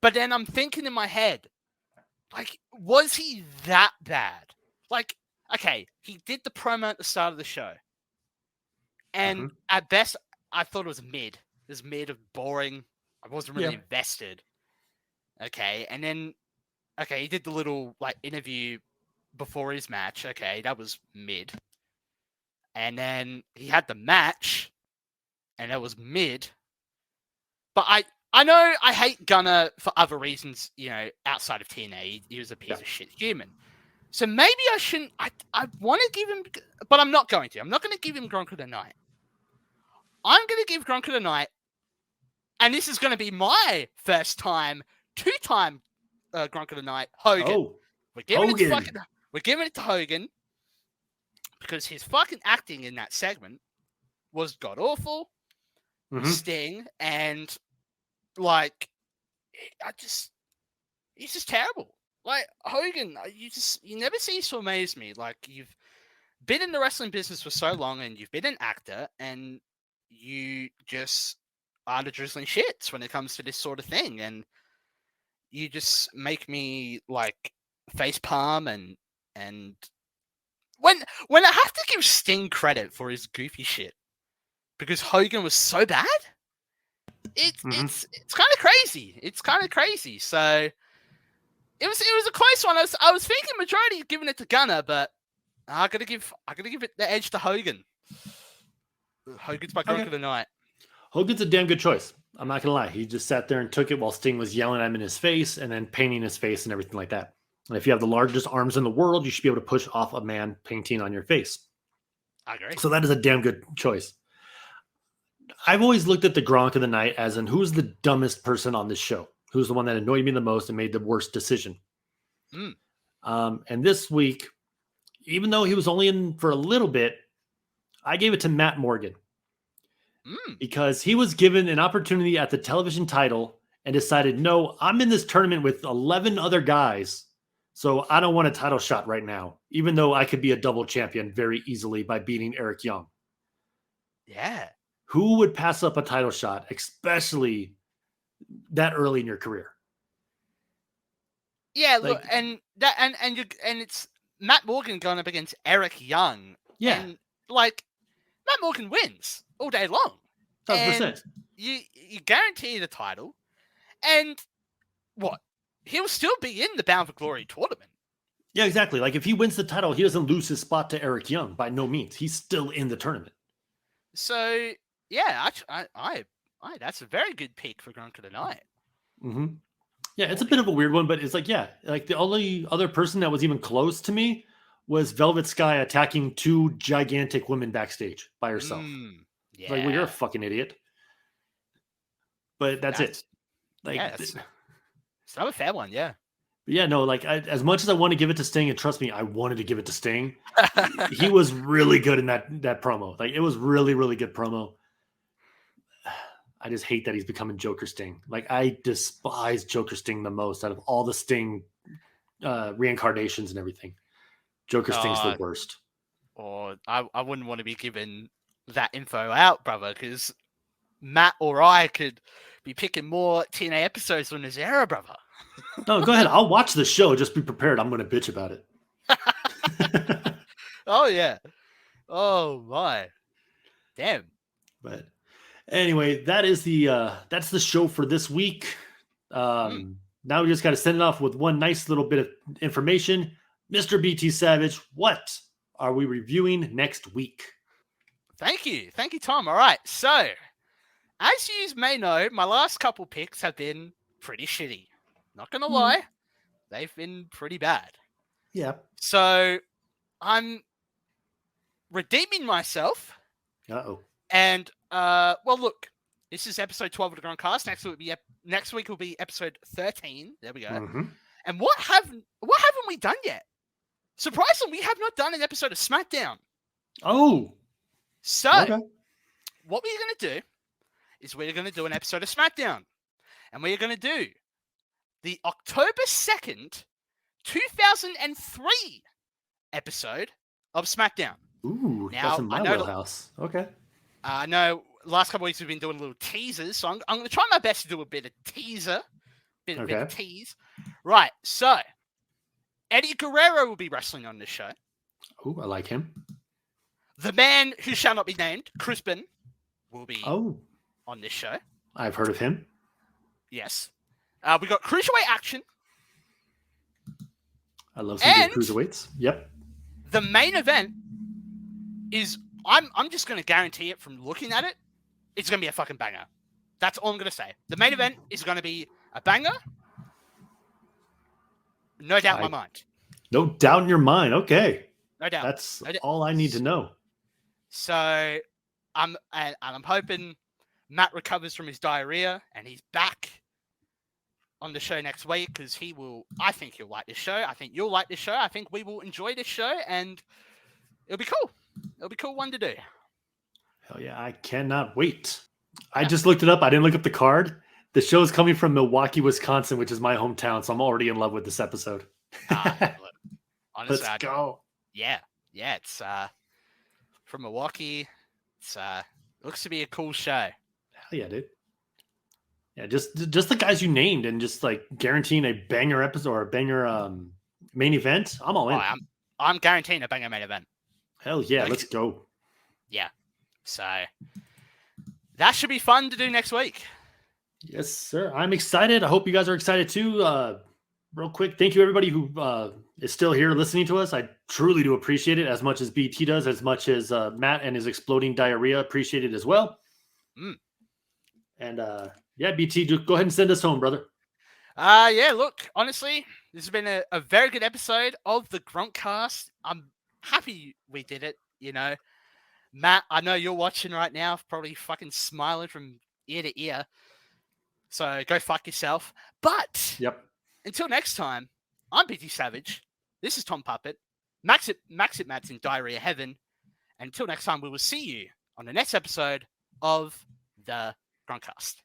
But then I'm thinking in my head, like, was he that bad? Like, okay, he did the promo at the start of the show. And at best, I thought it was mid. It was mid of boring. I wasn't really invested. Okay, and then, he did the little, like, interview before his match. Okay, that was mid. And then he had the match, and that was mid. But I know I hate Gunner for other reasons, you know, outside of TNA. He was a piece of shit human. So maybe I shouldn't. I want to give him, but I'm not going to. I'm not going to give him Gronk of the night. I'm going to give Gronk of the night, and this is going to be my first time, 2-time Gronk of the night, Hogan. Oh, we're giving it to Hogan. because his fucking acting in that segment was god awful. Sting, and like, he's just terrible. Like, Hogan, you never cease to amaze me. Like, you've been in the wrestling business for so long, and you've been an actor, and you just are the drizzling shits when it comes to this sort of thing, and you just make me like face palm and when I have to give Sting credit for his goofy shit because Hogan was so bad, it's kind of crazy. It's kind of crazy. So it was a close one. I was thinking majority giving it to Gunner, but I gotta give it the edge to Hogan. Hogan's my Gronk of the night. Hogan's a damn good choice. I'm not gonna lie. He just sat there and took it while Sting was yelling at him in his face and then painting his face and everything like that. And if you have the largest arms in the world, you should be able to push off a man painting on your face. I agree. So that is a damn good choice. I've always looked at the Gronk of the night as in who's the dumbest person on this show? Who's the one that annoyed me the most and made the worst decision? And this week, even though he was only in for a little bit, I gave it to Matt Morgan. Because he was given an opportunity at the television title and decided, no, I'm in this tournament with 11 other guys, so I don't want a title shot right now, even though I could be a double champion very easily by beating Eric Young. Yeah. Who would pass up a title shot, especially that early in your career? Yeah, look, and it's Matt Morgan going up against Eric Young. Yeah. And like Matt Morgan wins all day long. 100%. You guarantee the title, and what? He'll still be in the Bound for Glory tournament. Yeah, exactly. Like if he wins the title, he doesn't lose his spot to Eric Young by no means. He's still in the tournament. So yeah, I that's a very good pick for Gronk of the night. Yeah, it's a bit of a weird one, but it's like, yeah, like the only other person that was even close to me was Velvet Sky attacking two gigantic women backstage by herself. Yeah. Like, well, you're a fucking idiot. But that's it. Like, yeah, it's not a fair one, yeah. Yeah, no, like as much as I want to give it to Sting, and trust me, I wanted to give it to Sting. He was really good in that promo. Like it was really, really good promo. I just hate that he's becoming Joker Sting. Like I despise Joker Sting the most out of all the Sting reincarnations and everything. Joker Sting's the worst. Or I wouldn't want to be given that info out, brother, because Matt or I could be picking more TNA episodes from this era, brother. No, go ahead. I'll watch the show. Just be prepared. I'm going to bitch about it. Oh, yeah. Oh, my. Damn. But anyway, that's the show for this week. Now we just got to send it off with one nice little bit of information. Mr. BT Savage, what are we reviewing next week? Thank you, Tom. All right, so as you may know, my last couple picks have been pretty shitty. Not gonna lie, they've been pretty bad. Yeah. So I'm redeeming myself. Uh-oh. And well, look, this is episode 12 of the GRONKCAST. Next week will be episode 13. There we go. And what haven't we done yet? Surprisingly, we have not done an episode of SmackDown. Oh. So, what we're going to do is we're going to do an episode of SmackDown. And we're going to do the October 2nd, 2003 episode of SmackDown. Ooh, now, that's in my wheelhouse. Okay. I know last couple of weeks we've been doing little teasers, so I'm going to try my best to do a bit of teaser. Bit of tease. Right, so Eddie Guerrero will be wrestling on this show. Oh, I like him. The man who shall not be named, Crispin, will be on this show. I've heard of him. Yes. We got Cruiserweight action. I love some good cruiserweights. Yep. The main event is, I'm just going to guarantee it from looking at it, it's going to be a fucking banger. That's all I'm going to say. The main event is going to be a banger. No doubt in my mind. No doubt in your mind. Okay. No doubt. That's all I need to know. So I'm hoping Matt recovers from his diarrhea and he's back on the show next week because I think he'll like this show. I think you'll like this show. I think we will enjoy this show. And It'll be cool. It'll be a cool one to do. Hell yeah, I cannot wait. I just looked it up. I didn't look up the card. The show is coming from Milwaukee, Wisconsin, which is my hometown, so I'm already in love with this episode. Honestly, Let's go. Yeah, it's from Milwaukee. It's looks to be a cool show. Hell yeah, dude. Yeah, just the guys you named and just like guaranteeing a banger episode or a banger main event. I'm all in. I'm guaranteeing a banger main event. Hell yeah, let's go. Yeah. So that should be fun to do next week. Yes, sir. I'm excited. I hope you guys are excited too. Real quick, thank you everybody who is still here listening to us. I truly do appreciate it as much as BT does, as much as Matt and his exploding diarrhea appreciate it as well. And yeah, BT, just go ahead and send us home, brother. Yeah, look, honestly, this has been a very good episode of the GRONKCAST. I'm happy we did it, you know. Matt, I know you're watching right now, probably fucking smiling from ear to ear. So go fuck yourself. But until next time, I'm BT Savage. This is Tom Puppet. MAXHITMATT's in Diarrhea Heaven. And until next time, we will see you on the next episode of the GRONKCAST.